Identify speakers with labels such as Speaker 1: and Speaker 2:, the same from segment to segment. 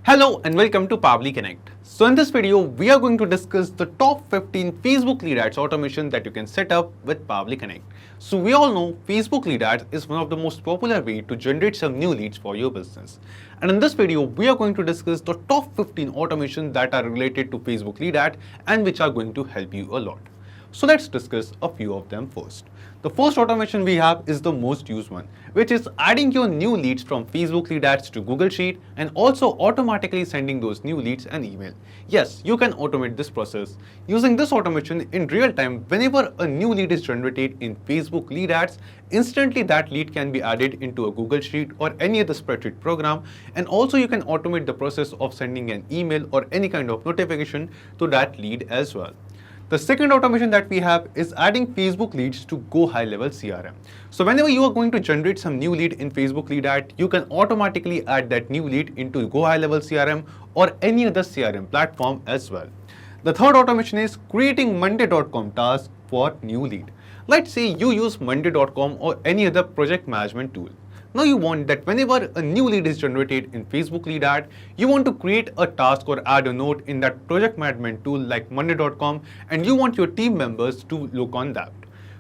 Speaker 1: Hello and welcome to Pabbly Connect. So in this video, we are going to discuss the top 15 Facebook lead ads automation that you can set up with Pabbly Connect. So we all know Facebook lead ads is one of the most popular way to generate some new leads for your business. And in this video, we are going to discuss the top 15 automation that are related to Facebook lead ad and which are going to help you a lot. So let's discuss a few of them first. The first automation we have is the most used one, which is adding your new leads from Facebook lead ads to Google Sheet and also automatically sending those new leads an email. Yes, you can automate this process. Using this automation in real time, whenever a new lead is generated in Facebook lead ads, instantly that lead can be added into a Google Sheet or any other spreadsheet program, and also you can automate the process of sending an email or any kind of notification to that lead as well. The second automation that we have is adding Facebook leads to GoHighLevel CRM. So whenever you are going to generate some new lead in Facebook lead ad, you can automatically add that new lead into GoHighLevel CRM or any other CRM platform as well. The third automation is creating Monday.com task for new lead. Let's say you use Monday.com or any other project management tool. Now you want that whenever a new lead is generated in Facebook lead ad, you want to create a task or add a note in that project management tool like Monday.com, and you want your team members to look on that.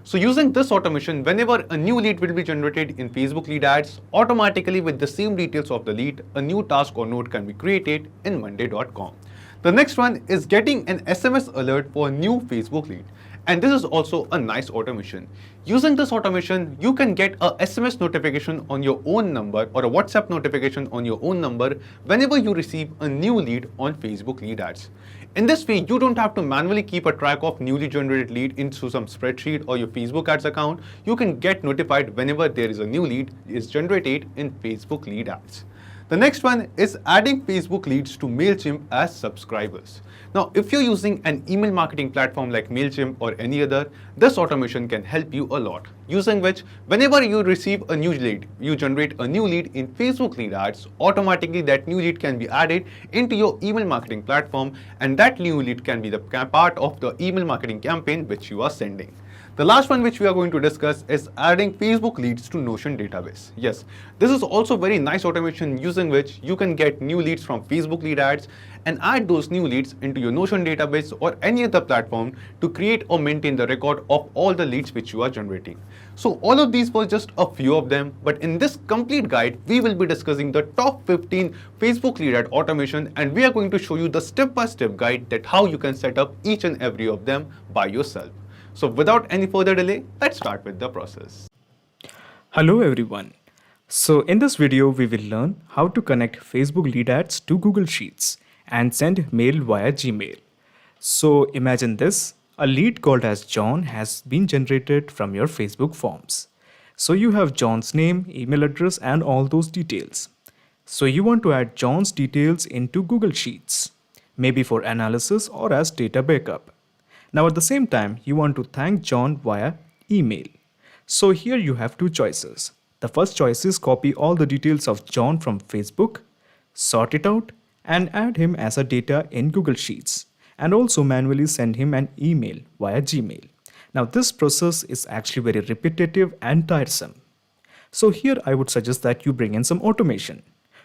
Speaker 1: So using this automation, whenever a new lead will be generated in Facebook lead ads, automatically with the same details of the lead, a new task or note can be created in Monday.com. The next one is getting an SMS alert for a new Facebook lead. And this is also a nice automation. Using this automation, you can get a SMS notification on your own number or a WhatsApp notification on your own number whenever you receive a new lead on Facebook lead ads. In this way, you don't have to manually keep a track of newly generated lead into some spreadsheet or your Facebook ads account. You can get notified whenever there is a new lead is generated in Facebook lead ads. The next one is adding Facebook leads to Mailchimp as subscribers. Now, if you're using an email marketing platform like Mailchimp or any other, this automation can help you a lot. Using which, whenever you receive a new lead, you generate a new lead in Facebook lead ads, automatically that new lead can be added into your email marketing platform, and that new lead can be the part of the email marketing campaign which you are sending. The last one which we are going to discuss is adding Facebook leads to Notion database. Yes, this is also very nice automation using which you can get new leads from Facebook lead ads and add those new leads into your Notion database or any other platform to create or maintain the record of all the leads which you are generating. So all of these were just a few of them, but in this complete guide, we will be discussing the top 15 Facebook lead ad automation, and we are going to show you the step-by-step guide that how you can set up each and every of them by yourself. So without any further delay, let's start with the process.
Speaker 2: Hello everyone. So in this video, we will learn how to connect Facebook lead ads to Google Sheets and send mail via Gmail. So imagine this, a lead called as John has been generated from your Facebook forms. So you have John's name, email address and all those details. So you want to add John's details into Google Sheets, maybe for analysis or as data backup. Now at the same time, you want to thank John via email. So here you have two choices. The first choice is copy all the details of John from Facebook, sort it out, and add him as a data in Google Sheets, and also manually send him an email via Gmail. Now this process is actually very repetitive and tiresome. So here I would suggest that you bring in some automation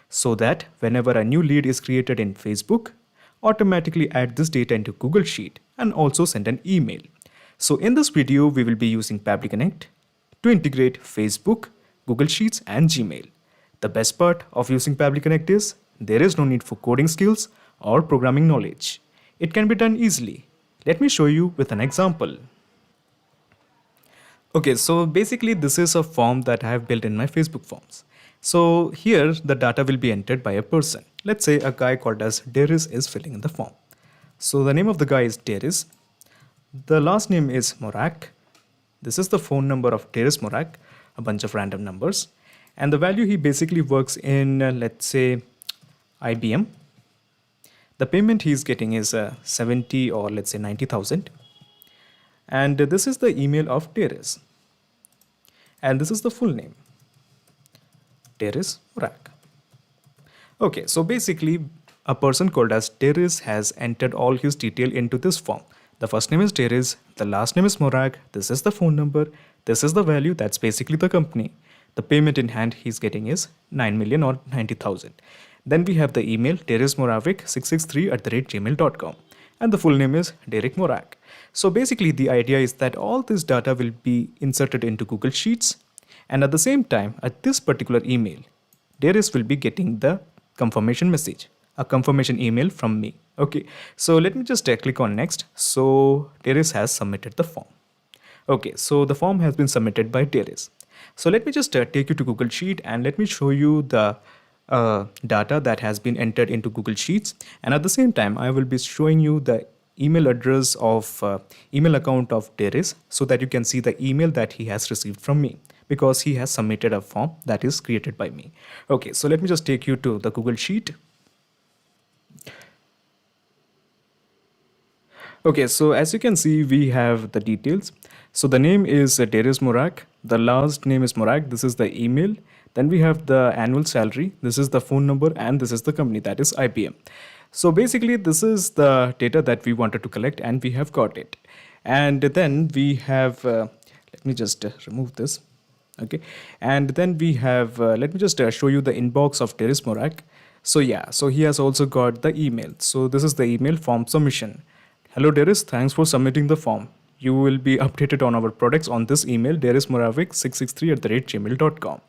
Speaker 2: so that whenever a new lead is created in Facebook, automatically add this data into Google Sheet and also send an email. So in this video, we will be using Pabbly Connect to integrate Facebook, Google Sheets and Gmail. The best part of using Pabbly Connect is there is no need for coding skills or programming knowledge. It can be done easily. Let me show you with an example. Okay, so basically this is a form that I have built in my Facebook forms. So here the data will be entered by a person. Let's say a guy called as Darius is filling in the form. So the name of the guy is Darius. The last name is Morak. This is the phone number of Darius Morak, a bunch of random numbers. And the value he basically works in, let's say, IBM. The payment he is getting is 70 or let's say 90,000. And this is the email of Darius. And this is the full name. Darius Morak. Okay, so basically a person called as Darius has entered all his detail into this form. The first name is Darius, the last name is Morak, this is the phone number, this is the value, that's basically the company. The payment in hand he's getting is 9 million or 90,000. Then we have the email derismoravik663@gmail.com, and the full name is Derek Morak. So basically the idea is that all this data will be inserted into Google Sheets, and at the same time at this particular email, Deris will be getting the confirmation message, a confirmation email from me. Okay, so let me just click on next. So Deris has submitted the form. Okay, so the form has been submitted by Deris. So let me just take you to Google Sheet and let me show you the data that has been entered into Google Sheets. And at the same time, I will be showing you the email address of email account of Deris so that you can see the email that he has received from me, because he has submitted a form that is created by me. Okay, so let me just take you to the Google Sheet. Okay, so as you can see, we have the details. So the name is Darius Morak. The last name is Morak. This is the email. Then we have the annual salary. This is the phone number, and this is the company, that is IBM. So basically, this is the data that we wanted to collect, and we have got it. And then we have, let me just remove this. Okay, and then we have, let me just show you the inbox of Darius Morak. So yeah, so he has also got the email. So this is the email form submission. Hello Darius, thanks for submitting the form. You will be updated on our products on this email, darismoravik663@gmail.com.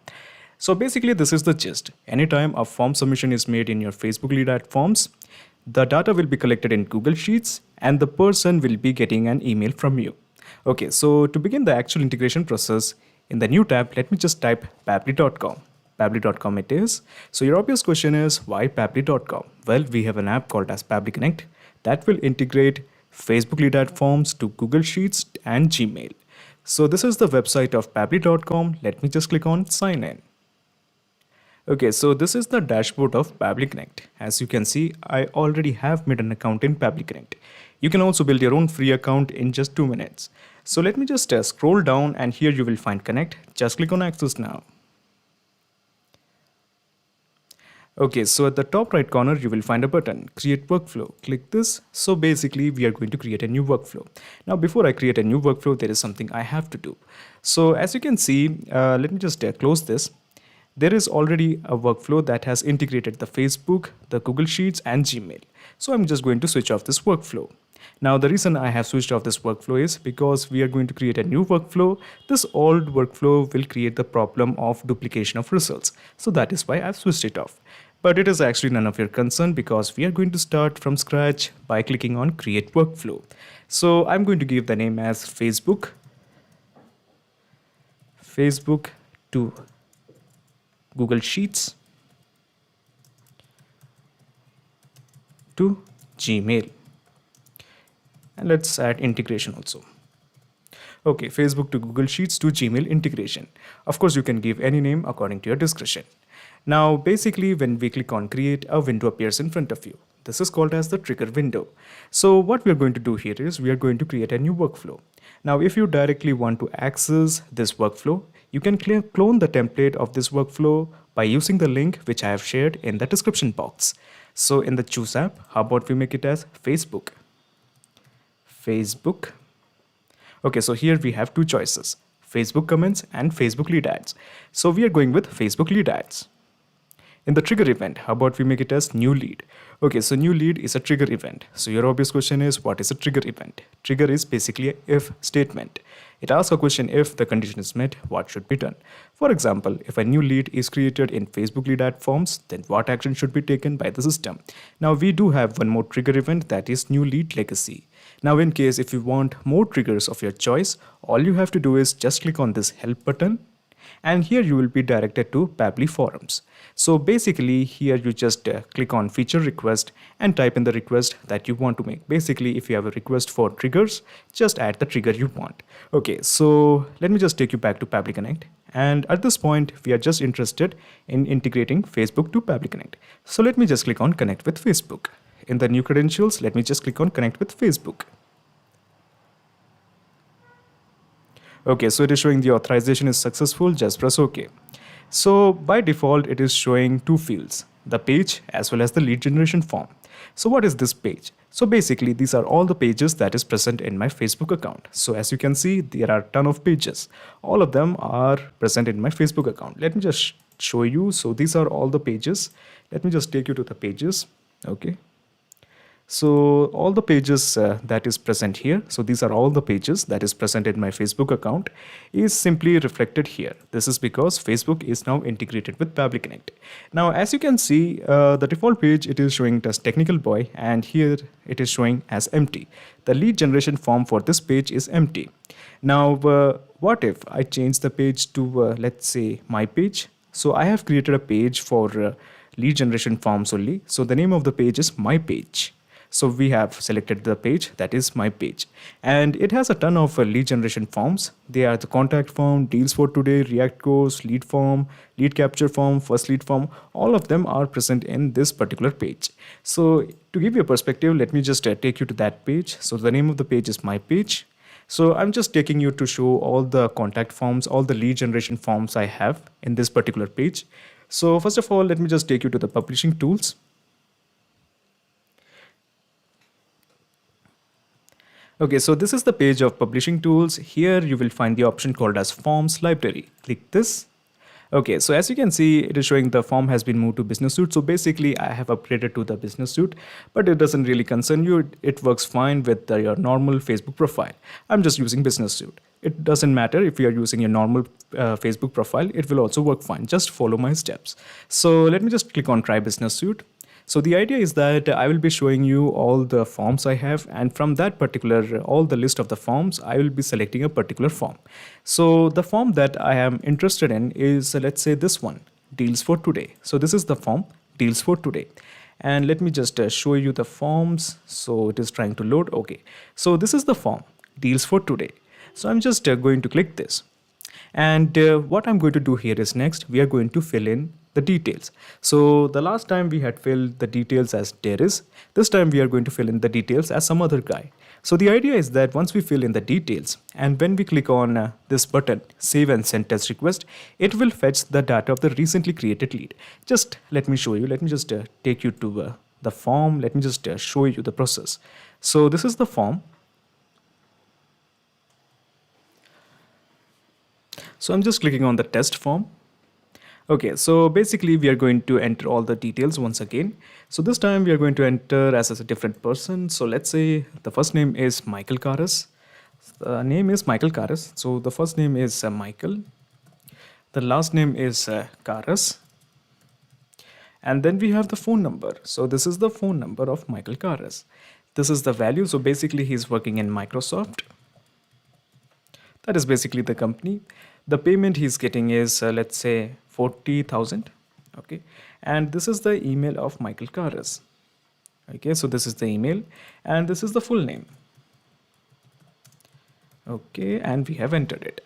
Speaker 2: So basically this is the gist. Anytime a form submission is made in your Facebook lead ad forms, the data will be collected in Google Sheets and the person will be getting an email from you. Okay, so to begin the actual integration process, in the new tab, let me just type pabbly.com. Pabbly.com it is. So your obvious question is, why pabbly.com? Well, we have an app called as Pabbly Connect that will integrate Facebook lead ad forms to Google Sheets and Gmail. So this is the website of pabbly.com. Let me just click on sign in. Okay, so this is the dashboard of Pabbly Connect. As you can see, I already have made an account in Pabbly Connect. You can also build your own free account in just 2 minutes. So let me just scroll down, and here you will find Connect. Just click on Access Now. Okay, so at the top right corner, you will find a button, Create Workflow. Click this. So basically, we are going to create a new workflow. Now, before I create a new workflow, there is something I have to do. So as you can see, let me just close this. There is already a workflow that has integrated the Facebook, the Google Sheets, and Gmail. So I'm just going to switch off this workflow. Now, the reason I have switched off this workflow is because we are going to create a new workflow. This old workflow will create the problem of duplication of results. So that is why I've switched it off. But it is actually none of your concern because we are going to start from scratch by clicking on Create Workflow. So I'm going to give the name as Facebook to Google Sheets to Gmail. And let's add integration also. Okay, Facebook to Google Sheets to Gmail integration. Of course, you can give any name according to your discretion. Now, basically, when we click on create, a window appears in front of you. This is called as the trigger window. So what we are going to do here is we are going to create a new workflow. Now, if you directly want to access this workflow, you can clone the template of this workflow by using the link which I have shared in the description box. So in the Choose app, how about we make it as Facebook? Okay, so here we have two choices, Facebook comments and Facebook lead ads. So we are going with Facebook lead ads. In the trigger event, how about we make it as new lead? Okay, so new lead is a trigger event. So your obvious question is, what is a trigger event? Trigger is basically an if statement. It asks a question, if the condition is met, what should be done? For example, if a new lead is created in Facebook lead ad forms, then what action should be taken by the system? Now we do have one more trigger event, that is new lead legacy. Now in case if you want more triggers of your choice, all you have to do is just click on this help button, and here you will be directed to Pabbly forums. So basically here you just click on feature request and type in the request that you want to make. Basically, if you have a request for triggers, just add the trigger you want. Okay, so let me just take you back to Pabbly Connect. And at this point, we are just interested in integrating Facebook to Pabbly Connect. So let me just click on connect with Facebook. In the new credentials, let me just click on connect with Facebook. Okay, so it is showing the authorization is successful. Just press OK. So by default, it is showing two fields, the page as well as the lead generation form. So what is this page? So basically, these are all the pages that is present in my Facebook account. So as you can see, there are a ton of pages. All of them are present in my Facebook account. Let me just just show you. So these are all the pages. Let me just take you to the pages. Okay. So all the pages that is present here, so these are all the pages that is present in my Facebook account is simply reflected here. This is because Facebook is now integrated with Pabbly Connect. Now, as you can see, the default page, it is showing as technical boy, and here it is showing as empty. The lead generation form for this page is empty. Now, what if I change the page to, let's say, my page? So I have created a page for lead generation forms only. So the name of the page is my page. So we have selected the page, that is my page, and it has a ton of lead generation forms. They are the contact form, deals for today, React course, lead form, lead capture form, first lead form. All of them are present in this particular page. So to give you a perspective, let me just take you to that page. So the name of the page is my page. So I'm just taking you to show all the contact forms, all the lead generation forms I have in this particular page. So first of all, let me just take you to the publishing tools. Okay, so this is the page of publishing tools. Here you will find the option called as forms library. Click this. Okay, so as you can see, it is showing the form has been moved to business suite. So basically I have upgraded to the business suite, but it doesn't really concern you. It works fine with your normal Facebook profile. I'm just using business suite. It doesn't matter if you are using your normal Facebook profile, it will also work fine. Just follow my steps. So let me just click on try business suite. So the idea is that I will be showing you all the forms I have, and from that particular, all the list of the forms, I will be selecting a particular form. So the form that I am interested in is, let's say this one, deals for today. So this is the form, deals for today. And let me just show you the forms. So it is trying to load. Okay. So this is the form, deals for today. So I'm just going to click this. And what I'm going to do here is next, we are going to fill in the details. So the last time we had filled the details as Darius. This time we are going to fill in the details as some other guy. So the idea is that once we fill in the details, and when we click on this button, save and send test request, it will fetch the data of the recently created lead. Just let me show you. Let me just take you to the form. Let me just show you the process. So this is the form. So I'm just clicking on the test form. Okay, so basically we are going to enter all the details once again. So this time we are going to enter as a different person. So let's say the first name is Michael Karas. The name is Michael Karas. So the first name is Michael. The last name is Karas. And then we have the phone number. So this is the phone number of Michael Karas. This is the value. So basically he's working in Microsoft. That is basically the company. The payment he's getting is, let's say, 40,000. Okay. And this is the email of Michael Karas. Okay. So this is the email and this is the full name. Okay. And we have entered it.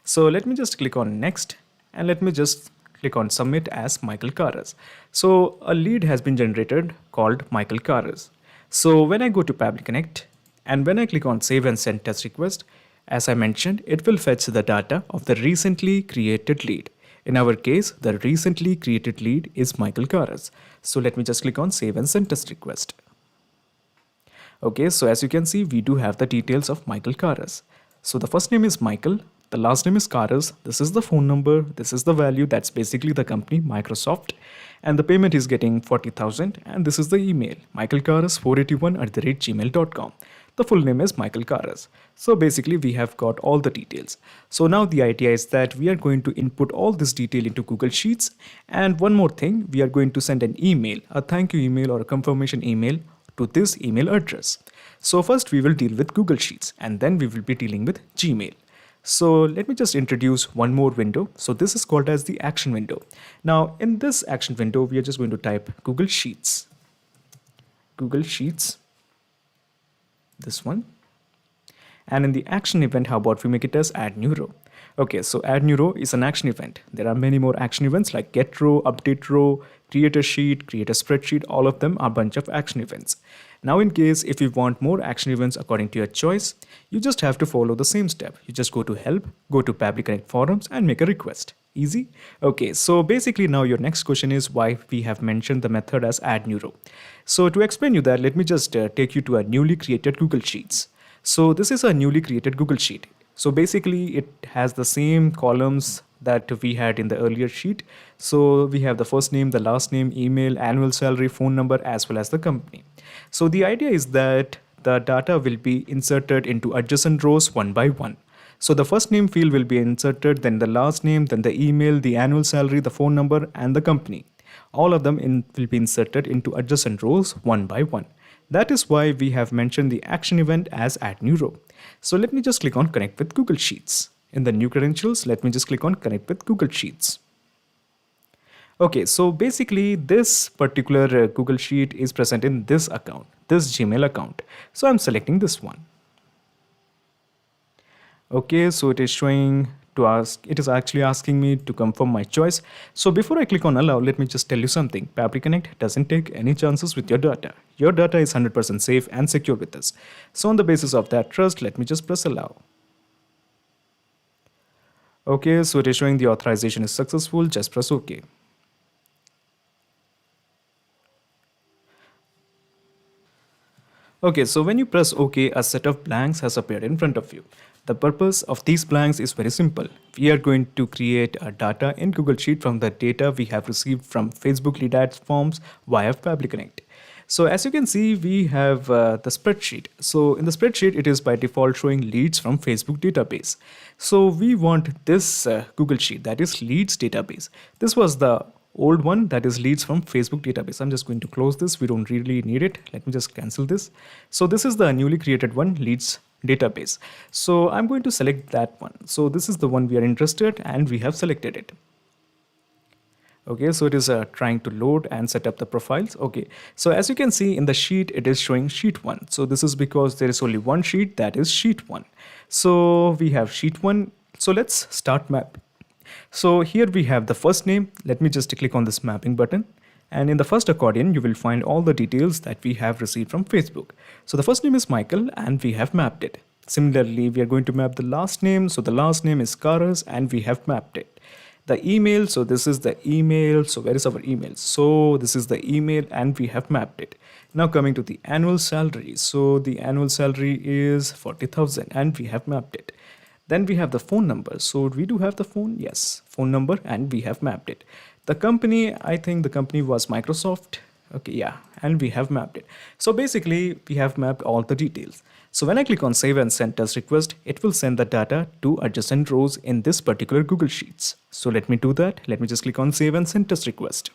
Speaker 2: So let me just click on next and let me just click on submit as Michael Karas. So a lead has been generated called Michael Karas. So when I go to Pabbly Connect and when I click on save and send test request, as I mentioned, it will fetch the data of the recently created lead. In our case, the recently created lead is Michael Karas. So let me just click on save and send test request. Okay, so as you can see, we do have the details of Michael Karas. So the first name is Michael, the last name is Karas, this is the phone number, this is the value, that's basically the company, Microsoft, and the payment is getting 40,000, and this is the email, michaelkaras481@gmail.com. The full name is Michael Karas. So basically we have got all the details. So now the idea is that we are going to input all this detail into Google Sheets. And one more thing, we are going to send an email, a thank you email or a confirmation email to this email address. So first we will deal with Google Sheets and then we will be dealing with Gmail. So let me just introduce one more window. So this is called as the action window. Now in this action window, we are just going to type Google Sheets. Google Sheets. This one. And in the action event, how about we make it as add new row? Okay, so add new row is an action event. There are many more action events like get row, update row, create a sheet, create a spreadsheet. All of them are a bunch of action events. Now in case if you want more action events according to your choice, you just have to follow the same step. You just go to help, go to Pabbly Connect forums and make a request. Easy? Okay, so basically now your next question is why we have mentioned the method as add new row. So to explain you that, let me just take you to a newly created Google Sheets. So this is a newly created Google Sheet. So basically it has the same columns that we had in the earlier sheet. So we have the first name, the last name, email, annual salary, phone number, as well as the company. So the idea is that the data will be inserted into adjacent rows one by one. So the first name field will be inserted, then the last name, then the email, the annual salary, the phone number, and the company. All of them will be inserted into adjacent rows one by one. That is why we have mentioned the action event as add new row. So let me just click on connect with Google Sheets. In the new credentials, let me just click on connect with Google Sheets. Okay, so basically this particular Google Sheet is present in this account, this Gmail account. So I'm selecting this one. Okay, so it is showing to ask, it is actually asking me to confirm my choice. So before I click on allow, let me just tell you something. Pabbly Connect doesn't take any chances with your data. Your data is 100% safe and secure with us. So on the basis of that trust, let me just press allow. Okay, so it is showing the authorization is successful. Just press OK. Okay, so when you press OK, a set of blanks has appeared in front of you. The purpose of these blanks is very simple. We are going to create a data in Google Sheet from the data we have received from Facebook lead ads forms via Pabbly Connect. So as you can see, we have the spreadsheet. So in the spreadsheet, it is by default showing leads from Facebook database. So we want this Google Sheet, that is leads database. This was the old one, that is leads from Facebook database. I'm just going to close this. We don't really need it. Let me just cancel this. So this is the newly created one, leads database. So I'm going to select that one. So this is the one we are interested and we have selected it. Okay, so it is trying to load and set up the profiles. Okay, so as you can see in the sheet, it is showing sheet 1. So this is because there is only one sheet, that is sheet 1. So we have sheet 1. So let's start map. So here we have the first name. Let me just click on this mapping button. And in the first accordion, you will find all the details that we have received from Facebook. So the first name is Michael and we have mapped it. Similarly, we are going to map the last name. So the last name is Karas and we have mapped it. The email, so this is the email. So where is our email? So this is the email and we have mapped it. Now coming to the annual salary. So the annual salary is 40,000 and we have mapped it. Then we have the phone number. So we do have the phone, yes, phone number, and we have mapped it. The company, I think the company was Microsoft. Okay, yeah, and we have mapped it. So basically we have mapped all the details. So when I click on save and send test request, it will send the data to adjacent rows in this particular Google Sheets. So let me do that. Let me just click on save and send test request.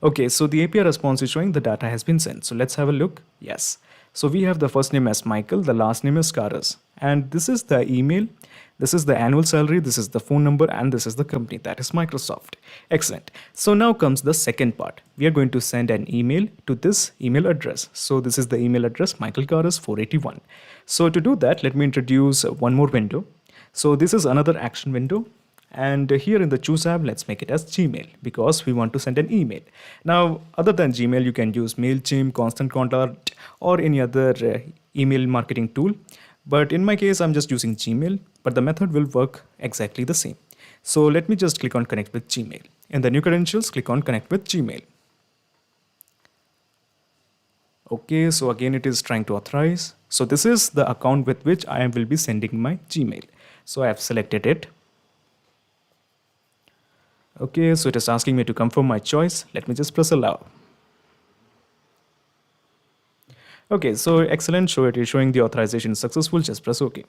Speaker 2: Okay, so the API response is showing the data has been sent. So let's have a look. Yes. So we have the first name as Michael, the last name is Karas. And this is the email, this is the annual salary, this is the phone number, and this is the company, that is Microsoft. Excellent. So now comes the second part. We are going to send an email to this email address. So this is the email address, michaelkaras481. So to do that, let me introduce one more window. So this is another action window. And here in the choose app, let's make it as Gmail because we want to send an email. Now, other than Gmail, you can use Mailchimp, Constant Contact, or any other email marketing tool. But in my case, I'm just using Gmail, but the method will work exactly the same. So let me just click on connect with Gmail. In the new credentials, click on connect with Gmail. Okay, so again, it is trying to authorize. So this is the account with which I will be sending my Gmail. So I have selected it. Okay, so it is asking me to confirm my choice. Let me just press allow. Okay, so excellent. So it is showing the authorization is successful. Just press OK.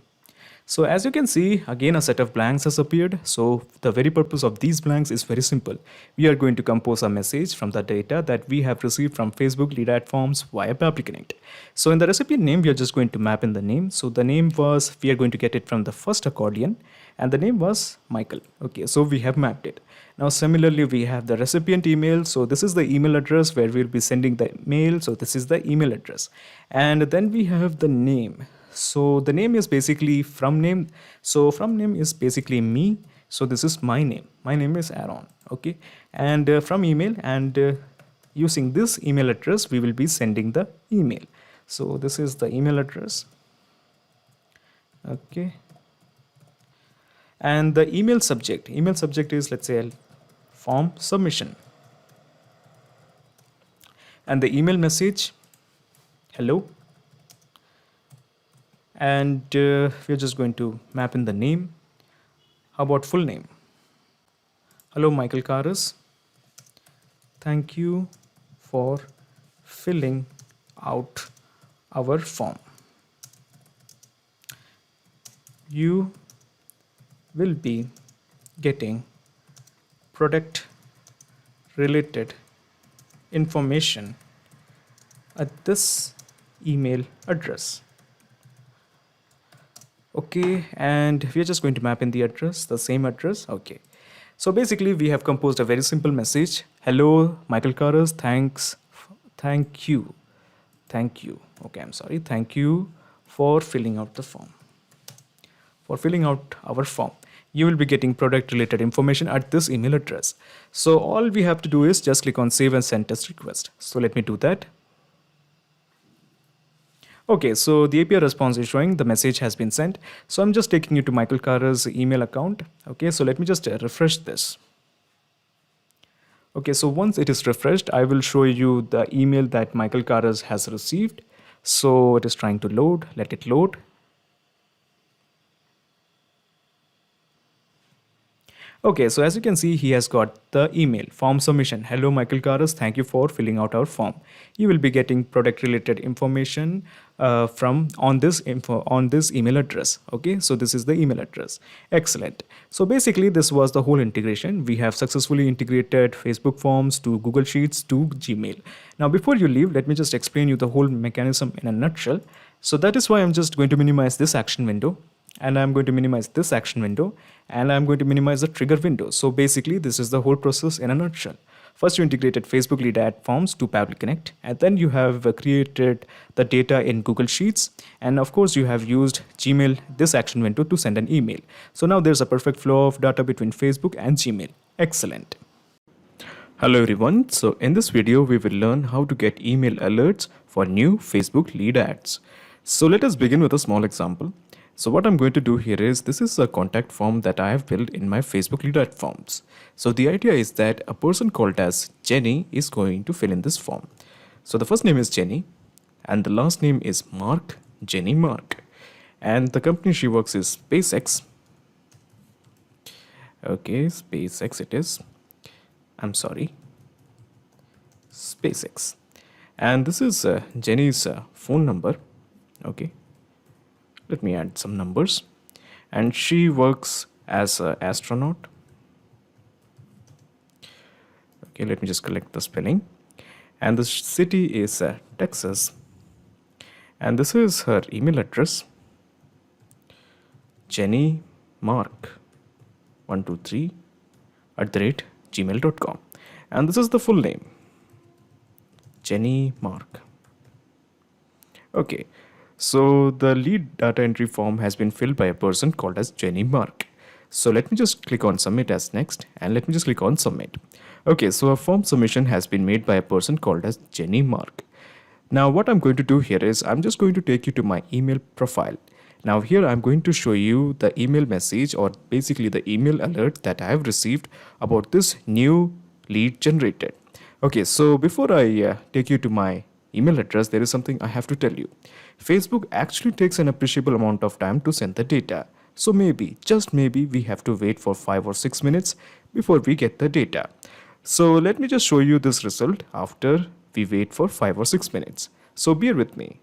Speaker 2: So as you can see, again, a set of blanks has appeared. So the very purpose of these blanks is very simple. We are going to compose a message from the data that we have received from Facebook lead ad forms via Pabbly Connect. So in the recipient name, we are just going to map in the name. So the name was, we are going to get it from the first accordion, and the name was Michael. Okay, so we have mapped it. Now similarly, we have the recipient email. So this is the email address where we'll be sending the mail. So this is the email address. And then we have the name. So the name is basically from name. So from name is basically me. So this is my name. My name is Aaron. Okay. And from email, and using this email address, we will be sending the email. So this is the email address. Okay. And the email subject is, let's say, form submission. And the email message, hello. and we're just going to map in the name. How about full name? Hello, Michael Karas. Thank you for filling out our form. You will be getting product related information at this email address. Okay, and we're just going to map in the address, the same address. Okay, so basically we have composed a very simple message. Hello, Michael Karas, thank you. Okay, I'm sorry. Thank you for filling out the form. For filling out our form, you will be getting product related information at this email address. So all we have to do is just click on save and send test request. So let me do that. Okay, so the API response is showing the message has been sent. So I'm just taking you to Michael Kara's email account. Okay, so let me just refresh this. Okay, so once it is refreshed, I will show you the email that Michael Karas has received. So it is trying to load. Let it load. Okay, so as you can see, he has got the email form submission. Hello, Michael Karas. Thank you for filling out our form. You will be getting product related information from on this email address. Okay, so this is the email address. Excellent. So basically, this was the whole integration. We have successfully integrated Facebook Forms to Google Sheets to Gmail. Now, before you leave, let me just explain you the whole mechanism in a nutshell. So that is why I'm just going to minimize this action window. And I'm going to minimize this action window, and I'm going to minimize the trigger window. So basically, this is the whole process in a nutshell. First, you integrated Facebook lead ad forms to Pabbly Connect, and then you have created the data in Google Sheets, and of course, you have used Gmail, this action window, to send an email. So now there's a perfect flow of data between Facebook and Gmail. Excellent. Hello everyone. So in this video, we will learn how to get email alerts for new Facebook lead ads. So let us begin with a small example. So what I'm going to do here is, this is a contact form that I have built in my Facebook lead ad forms. So the idea is that a person called as Jenny is going to fill in this form. So the first name is Jenny and the last name is Mark, Jenny Mark. And the company she works is SpaceX. Okay, SpaceX it is. I'm sorry. SpaceX. And this is Jenny's phone number. Okay. Let me add some numbers. And she works as an astronaut. Okay, let me just correct the spelling. And the city is Texas. And this is her email address. Jenny Mark 123 @gmail.com. And this is the full name. Jenny Mark. Okay. So the lead data entry form has been filled by a person called as Jenny Mark. So let me just click on submit as next, and let me just click on submit. Okay, so a form submission has been made by a person called as Jenny Mark. Now what I'm going to do here is, I'm just going to take you to my email profile. Now here I'm going to show you the email message, or basically the email alert that I have received about this new lead generated. Okay, so before I take you to my email address, there is something I have to tell you. Facebook actually takes an appreciable amount of time to send the data. So maybe, just maybe, we have to wait for 5 or 6 minutes before we get the data. So let me just show you this result after we wait for 5 or 6 minutes. So bear with me.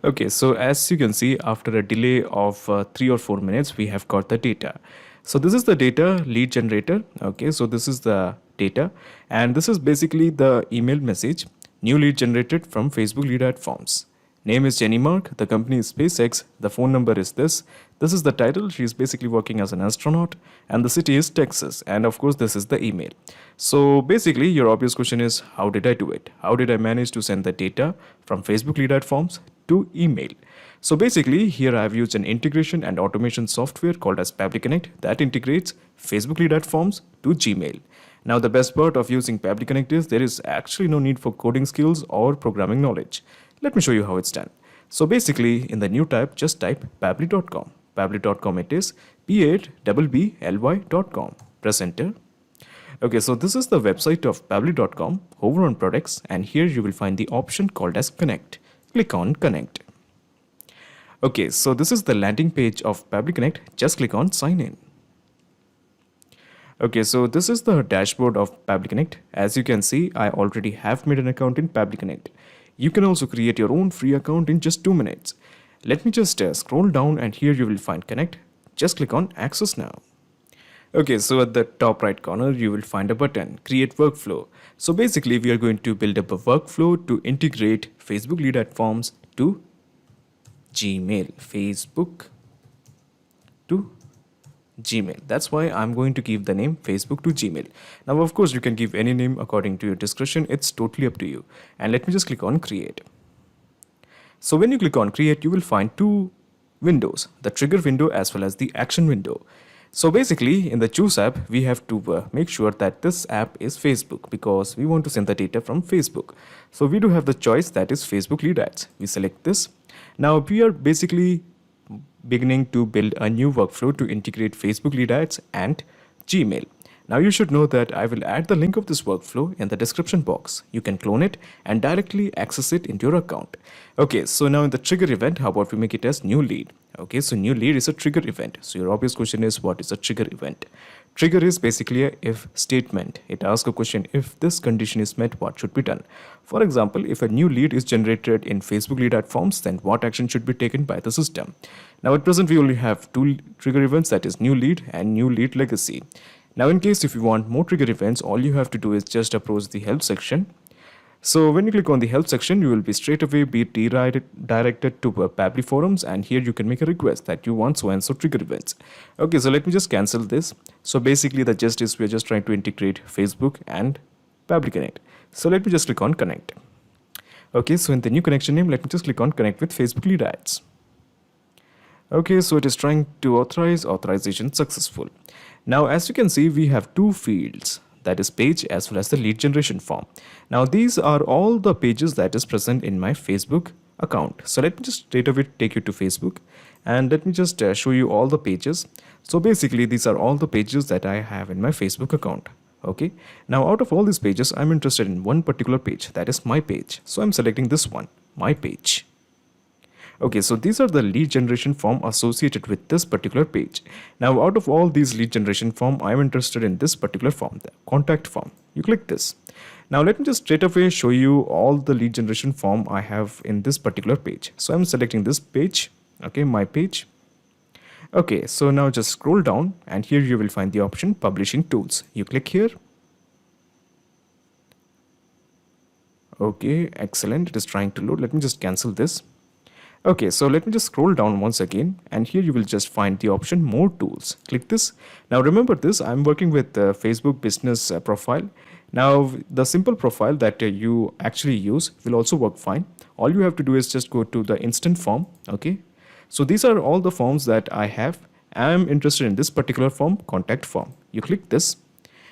Speaker 2: Okay, so as you can see, after a delay of 3 or 4 minutes, we have got the data. So this is the data lead generator. Okay, so this is the data, and this is basically the email message. New lead generated from Facebook lead ad forms. Name is Jenny Mark, the company is SpaceX, the phone number is this. This is the title, she is basically working as an astronaut, and the city is Texas, and of course this is the email. So basically your obvious question is, how did I do it? How did I manage to send the data from Facebook lead ad forms to email? So basically here I have used an integration and automation software called as Pabbly Connect that integrates Facebook lead ad forms to Gmail. Now the best part of using Pabbly Connect is there is actually no need for coding skills or programming knowledge. Let me show you how it's done. So basically in the new tab, just type pabbly.com. Pabbly.com it is, Pabbly.com. Press enter. Okay, so this is the website of pabbly.com. Hover on products, and here you will find the option called as connect. Click on connect. Okay, so this is the landing page of Pabbly Connect. Just click on sign in. Okay, so this is the dashboard of Pabbly Connect. As you can see, I already have made an account in Pabbly Connect. You can also create your own free account in just 2 minutes. Let me just scroll down and here you will find Connect. Just click on Access Now. Okay, so at the top right corner, you will find a button, Create Workflow. So basically, we are going to build up a workflow to integrate Facebook lead ad forms to Gmail. Facebook to Gmail. That's why I'm going to give the name Facebook to Gmail. Now, of course, you can give any name according to your discretion. It's totally up to you. And let me just click on Create. So when you click on Create, you will find 2 windows, the trigger window as well as the action window. So basically, in the Choose app, we have to make sure that this app is Facebook because we want to send the data from Facebook. So we do have the choice that is Facebook lead ads. We select this. Now we are basically beginning to build a new workflow to integrate Facebook lead ads and Gmail. Now you should know that I will add the link of this workflow in the description box. You can clone it and directly access it into your account. Okay, so now in the trigger event, how about we make it as new lead? Okay, so new lead is a trigger event. So your obvious question is, what is a trigger event? Trigger is basically a if statement. It asks a question, if this condition is met, what should be done? For example, if a new lead is generated in Facebook lead ad forms, then what action should be taken by the system? Now at present, we only have 2 trigger events, that is new lead and new lead legacy. Now in case if you want more trigger events, all you have to do is just approach the help section. So when you click on the help section, you will be straight away be directed to Pabbly forums, and here you can make a request that you want so and so trigger events. Okay, so let me just cancel this. So basically the gist is we're just trying to integrate Facebook and Pabbly Connect. So let me just click on connect. Okay, so in the new connection name, let me just click on connect with Facebook lead ads. Okay, so it is trying to authorize, authorization successful. Now, as you can see, we have 2 fields, that is page as well as the lead generation form. Now, these are all the pages that is present in my Facebook account. So let me just straight away take you to Facebook and let me just show you all the pages. So basically, these are all the pages that I have in my Facebook account. Okay, now out of all these pages, I'm interested in one particular page, that is my page. So I'm selecting this one, my page. Okay, so these are the lead generation form associated with this particular page. Now, out of all these lead generation form, I'm interested in this particular form, the contact form. You click this. Now, let me just straight away show you all the lead generation form I have in this particular page. So I'm selecting this page, okay, my page. Okay, so now just scroll down and here you will find the option Publishing Tools. You click here. Okay, excellent. It is trying to load. Let me just cancel this. Okay, so let me just scroll down once again and here you will just find the option More Tools. Click this. Now remember this, I'm working with the Facebook business profile. Now the simple profile that you actually use will also work fine. All you have to do is just go to the instant form. Okay, so these are all the forms that I have. I'm interested in this particular form, contact form. You click this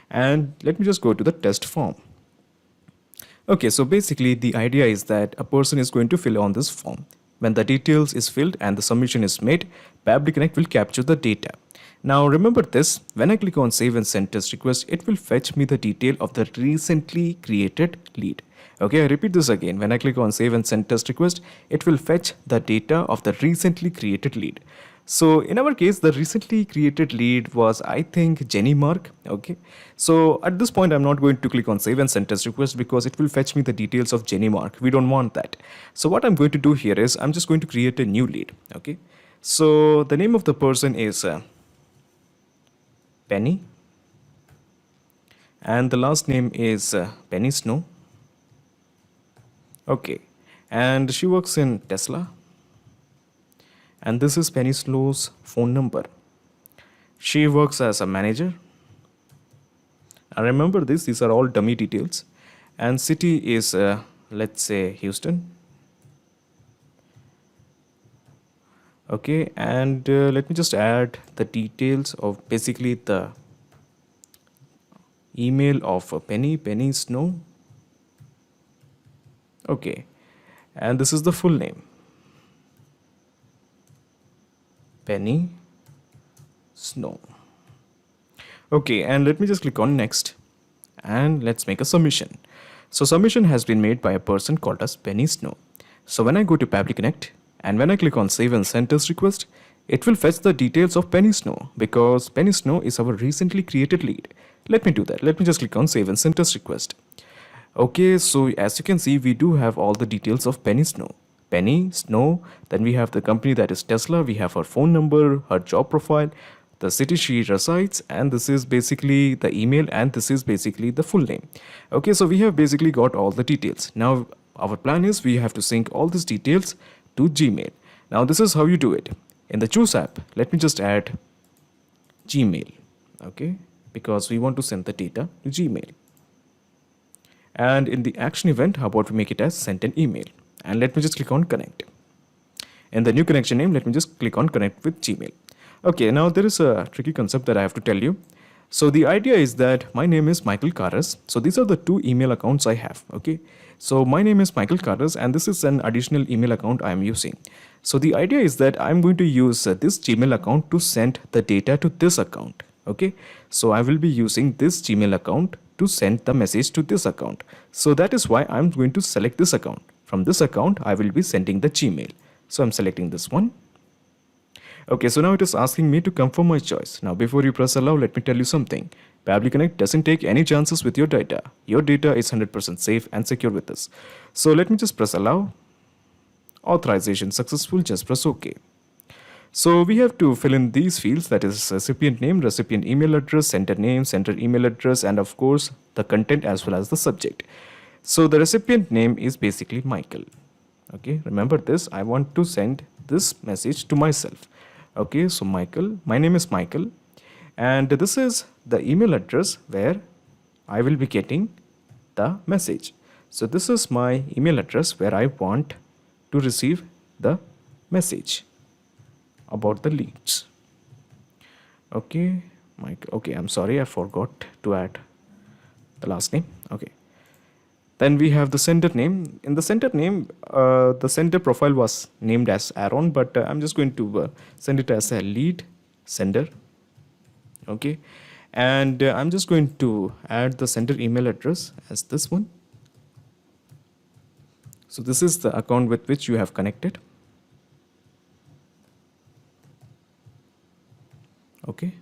Speaker 2: and let me just go to the test form. Okay, so basically the idea is that a person is going to fill on this form. When the details is filled and the submission is made, Pabbly Connect will capture the data. Now remember this, when I click on save and send test request, it will fetch me the detail of the recently created lead. Okay, I repeat this again. When I click on save and send test request, it will fetch the data of the recently created lead. So in our case, the recently created lead was, I think, Jenny Mark. Okay, so at this point, I'm not going to click on save and send test request because it will fetch me the details of Jenny Mark. We don't want that. So what I'm going to do here is I'm just going to create a new lead. Okay, so the name of the person is Penny, and the last name is Penny Snow. Okay, and she works in Tesla. And this is Penny Snow's phone number. She works as a manager. And remember this, these are all dummy details. And city is, let's say, Houston. Okay, and let me just add the details of basically the email of Penny Snow. Okay, and this is the full name. Penny Snow. Okay, and let me just click on next and let's make a submission. So submission has been made by a person called as Penny Snow. So when I go to Pabbly Connect, And when I click on save and send test request, it will fetch the details of Penny Snow because Penny Snow is our recently created lead. Let me do that. Let me just click on save and send test request. Okay, so as you can see, we do have all the details of Penny Snow. Penny Snow, then we have the company that is Tesla, we have her phone number, her job profile, the city she resides, and this is basically the email, and this is basically the full name. Okay, so we have basically got all the details. Now our plan is we have to sync all these details to Gmail. Now this is how you do it. In the choose app, let me just add Gmail, okay, because we want to send the data to Gmail. And in the action event, how about we make it as send an email, and let me just click on connect. In the new connection name, let me just click on connect with Gmail. Okay, now there is a tricky concept that I have to tell you. So the idea is that my name is Michael Karras. So these are the two email accounts I have. Okay, so my name is Michael Karras, and this is an additional email account I am using. So the idea is that I'm going to use this Gmail account to send the data to this account. Okay, so I will be using this Gmail account to send the message to this account. So that is why I'm going to select this account. From this account, I will be sending the Gmail. So I'm selecting this one. Okay, so now it is asking me to confirm my choice. Now before you press allow, let me tell you something. Pabbly Connect doesn't take any chances with your data. Your data is 100% safe and secure with us. So let me just press allow. Authorization successful, just press OK. So we have to fill in these fields, that is recipient name, recipient email address, sender name, sender email address, and of course the content as well as the subject. So the recipient name is basically Michael. Okay, remember this, I want to send this message to myself. Okay, so Michael, my name is Michael, and this is the email address where I will be getting the message. So this is my email address where I want to receive the message about the leads. Okay, Mike. Okay, I'm sorry, I forgot to add the last name. Okay. Then we have the sender name. In the sender name, the sender profile was named as Aaron, but I'm just going to send it as a lead sender. Okay, and I'm just going to add the sender email address as this one. So this is the account with which you have connected. Okay,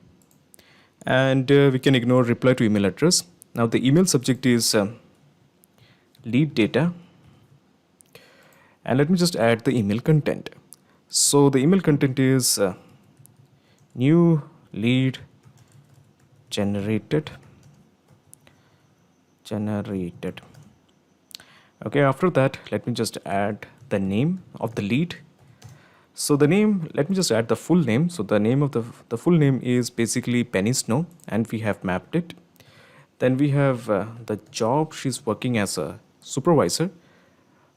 Speaker 2: and we can ignore reply to email address. Now the email subject is lead data, and let me just add the email content. So the email content is new lead generated. Okay, after that let me just add the name of the lead. So the name, let me just add the full name. So the name of the full name is basically Penny Snow, and we have mapped it. Then we have the job, she's working as a supervisor.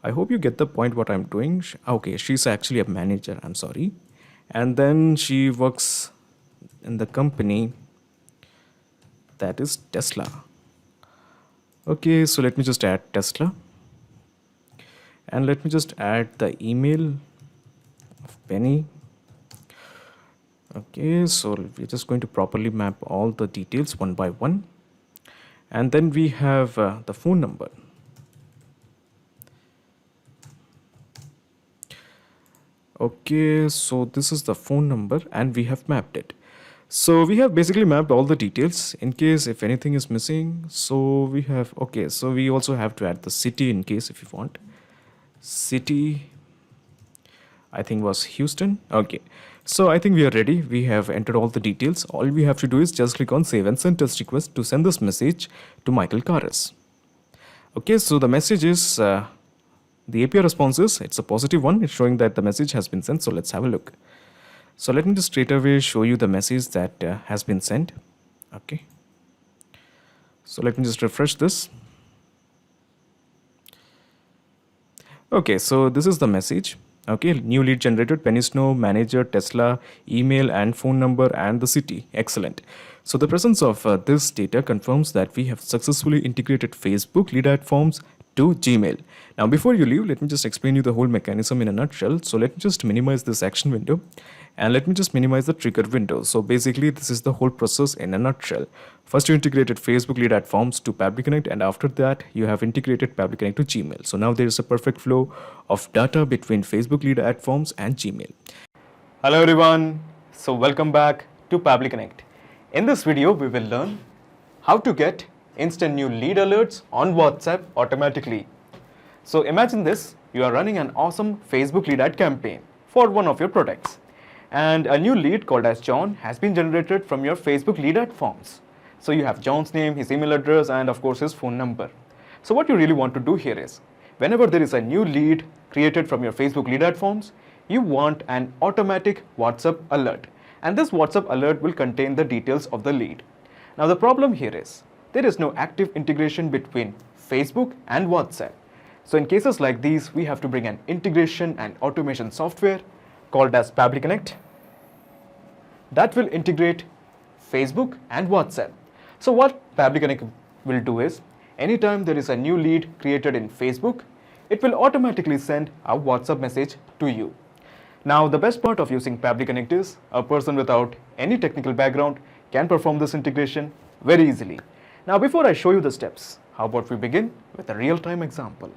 Speaker 2: I hope you get the point what I'm doing. Okay, she's actually a manager, I'm sorry. And then she works in the company that is Tesla. Okay, so let me just add Tesla, and let me just add the email of Penny. Okay, so we're just going to properly map all the details one by one, and then we have the phone number. Okay, so this is the phone number and we have mapped it. So we have basically mapped all the details in case if anything is missing. So we have, okay, so we also have to add the city in case if you want. City, I think was Houston. Okay, so I think we are ready. We have entered all the details. All we have to do is just click on save and send test request to send this message to Michael Karras. Okay, so the message is, the API response is, it's a positive one. It's showing that the message has been sent. So let's have a look. So let me just straight away show you the message that has been sent. Okay. So let me just refresh this. Okay, so this is the message. Okay, new lead generated, Penny Snow, manager, Tesla, email and phone number and the city. Excellent. So the presence of this data confirms that we have successfully integrated Facebook lead ad forms to Gmail. Now before you leave, let me just explain you the whole mechanism in a nutshell. So let me just minimize this action window, And let me just minimize the trigger window. So basically, this is the whole process in a nutshell. First, you integrated Facebook lead ad forms to Pabbly Connect, and after that, you have integrated Pabbly Connect to Gmail. So now there is a perfect flow of data between Facebook lead ad forms and Gmail.
Speaker 3: Hello everyone, so welcome back to Pabbly Connect. In this video, we will learn how to get instant new lead alerts on WhatsApp automatically. So imagine this, you are running an awesome Facebook lead ad campaign for one of your products, and a new lead called as John has been generated from your Facebook lead ad forms. So you have John's name, his email address, and of course his phone number. So what you really want to do here is, whenever there is a new lead created from your Facebook lead ad forms, you want an automatic WhatsApp alert, and this WhatsApp alert will contain the details of the lead. Now the problem here is, there is no active integration between Facebook and WhatsApp. So in cases like these, we have to bring an integration and automation software called as Pabbly Connect that will integrate Facebook and WhatsApp. So what Pabbly Connect will do is, anytime there is a new lead created in Facebook, it will automatically send a WhatsApp message to you. Now the best part of using Pabbly Connect is, a person without any technical background can perform this integration very easily. Now before I show you the steps, how about we begin with a real-time example.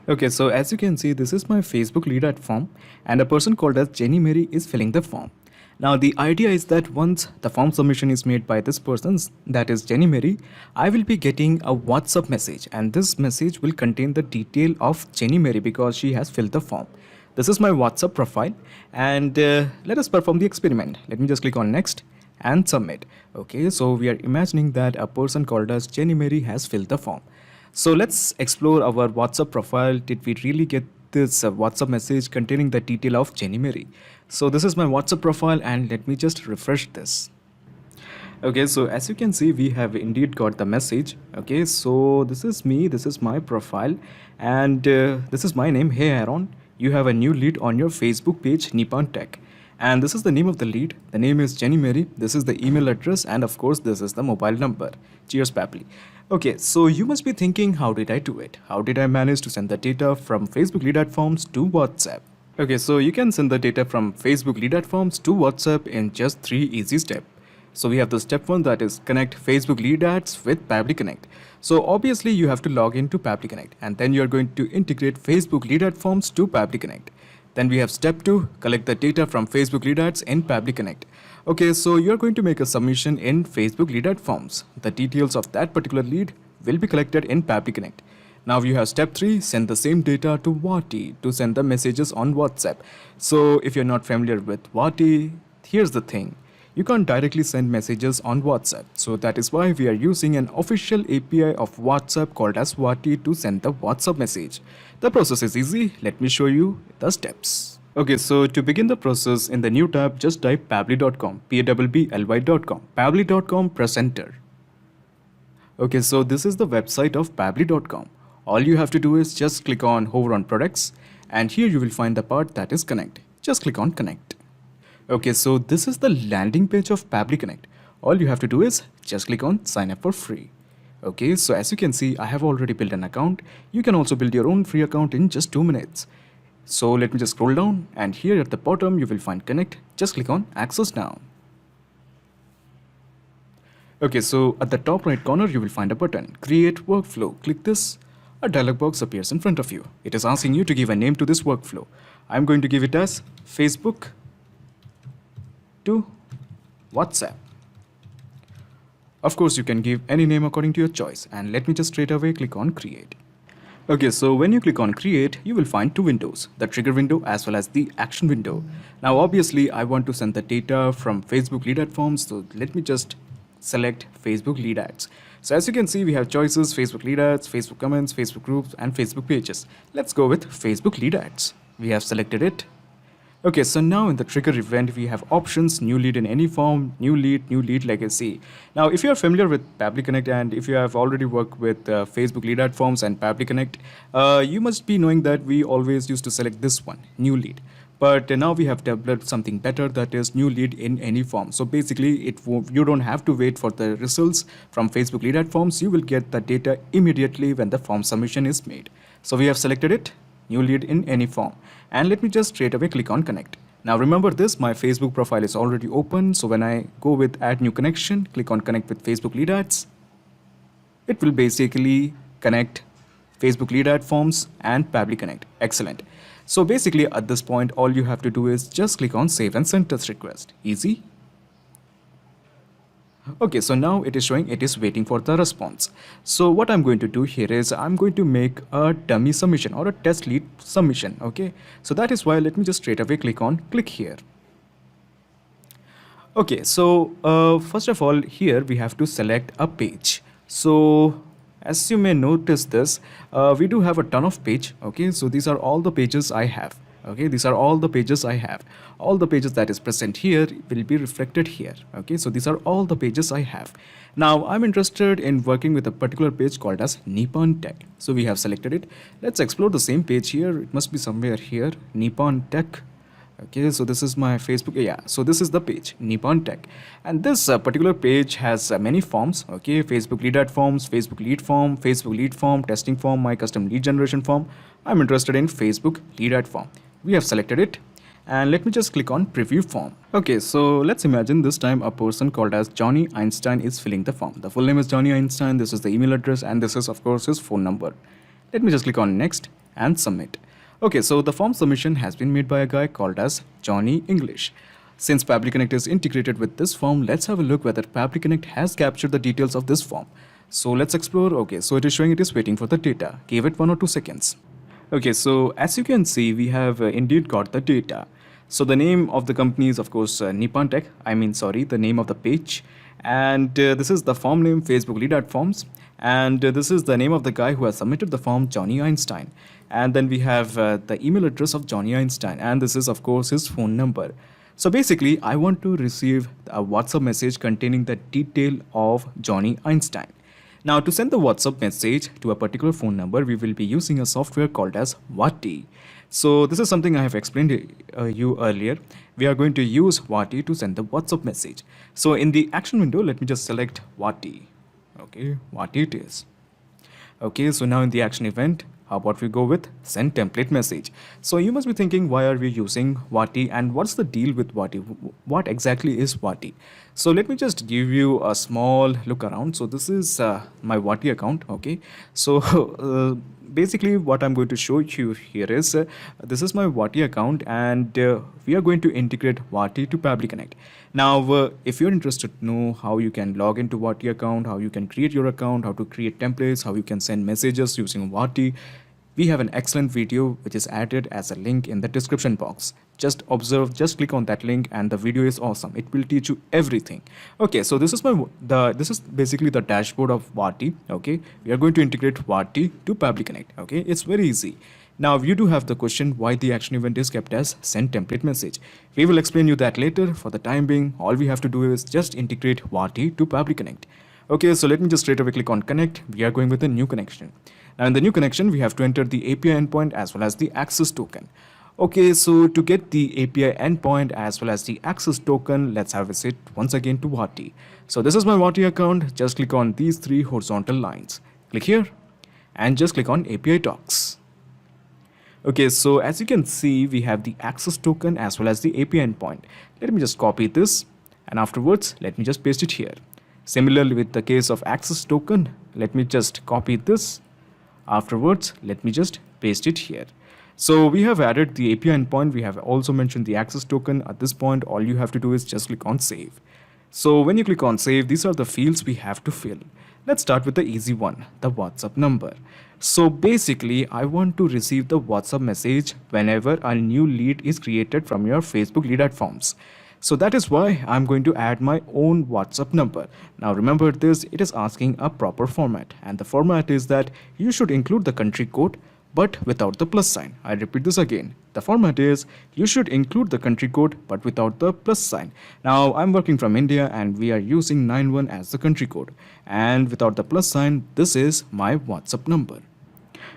Speaker 2: Okay, so as you can see, this is my Facebook lead ad form, and a person called as Jenny Mary is filling the form. Now the idea is that once the form submission is made by this person, that is Jenny Mary, I will be getting a WhatsApp message, and this message will contain the detail of Jenny Mary because she has filled the form. This is my WhatsApp profile, and let us perform the experiment. Let me just click on next and submit. Okay, so we are imagining that a person called as Jenny Mary has filled the form. So let's explore our WhatsApp profile. Did we really get this WhatsApp message containing the detail of Jenny Mary? So this is my WhatsApp profile, and let me just refresh this. Okay, so as you can see, we have indeed got the message. Okay, so this is me, this is my profile, and this is my name. Hey Aaron, you have a new lead on your Facebook page, Nippon Tech. And this is the name of the lead. The name is Jenny Mary. This is the email address, and of course, this is the mobile number. Cheers, Pabbly. Okay, so you must be thinking, how did I do it? How did I manage to send the data from Facebook lead ad forms to WhatsApp? Okay, so you can send the data from Facebook lead ad forms to WhatsApp in just 3 easy steps. So we have the step 1, that is connect Facebook lead ads with Pabbly Connect. So obviously you have to log into Pabbly Connect, and then you're going to integrate Facebook lead ad forms to Pabbly Connect. Then we have step 2, collect the data from Facebook lead ads in Pabbly Connect. Okay, so you're going to make a submission in Facebook lead ad forms. The details of that particular lead will be collected in Pabbly Connect. Now you have step 3, send the same data to Wati to send the messages on WhatsApp. So if you're not familiar with Wati, here's the thing. You can't directly send messages on WhatsApp. So that is why we are using an official API of WhatsApp called as Wati to send the WhatsApp message. The process is easy. Let me show you the steps. Okay, so to begin the process, in the new tab, just type pabbly.com, pabbly.com, pabbly.com, press enter. Okay, so this is the website of pabbly.com. All you have to do is just click on hover on products, and here you will find the part that is connect. Just click on connect. Okay, so this is the landing page of Pabbly Connect. All you have to do is just click on sign up for free. Okay, so as you can see, I have already built an account. You can also build your own free account in just 2 minutes. So let me just scroll down, and here at the bottom you will find connect. Just click on access now. Okay, so at the top right corner you will find a button, create workflow. Click this. A dialog box appears in front of you. It is asking you to give a name to this workflow. I'm going to give it as Facebook to WhatsApp. Of course, you can give any name according to your choice, and let me just straight away click on create. Okay, so when you click on create, you will find 2 windows, the trigger window as well as the action window. Now obviously I want to send the data from Facebook lead ad forms, so let me just select Facebook lead ads. So as you can see, we have choices: Facebook lead ads, Facebook comments, Facebook groups, and Facebook pages. Let's go with Facebook lead ads. We have selected it. Okay, so now in the trigger event, we have options: new lead in any form, new lead legacy. Now, if you are familiar with Pabbly Connect, and if you have already worked with Facebook lead ad forms and Pabbly Connect, you must be knowing that we always used to select this one, new lead. But now we have developed something better, that is new lead in any form. So basically, you don't have to wait for the results from Facebook lead ad forms. You will get the data immediately when the form submission is made. So we have selected it, new lead in any form. And let me just straight away click on connect. Now remember this, my Facebook profile is already open. So when I go with add new connection, click on connect with Facebook lead ads, it will basically connect Facebook lead ad forms and Pabbly Connect. Excellent. So basically at this point, all you have to do is just click on save and send test request. Easy. Okay, so now it is showing it is waiting for the response. So what I'm going to do here is I'm going to make a dummy submission or a test lead submission. Okay, so that is why let me just straight away click here. Okay, so first of all, here we have to select a page. So as you may notice this, we do have a ton of page. Okay, so these are all the pages I have. Okay, these are all the pages I have. All the pages that is present here will be reflected here. Okay, so these are all the pages I have. Now I'm interested in working with a particular page called as Nippon Tech. So we have selected it. Let's explore the same page here. It must be somewhere here, Nippon Tech. Okay, so this is my Facebook. Yeah, so this is the page Nippon Tech, and this particular page has many forms. Okay, Facebook lead ad forms, Facebook lead form, testing form, my custom lead generation form. I'm interested in Facebook lead ad form. We have selected it, and let me just click on preview form. Okay, so let's imagine this time a person called as Johnny Einstein is filling the form. The full name is Johnny Einstein. This is the email address, and this is of course his phone number. Let me just click on next and submit. Okay, so the form submission has been made by a guy called as Johnny English. Since Pabbly Connect is integrated with this form, let's have a look whether Pabbly Connect has captured the details of this form. So let's explore. Okay, so it is showing it is waiting for the data. Give it 1 or 2 seconds. Okay, so as you can see, we have indeed got the data. So the name of the company is of course Nippon Tech. The name of the page. And this is the form name, Facebook lead ad forms. And this is the name of the guy who has submitted the form, Johnny Einstein. And then we have the email address of Johnny Einstein, and this is of course his phone number. So basically I want to receive a WhatsApp message containing the detail of Johnny Einstein. Now to send the WhatsApp message to a particular phone number, we will be using a software called as Wati. So this is something I have explained you earlier. We are going to use Wati to send the WhatsApp message. So in the action window, let me just select Wati. Okay, Wati it is. Okay, so now in the action event, how about we go with send template message? So you must be thinking, why are we using Wati and what's the deal with Wati? What exactly is Wati? So let me just give you a small look around. So this is my Wati account. Okay, so basically what I'm going to show you here is this is my Wati account, and we are going to integrate Wati to Pabbly Connect. Now if you're interested to know how you can log into Wati account, how you can create your account, how to create templates, how you can send messages using Wati, we have an excellent video which is added as a link in the description box. Just observe, just click on that link, and the video is awesome. It will teach you everything. Okay, so this is this is basically the dashboard of Wati. Okay, we are going to integrate Wati to Pabbly Connect. Okay, it's very easy. Now you do have the question why the action event is kept as send template message. We will explain you that later. For the time being, all we have to do is just integrate Wati to Pabbly Connect. Okay, so let me just straight away click on connect. We are going with a new connection. Now in the new connection, we have to enter the API endpoint as well as the access token. Okay, so to get the API endpoint as well as the access token, let's have a visit once again to Wati. So this is my Wati account. Just click on these 3 horizontal lines. Click here and just click on API docs. Okay, so as you can see, we have the access token as well as the API endpoint. Let me just copy this, and afterwards, let me just paste it here. Similarly with the case of access token, let me just copy this. Afterwards, let me just paste it here. So we have added the API endpoint. We have also mentioned the access token. At this point, all you have to do is just click on save. So when you click on save, these are the fields we have to fill. Let's start with the easy one, the WhatsApp number. So basically, I want to receive the WhatsApp message whenever a new lead is created from your Facebook lead ad forms. So that is why I'm going to add my own WhatsApp number. Now remember this, it is asking a proper format, and the format is that you should include the country code but without the plus sign. I repeat this again. The format is you should include the country code but without the plus sign. Now I'm working from India and we are using 91 as the country code, and without the plus sign, this is my WhatsApp number.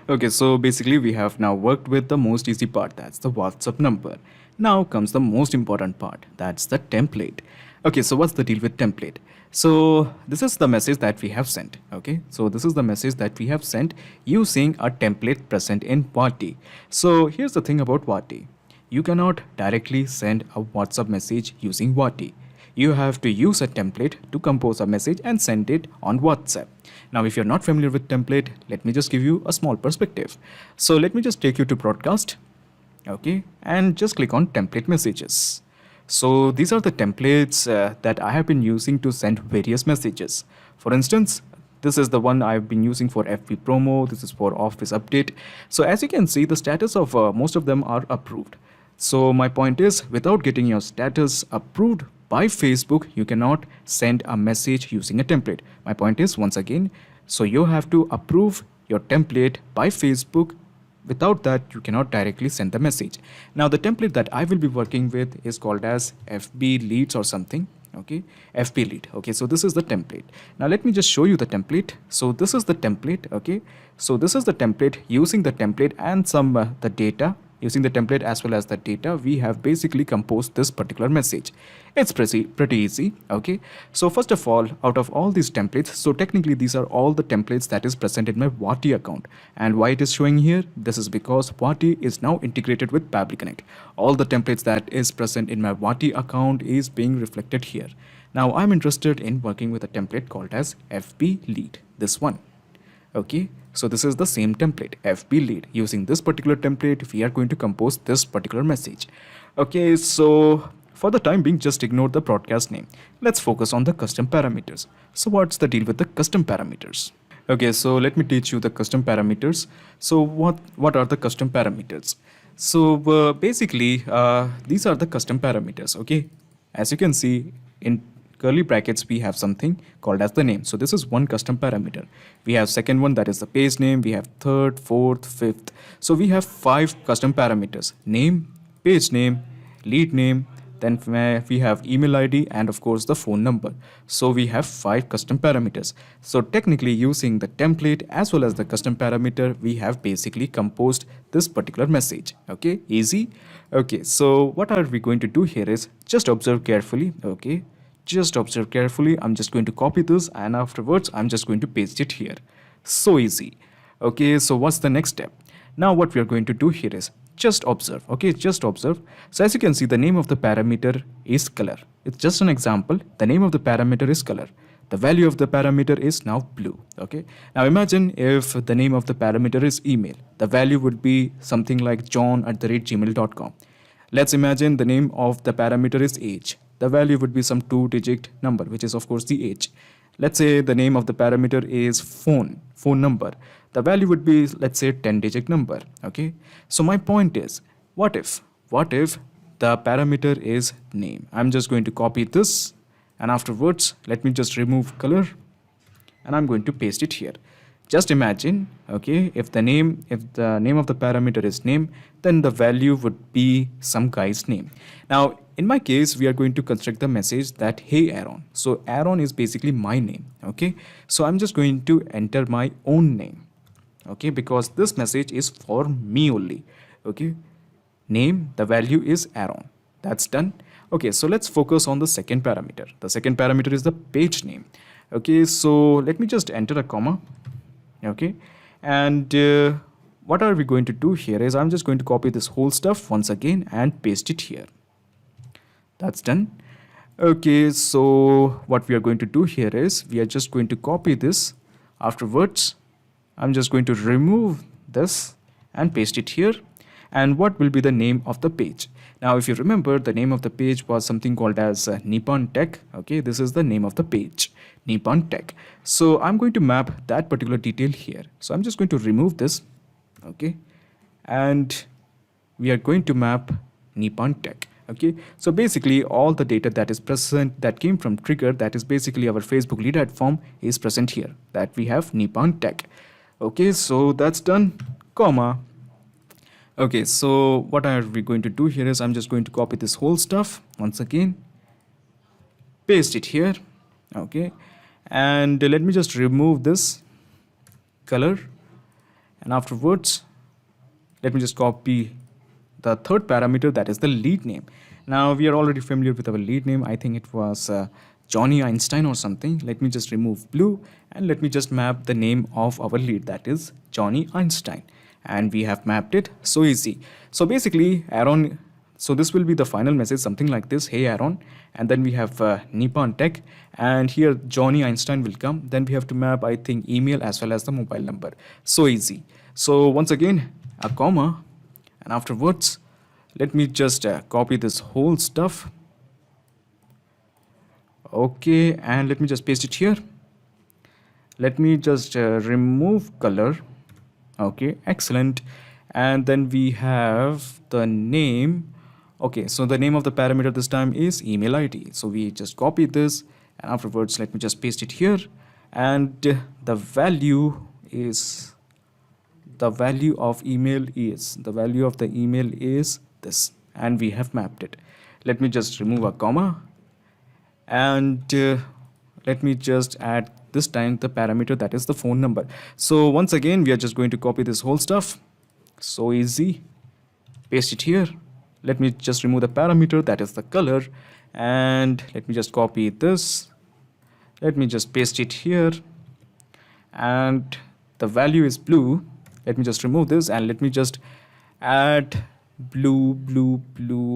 Speaker 2: Okay, so basically we have now worked with the most easy part, that's the WhatsApp number. Now comes the most important part, that's the template. Okay, so what's the deal with template? So this is the message that we have sent. Okay, so this is the message that we have sent using a template present in Wati. So here's the thing about Wati. you cannot directly send a WhatsApp message using Wati. You have to use a template to compose a message and send it on WhatsApp. Now, if you're not familiar with template, let me just give you a small perspective. So let me just take you to broadcast, okay, and just click on template messages. So these are the templates that I have been using to send various messages. For instance, this is the one I've been using for FB promo. This is for office update. So as you can see, the status of most of them are approved. So my point is, without getting your status approved by Facebook, you cannot send a message using a template. My point is, once again, so you have to approve your template by Facebook. Without that, you cannot directly send the message. Now, the template that I will be working with is called as FB leads or something. Okay, FB lead. Okay, so this is the template. Now, let me just show you the template. So this is the template. Okay, so this is the template. Using the template and some the data, using the template as well as the data, we have basically composed this particular message. It's pretty easy. Okay, so first of all, out of all these templates, so technically these are all the templates that is present in my Wati account. And why it is showing here? This is because Wati is now integrated with Pabbly Connect. All the templates that is present in my Wati account is being reflected here. Now I'm interested in working with a template called as FB lead, this one. Okay, so this is the same template, FB lead. Using this particular template, we are going to compose this particular message. Okay, so for the time being, just ignore the broadcast name. Let's focus on the custom parameters. So what's the deal with the custom parameters? Okay, so let me teach you the custom parameters. So what are the custom parameters? So basically, these are the custom parameters. Okay, as you can see in curly brackets, we have something called as the name. So this is one custom parameter. We have second one, that is the page name. We have third, fourth, fifth. So we have 5 custom parameters: name, page name, lead name, then we have email ID, and of course the phone number. So we have 5 custom parameters. So technically, using the template as well as the custom parameter, we have basically composed this particular message. Okay, easy. Okay, so what are we going to do here is just observe carefully. Okay, just observe carefully. I'm just going to copy this, and afterwards I'm just going to paste it here. So easy. Okay, so what's the next step? Now what we are going to do here is just observe. Okay, just observe. So as you can see, the name of the parameter is color. It's just an example. The name of the parameter is color. The value of the parameter is now blue. Okay, now imagine if the name of the parameter is email. The value would be something like john@gmail.com. Let's imagine the name of the parameter is age. The value would be some 2-digit number, which is of course the age. Let's say the name of the parameter is phone number. The value would be, let's say, 10-digit number. Okay, so my point is, what if the parameter is name? I'm just going to copy this, and afterwards let me just remove color, and I'm going to paste it here. Just imagine, okay, if the name of the parameter is name, then the value would be some guy's name. Now in my case, we are going to construct the message that, hey Aaron. So Aaron is basically my name. Okay, so I'm just going to enter my own name. Okay, because this message is for me only. Okay, name, the value is Aaron. That's done. Okay, so let's focus on the second parameter. The second parameter is the page name. Okay, so let me just enter a comma. Okay, and what are we going to do here is I'm just going to copy this whole stuff once again and paste it here. That's done. Okay, so what we are going to do here is we are just going to copy this. Afterwards, I'm just going to remove this and paste it here. And what will be the name of the page? Now, if you remember, the name of the page was something called as Nippon Tech. Okay, this is the name of the page, Nippon Tech. So I'm going to map that particular detail here. So I'm just going to remove this. Okay, and we are going to map Nippon Tech. Okay, so basically all the data that is present that came from trigger, that is basically our Facebook lead ad form, is present here, that we have Nippon Tech. Okay, so that's done, comma. Okay, so what are we going to do here is I'm just going to copy this whole stuff once again, paste it here. Okay, and let me just remove this color, and afterwards let me just copy the third parameter, that is the lead name. Now we are already familiar with our lead name. I think it was Johnny Einstein or something. Let me just remove blue and let me just map the name of our lead, that is Johnny Einstein. And we have mapped it. So easy. So basically Aaron So this will be the final message, something like this: hey Aaron. And then we have Nippon Tech, and here Johnny Einstein will come. Then we have to map, I think, email as well as the mobile number. So easy. So once again, a comma, and afterwards, let me just copy this whole stuff. Okay, and let me just paste it here. Let me just remove color. Okay, excellent. And then we have the name. Okay, so the name of the parameter this time is email ID. So we just copy this, and afterwards let me just paste it here. And the value is, the value of the email is this, and we have mapped it. Let me just remove a comma, and let me just add this time the parameter that is the phone number. So once again, we are just going to copy this whole stuff. So easy. Paste it here. Let me just remove the parameter that is the color, and let me just copy this. Let me just paste it here, and the value is blue. Let me just remove this, and let me just add blue.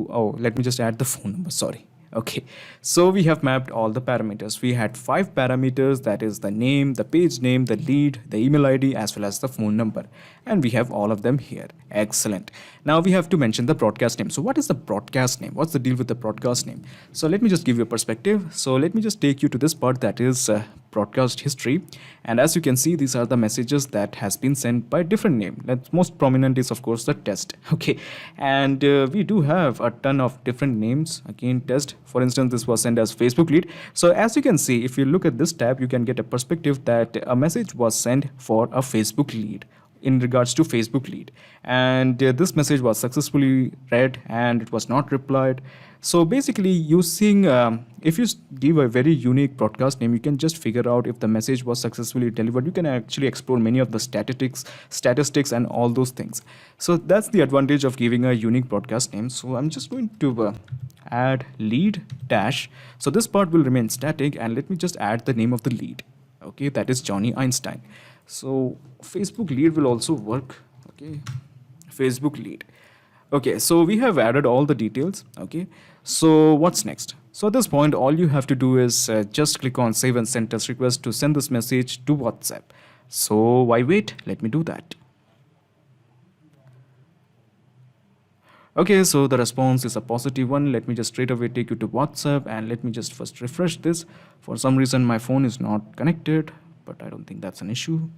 Speaker 2: Oh, let me just add the phone number, sorry. Okay, so we have mapped all the parameters. We had 5 parameters, that is the name, the page name, the lead, the email ID, as well as the phone number. And we have all of them here. Excellent. Now we have to mention the broadcast name. So what is the broadcast name? What's the deal with the broadcast name? So let me just give you a perspective. So let me just take you to this part, that is broadcast history. And as you can see, these are the messages that has been sent by different name. That's most prominent is of course the test. Okay, and we do have a ton of different names. Again, test. For instance, this was sent as Facebook lead. So as you can see, if you look at this tab, you can get a perspective that a message was sent for a Facebook lead, in regards to Facebook lead, and this message was successfully read and it was not replied. So basically, using if you give a very unique broadcast name, you can just figure out if the message was successfully delivered. You can actually explore many of the statistics and all those things. So that's the advantage of giving a unique broadcast name. So I'm just going to add lead dash. So this part will remain static, and let me just add the name of the lead. Okay, that is Johnny Einstein. So Facebook lead will also work. Okay, Facebook lead. Okay, so we have added all the details. Okay, so what's next? So at this point, all you have to do is just click on save and send test request to send this message to WhatsApp. So why wait? Let me do that. Okay, so the response is a positive one. Let me just straight away take you to WhatsApp, and let me just first refresh this. For some reason, my phone is not connected, but I don't think that's an issue.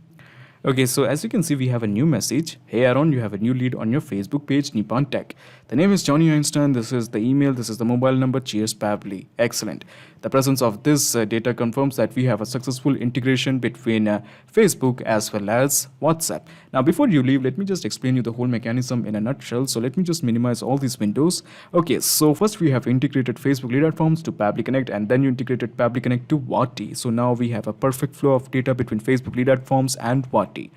Speaker 2: Okay, so as you can see, we have a new message. Hey Aaron, you have a new lead on your Facebook page, Nippon Tech. The name is Johnny Einstein. This is the email. This is the mobile number. Cheers, Pabbly. Excellent. The presence of this data confirms that we have a successful integration between Facebook as well as WhatsApp. Now, before you leave, let me just explain you the whole mechanism in a nutshell. So let me just minimize all these windows. Okay, so first we have integrated Facebook lead forms to Pabbly Connect, and then you integrated Pabbly Connect to Wati. So now we have a perfect flow of data between Facebook lead forms and Wati.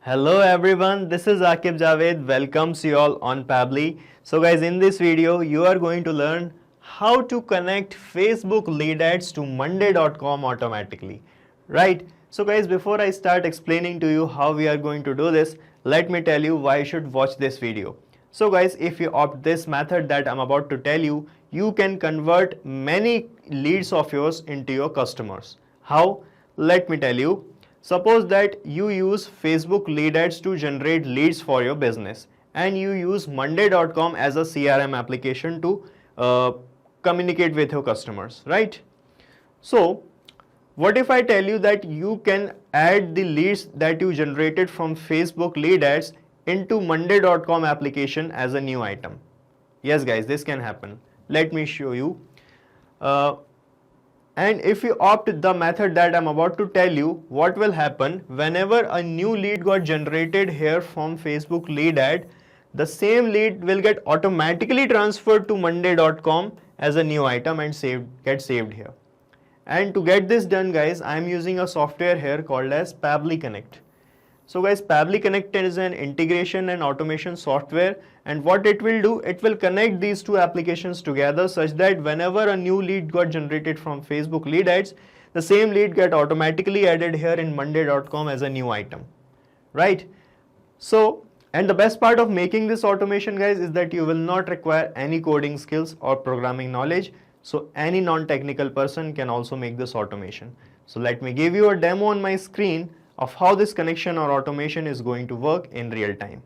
Speaker 4: Hello everyone, this is Akib Javed. Welcomes you all on Pabbly. So guys, in this video, you are going to learn how to connect Facebook lead ads to monday.com automatically, right? So guys, before I start explaining to you how we are going to do this, let me tell you why you should watch this video. So guys, if you opt this method that I'm about to tell you, you can convert many leads of yours into your customers. How? Let me tell you. Suppose that you use Facebook lead ads to generate leads for your business, and you use monday.com as a CRM application to communicate with your customers, right? So what if I tell you that you can add the leads that you generated from Facebook lead ads into monday.com application as a new item? Yes guys, this can happen. Let me show you. And if you opt the method that I'm about to tell you, what will happen whenever a new lead got generated here from Facebook lead ad, the same lead will get automatically transferred to monday.com as a new item and get saved here. And to get this done guys, I'm using a software here called as Pabbly Connect. So guys, Pabbly Connect is an integration and automation software, and what it will do, it will connect these two applications together such that whenever a new lead got generated from Facebook lead ads, the same lead get automatically added here in monday.com as a new item, right? So And the best part of making this automation, guys, is that you will not require any coding skills or programming knowledge. So any non-technical person can also make this automation. So let me give you a demo on my screen of how this connection or automation is going to work in real time.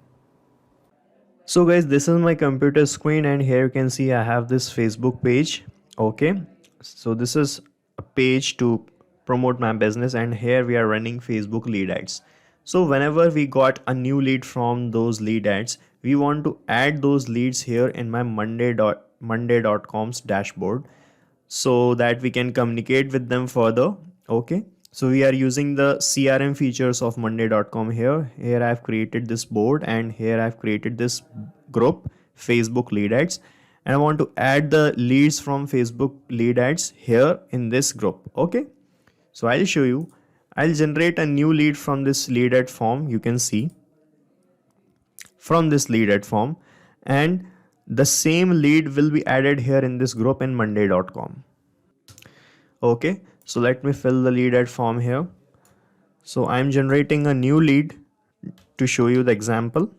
Speaker 4: So guys, this is my computer screen, and here you can see I have this Facebook page. Okay, so this is a page to promote my business, and here we are running Facebook lead ads. So whenever we got a new lead from those lead ads, we want to add those leads here in my Monday.com's dashboard so that we can communicate with them further. Okay, so we are using the CRM features of Monday.com here. Here I've created this board, and here I've created this group, Facebook lead ads, and I want to add the leads from Facebook lead ads here in this group. Okay, so I'll show you. I'll generate a new lead from this lead ad form. You can see from this lead ad form, and the same lead will be added here in this group in Monday.com. Okay, so let me fill the lead ad form here. So I'm generating a new lead to show you the example.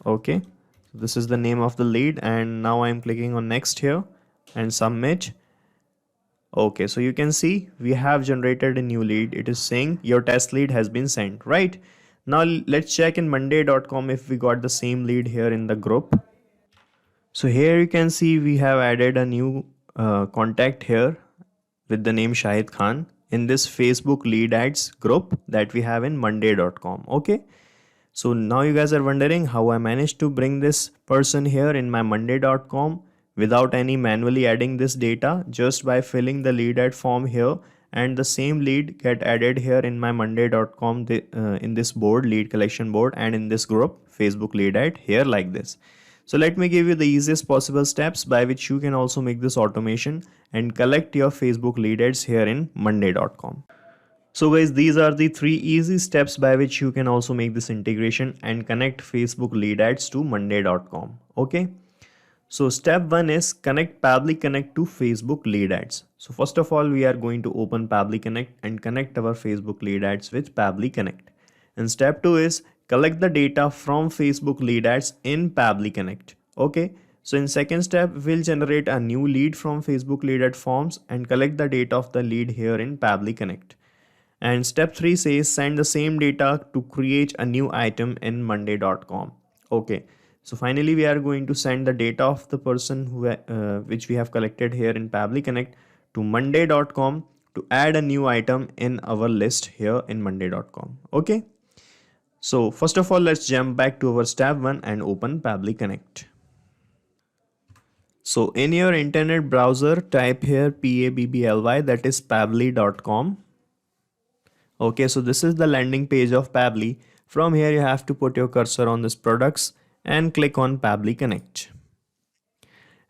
Speaker 4: Okay, so this is the name of the lead, and now I'm clicking on next here and submit. Okay, so you can see we have generated a new lead. It is saying your test lead has been sent, right? Now let's check in Monday.com if we got the same lead here in the group. So here you can see we have added a new contact here with the name Shahid Khan in this Facebook lead ads group that we have in Monday.com. Okay, so now you guys are wondering how I managed to bring this person here in my Monday.com without any manually adding this data, just by filling the lead ad form here, and the same lead get added here in my Monday.com in this board, lead collection board, and in this group, Facebook lead ad here like this. So let me give you the easiest possible steps by which you can also make this automation and collect your Facebook lead ads here in Monday.com. So guys, these are the 3 easy steps by which you can also make this integration and connect Facebook lead ads to Monday.com. Okay. So step 1 is connect Pabbly Connect to Facebook lead ads. So first of all, we are going to open Pabbly Connect and connect our Facebook lead ads with Pabbly Connect. And step 2 is collect the data from Facebook lead ads in Pabbly Connect. Okay, so in second step, we'll generate a new lead from Facebook lead ad forms and collect the data of the lead here in Pabbly Connect. And step 3 says send the same data to create a new item in Monday.com. Okay. So finally, we are going to send the data of the person which we have collected here in Pabbly Connect to Monday.com to add a new item in our list here in Monday.com. Okay. So first of all, let's jump back to our step 1 and open Pabbly Connect. So in your internet browser, type here Pabbly, that is Pabbly.com. Okay, so this is the landing page of Pabbly. From here, you have to put your cursor on this products and click on Pabbly Connect.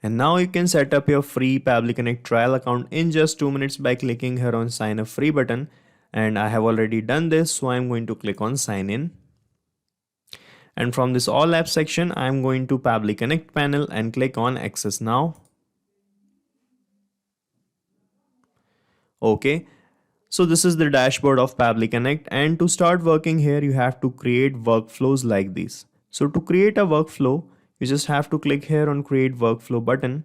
Speaker 4: And now you can set up your free Pabbly Connect trial account in just 2 minutes by clicking here on sign up free button. And I have already done this, so I'm going to click on sign in. And from this all apps section, I'm going to Pabbly Connect panel and click on access now. Okay. So this is the dashboard of Pabbly Connect, and to start working here, you have to create workflows like these. So to create a workflow, you just have to click here on create workflow button,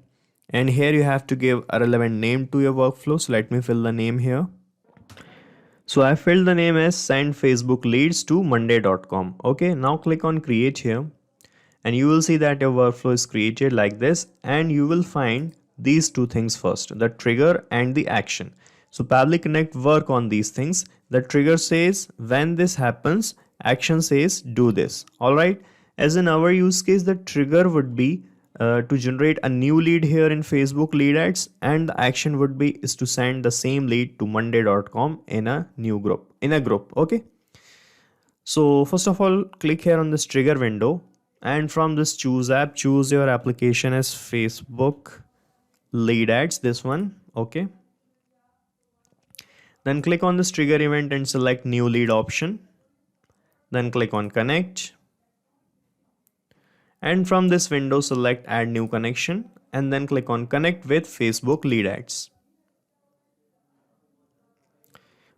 Speaker 4: and here you have to give a relevant name to your workflow. So let me fill the name here. So I filled the name as send Facebook leads to Monday.com. Okay, now click on create here, and you will see that your workflow is created like this, and you will find these 2 things first, the trigger and the action. So Pabbly Connect work on these things. The trigger says when this happens, action says do this. All right. As in our use case, the trigger would be to generate a new lead here in Facebook lead ads, and the action would be is to send the same lead to Monday.com in a new group, Okay. So first of all, click here on this trigger window, and from this choose app, choose your application as Facebook lead ads, this one. Okay. Then click on this trigger event and select new lead option. Then click on connect. And from this window, select add new connection, and then click on connect with Facebook lead ads.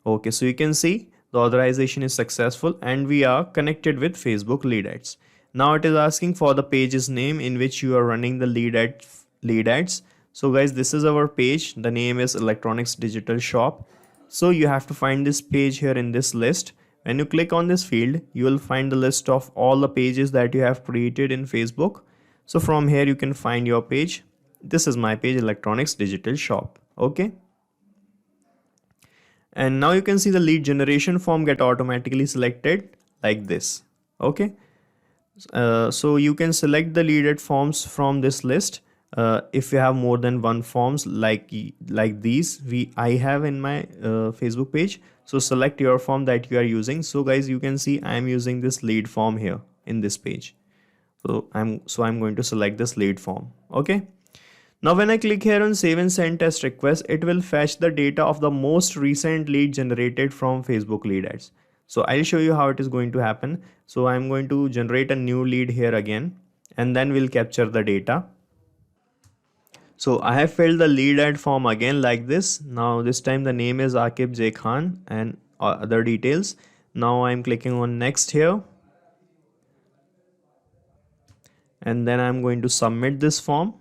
Speaker 4: Okay, so you can see The authorization is successful and we are connected with Facebook lead ads. Now it is asking for the page's name in which you are running the lead ads. So guys, this is our page. The name is Electronics Digital Shop. So you have to find this page here in this list. When you click on this field, you will find the list of all the pages that you have created in Facebook. So from here you can find your page. This is my page, Electronics Digital Shop. Okay. And now you can see the lead generation form get automatically selected like this. Okay. So you can select the lead forms from this list. If you have more than one forms like these I have in my Facebook page. So select your form that you are using. So guys, you can see I am using this lead form here in this page. So I'm going to select this lead form. Okay. Now when I click here on save and send test request, it will fetch the data of the most recent lead generated from Facebook lead ads. So I'll show you how it is going to happen. So I'm going to generate a new lead here again, and then we'll capture the data. So I have filled the lead ad form again like this. Now this time the name is Akib J Khan and other details. Now I'm clicking on next here. And then I'm going to submit this form.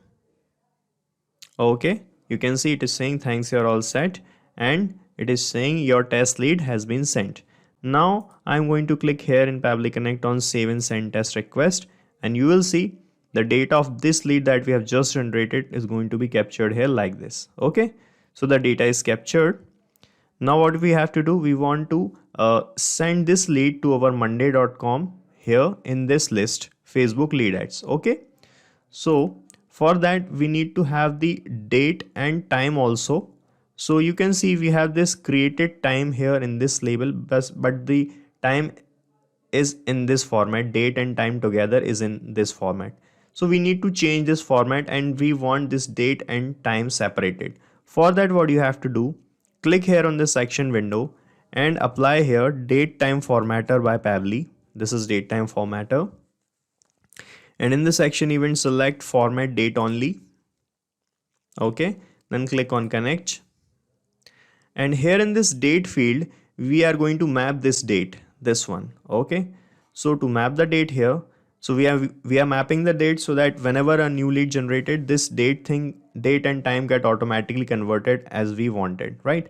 Speaker 4: Okay, you can see it is saying thanks, you're all set, and it is saying your test lead has been sent. Now I'm going to click here in Pabbly Connect on save and send test request, and you will see the data of this lead that we have just generated is going to be captured here like this. Okay, so the data is captured. Now what we have to do, we want to send this lead to our monday.com here in this list, Facebook lead ads. Okay, so for that we need to have the date and time also. So you can see we have this created time here in this label, but the time is in this format, date and time together is in this format. So we need to change this format and we want this date and time separated. For that, what you have to do, click here on the section window and apply here date time formatter by Pabbly. This is date time formatter. And in the section event, select format date only. Okay, then click on connect. And here in this date field, we are going to map this date, this one. Okay, so to map the date here, so we are mapping the date so that whenever a new lead generated, this date and time get automatically converted as we wanted, right?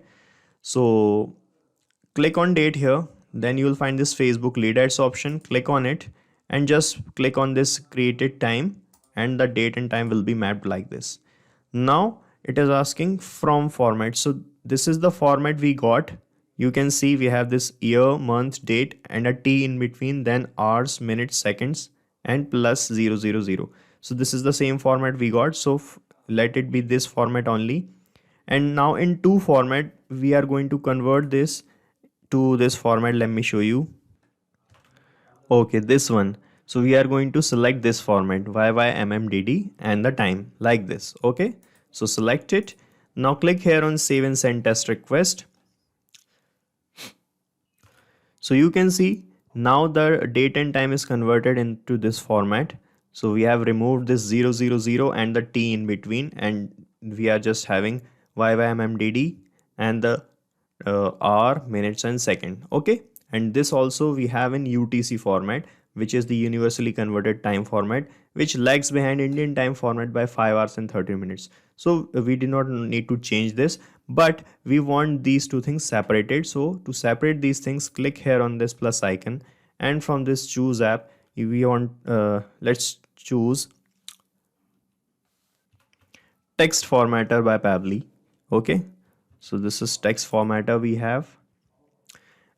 Speaker 4: So click on date here, then you will find this Facebook lead ads option. Click on it and just click on this created time, and the date and time will be mapped like this. Now it is asking from format. So this is the format we got. You can see we have this year, month, date and a T in between, then hours, minutes, seconds and plus 000. So this is the same format we got. So let it be this format only. And now in two format, we are going to convert this to this format. Let me show you. Okay, this one. So we are going to select this format, YYMMDD and the time like this. Okay, so select it. Now click here on save and send test request. So you can see now the date and time is converted into this format. So we have removed this 000 and the T in between, and we are just having YYMMDD and the hour, minutes and second. Okay, and this also we have in UTC format, which is the universally converted time format, which lags behind Indian time format by 5 hours and 30 minutes. So we do not need to change this, but we want these two things separated. So to separate these things, click here on this plus icon, and from this choose app, we want let's choose text formatter by Pabbly. Okay, so this is text formatter we have,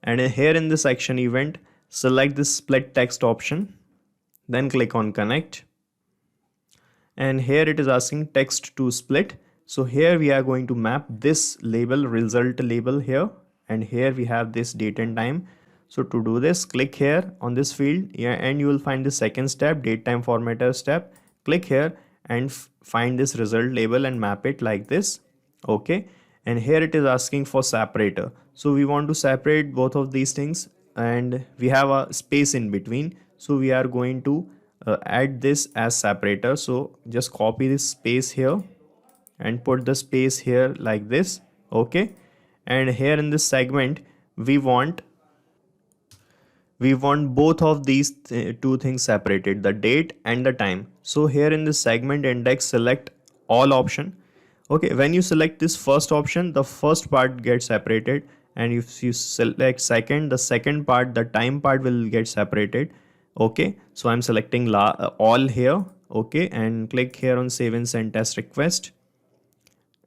Speaker 4: and here in the section event, select this split text option, then click on connect, and here it is asking text to split. So here we are going to map this label, result label here, and here we have this date and time. So to do this, click here on this field, and you will find the second step, date time formatter step. Click here and find this result label and map it like this. Okay, and here it is asking for separator. So we want to separate both of these things, and we have a space in between. So we are going to add this as separator. So just copy this space here and put the space here like this. Okay, and here in this segment we want we want both of these two things separated, the date and the time. So here in this segment index, select all option. Okay, when you select this first option, the first part gets separated, and if you select second, the second part, the time part, will get separated. Okay, so I'm selecting all here. Okay, and click here on save and send test request,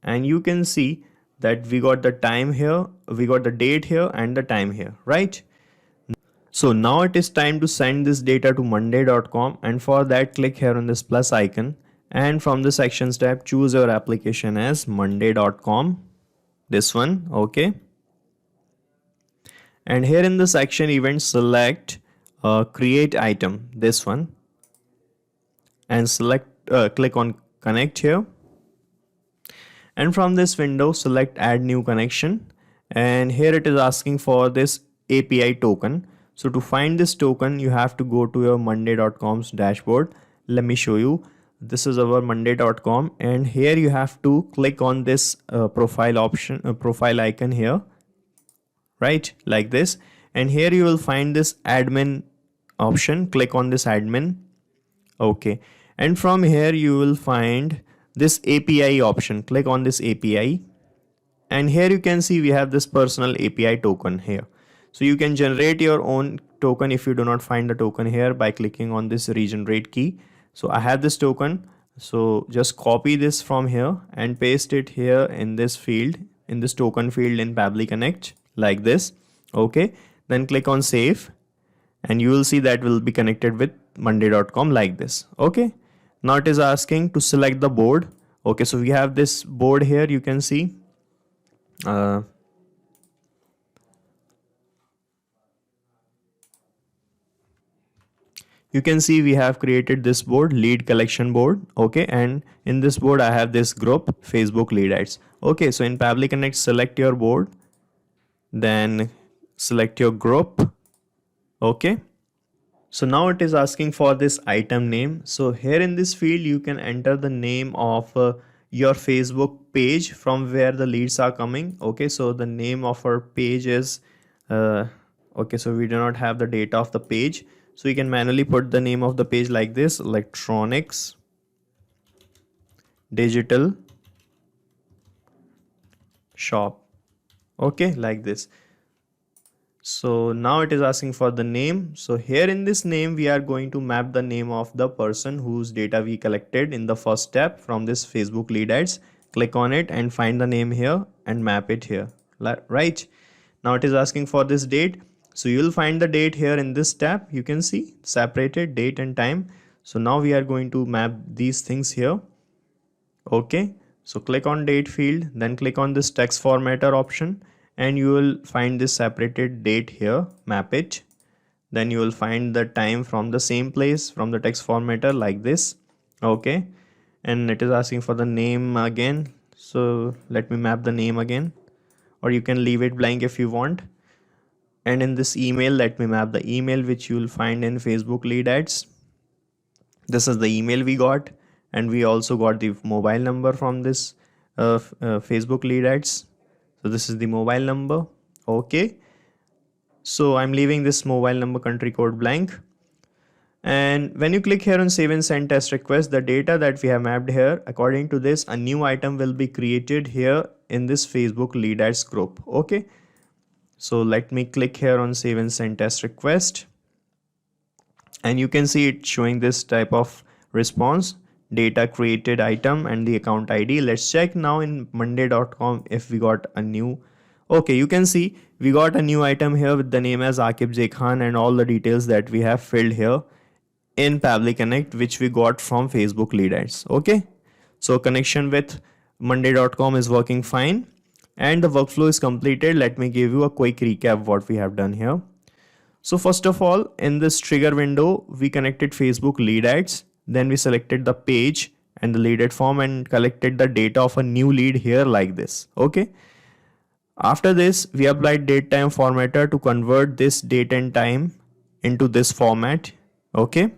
Speaker 4: and you can see that we got the time here, we got the date here and the time here, right? So now it is time to send this data to monday.com, and for that click here on this plus icon, and from the sections tab choose your application as monday.com, this one. Okay, and here in the section event select create item, this one, and select click on connect here, and from this window select add new connection, and here it is asking for this API token. So to find this token, you have to go to your monday.com's dashboard. Let me show you. This is our monday.com, and here you have to click on this profile option, profile icon here, right, like this, and here you will find this admin option. Click on this admin. Okay, and from here you will find this API option. Click on this API, and here you can see we have this personal API token here. So you can generate your own token if you do not find the token here by clicking on this regenerate key. So I have this token, so just copy this from here and paste it here in this field, in this token field in Pabbly Connect, like this. Okay, then click on save, and you will see that will be connected with monday.com like this. Okay, now it is asking to select the board. Okay, so we have this board here, you can see. You can see we have created this board, lead collection board. Okay, and in this board I have this group, Facebook lead ads. Okay, so in Pabbly Connect select your board, then select your group. Okay, so now it is asking for this item name. So here in this field you can enter the name of your Facebook page from where the leads are coming. Okay, so the name of our page is okay, so we do not have the data of the page, so you can manually put the name of the page like this: electronics digital shop. Okay, like this. So now it is asking for the name. So here in this name we are going to map the name of the person whose data we collected in the first step from this Facebook lead ads. Click on it and find the name here and map it here, right? Now it is asking for this date, so you will find the date here in this tab. You can see separated date and time. So now we are going to map these things here. Okay, so click on date field, then click on this text formatter option, and you will find this separated date here, map it. Then you will find the time from the same place from the text formatter like this. Okay, and it is asking for the name again, so let me map the name again, or you can leave it blank if you want. And in this email, let me map the email which you will find in Facebook lead ads. This is the email we got, and we also got the mobile number from this Facebook lead ads. So this is the mobile number. Okay, so I'm leaving this mobile number country code blank. And when you click here on save and send test request, the data that we have mapped here, according to this, a new item will be created here in this Facebook lead ads group. Okay, so let me click here on save and send test request, and you can see it showing this type of response: data created item and the account ID. Let's check now in monday.com if we got a new. Okay, you can see we got a new item here with the name as Akib J Khan and all the details that we have filled here in Pabbly Connect, which we got from Facebook lead ads. Okay, so connection with monday.com is working fine and the workflow is completed. Let me give you a quick recap what we have done here. So first of all, in this trigger window, we connected Facebook lead ads. Then we selected the page and the lead ad form and collected the data of a new lead here like this. Okay. After this, we applied date time formatter to convert this date and time into this format. Okay.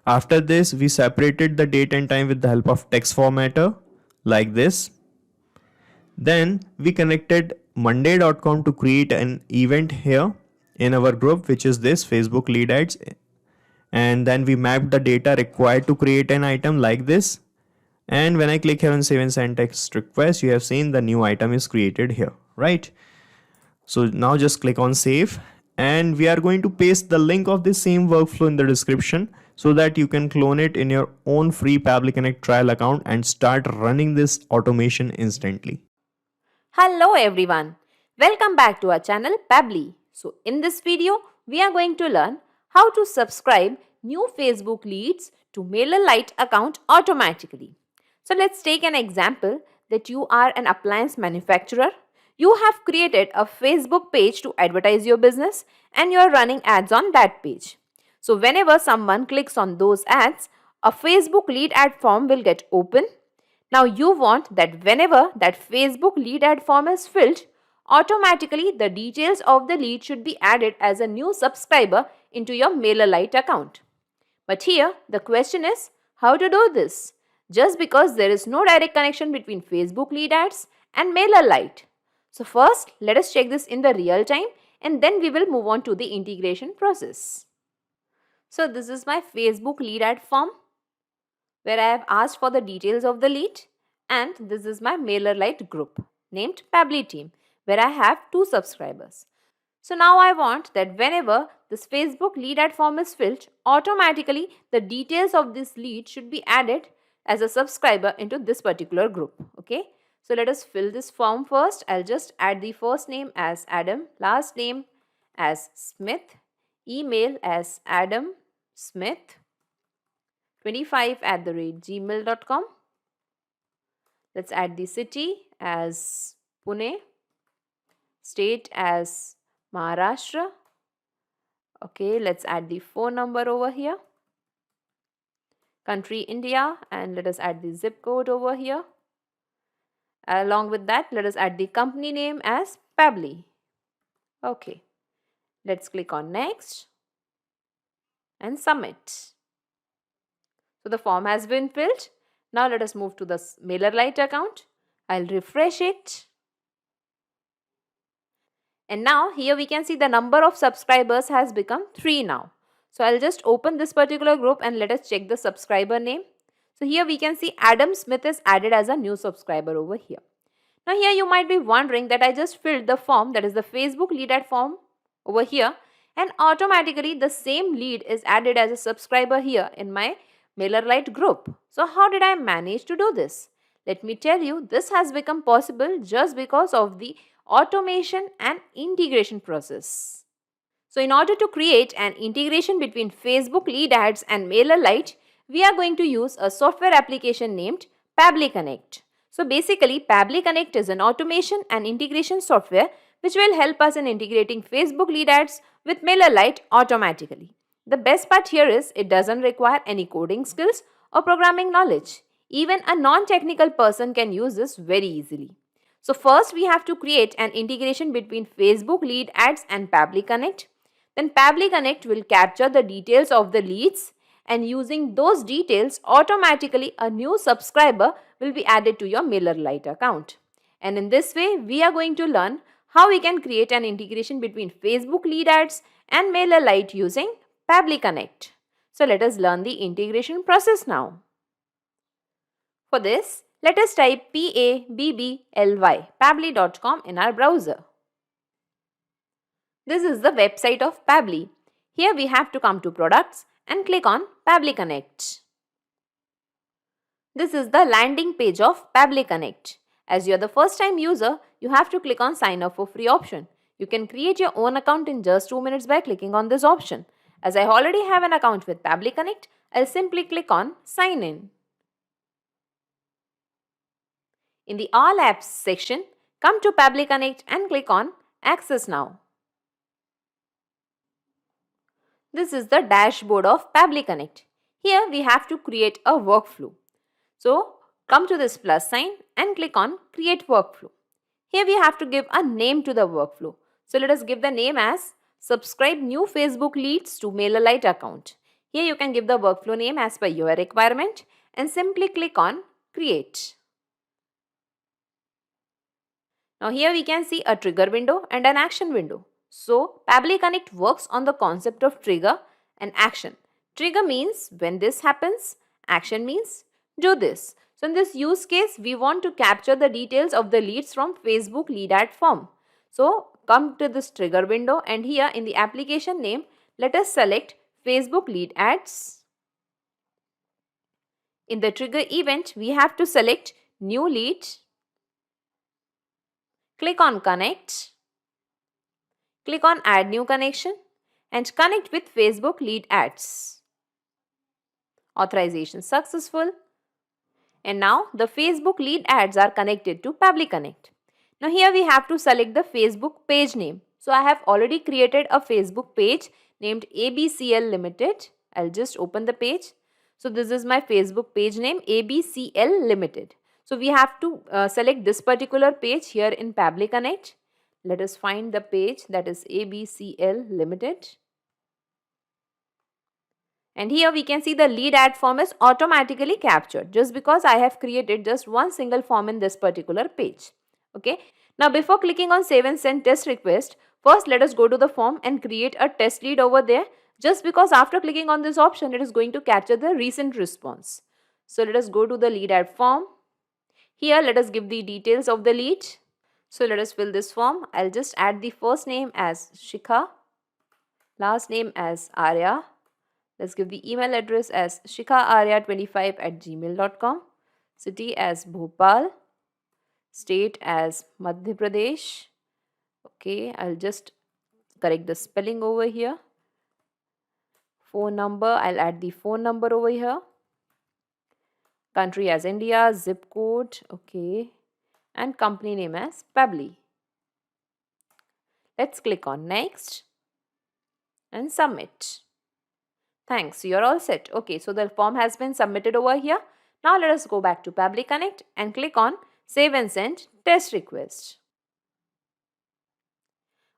Speaker 4: After this, we separated the date and time with the help of text formatter like this. Then we connected monday.com to create an event here. in our group, which is this Facebook lead ads. And then we map the data required to create an item like this. And when I click here on save and send text request, you have seen the new item is created here, right? So now just click on save, and we are going to paste the link of the same workflow in the description so that you can clone it in your own free Pabbly Connect trial account and start running this automation instantly.
Speaker 5: Hello everyone, welcome back to our channel Pabbly. So in this video, we are going to learn how to subscribe new Facebook leads to MailerLite account automatically. So let's take an example that you are an appliance manufacturer. You have created a Facebook page to advertise your business and you are running ads on that page. So whenever someone clicks on those ads, a Facebook lead ad form will get open. Now you want that whenever that Facebook lead ad form is filled, automatically the details of the lead should be added as a new subscriber into your MailerLite account. But here the question is how to do this, just because there is no direct connection between Facebook lead ads and MailerLite. So first let us check this in the real time and then we will move on to the integration process. So this is my Facebook lead ad form where I have asked for the details of the lead, and this is my MailerLite group named Pabbly Team where I have 2 subscribers. So now I want that whenever this Facebook lead ad form is filled, automatically the details of this lead should be added as a subscriber into this particular group. Okay. So let us fill this form first. I'll just add the first name as Adam, last name as Smith, email as adamsmith25@gmail.com. Let's add the city as Pune, state as Maharashtra. Okay, let's add the phone number over here. Country India, and let us add the zip code over here. Along with that, let us add the company name as Pabbly. Okay, let's click on next and submit. So the form has been filled. Now let us move to the MailerLite account. I'll refresh it. And now here we can see the number of subscribers has become 3 now. So I'll just open this particular group and let us check the subscriber name. So here we can see Adam Smith is added as a new subscriber over here. Now here you might be wondering that I just filled the form, that is the Facebook lead ad form over here, and automatically the same lead is added as a subscriber here in my MailerLite group. So how did I manage to do this? Let me tell you, this has become possible just because of the automation and integration process. So in order to create an integration between Facebook lead ads and MailerLite, we are going to use a software application named Pabbly Connect. So basically, Pabbly Connect is an automation and integration software which will help us in integrating Facebook lead ads with MailerLite automatically. The best part here is it doesn't require any coding skills or programming knowledge. Even a non-technical person can use this very easily. So first we have to create an integration between Facebook lead ads and Pabbly Connect. Then Pabbly Connect will capture the details of the leads, and using those details, automatically a new subscriber will be added to your MailerLite account. And in this way, we are going to learn how we can create an integration between Facebook lead ads and MailerLite using Pabbly Connect. So let us learn the integration process now. For this, let us type Pabbly, pabbly.com in our browser. This is the website of Pabbly. Here we have to come to products and click on Pabbly Connect. This is the landing page of Pabbly Connect. As you are the first time user, you have to click on sign up for free option. You can create your own account in just 2 minutes by clicking on this option. As I already have an account with Pabbly Connect, I'll simply click on sign in. In the all apps section, come to Pabbly Connect and click on access now. This is the dashboard of Pabbly Connect. Here we have to create a workflow. So come to this plus sign and click on create workflow. Here we have to give a name to the workflow. So let us give the name as subscribe new Facebook leads to MailerLite account. Here you can give the workflow name as per your requirement and simply click on create. Now here we can see a trigger window and an action window. So Pabbly Connect works on the concept of trigger and action. Trigger means when this happens, action means do this. So in this use case, we want to capture the details of the leads from Facebook lead ad form. So come to this trigger window, and here in the application name, let us select Facebook lead ads. In the trigger event, we have to select new lead. Click on connect. Click on add new connection and connect with Facebook lead ads. Authorization successful. And now the Facebook lead ads are connected to Pabbly Connect. Now here we have to select the Facebook page name. So I have already created a Facebook page named ABCL Limited. I'll just open the page. So this is my Facebook page name, ABCL Limited. So we have to select this particular page here in Pabbly Connect. Let us find the page, that is ABCL Limited. And here we can see the lead ad form is automatically captured just because I have created just one single form in this particular page. Okay. Now before clicking on save and send test request, first let us go to the form and create a test lead over there, just because after clicking on this option, it is going to capture the recent response. So let us go to the lead ad form. Here let us give the details of the lead. So let us fill this form. I'll just add the first name as Shikha, last name as Arya. Let's give the email address as shikhaarya25@gmail.com, city as Bhopal, state as Madhya Pradesh. Okay, I'll just correct the spelling over here. Phone number, I'll add the phone number over here. Country as India, zip code, okay, and company name as Pabbly. Let's click on next and submit. Thanks, you're all set. Okay, so the form has been submitted over here. Now let us go back to Pabbly Connect and click on save and send test request.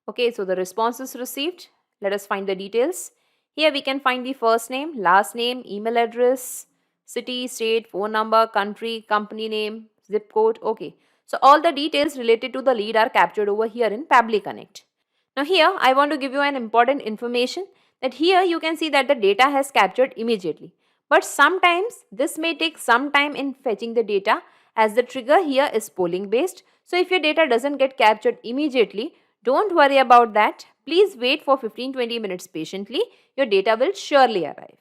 Speaker 5: Okay, so the response is received. Let us find the details. Here we can find the first name, last name, email address, city, state, phone number, country, company name, zip code. Okay, so all the details related to the lead are captured over here in Pabbly Connect. Now here I want to give you an important information that here you can see that the data has captured immediately. But sometimes this may take some time in fetching the data, as the trigger here is polling based. So if your data doesn't get captured immediately, don't worry about that. Please wait for 15-20 minutes patiently. Your data will surely arrive.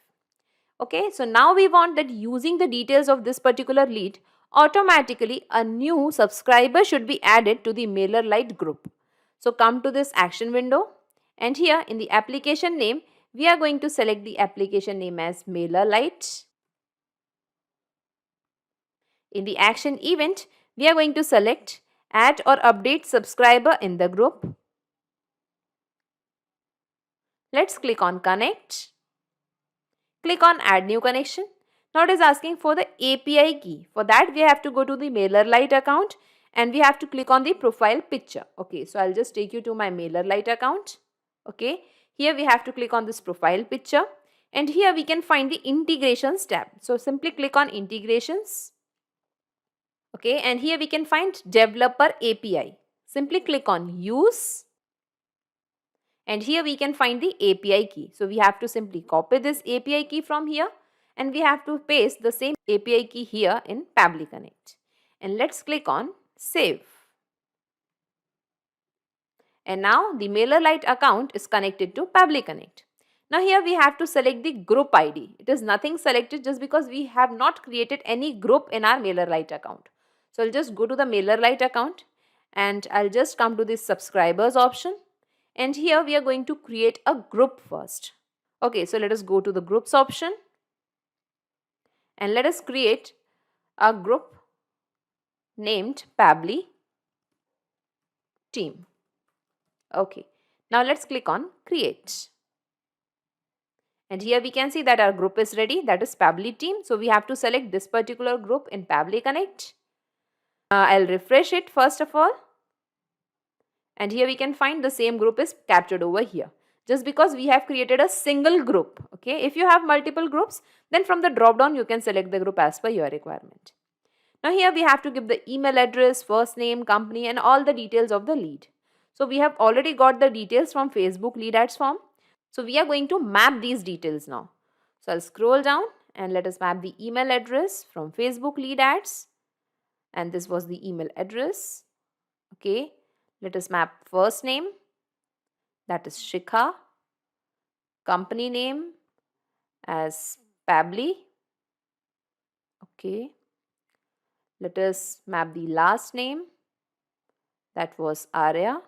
Speaker 5: Okay, so now we want that using the details of this particular lead, automatically a new subscriber should be added to the MailerLite group. So come to this action window, and here in the application name, we are going to select the application name as MailerLite. In the action event, we are going to select add or update subscriber in the group. Let's click on connect. Click on add new connection. Now it is asking for the API key. For that we have to go to the MailerLite account and we have to click on the profile picture. Okay, so I'll just take you to my MailerLite account. Okay, here we have to click on this profile picture, and here we can find the integrations tab. So simply click on integrations. Okay, and here we can find developer API. Simply click on use, and here we can find the API key. So we have to simply copy this API key from here, and we have to paste the same API key here in Pabbly Connect. And let's click on save. And now the MailerLite account is connected to Pabbly Connect. Now here we have to select the group ID. It is nothing selected just because we have not created any group in our MailerLite account. So I'll just go to the MailerLite account and I'll just come to this subscribers option. And here we are going to create a group first. Okay, so let us go to the groups option. And let us create a group named Pabbly Team. Okay, now let's click on create. And here we can see that our group is ready, that is Pabbly Team. So we have to select this particular group in Pabbly Connect. I'll refresh it first of all. And here we can find the same group is captured over here. Just because we have created a single group. Okay, if you have multiple groups, then from the drop down you can select the group as per your requirement. Now here we have to give the email address, first name, company and all the details of the lead. So we have already got the details from Facebook lead ads form. So we are going to map these details now. So I'll scroll down and let us map the email address from Facebook lead ads. And this was the email address. Okay, let us map first name, that is Shikha, company name as Pabbly. Okay, let us map the last name, that was Arya,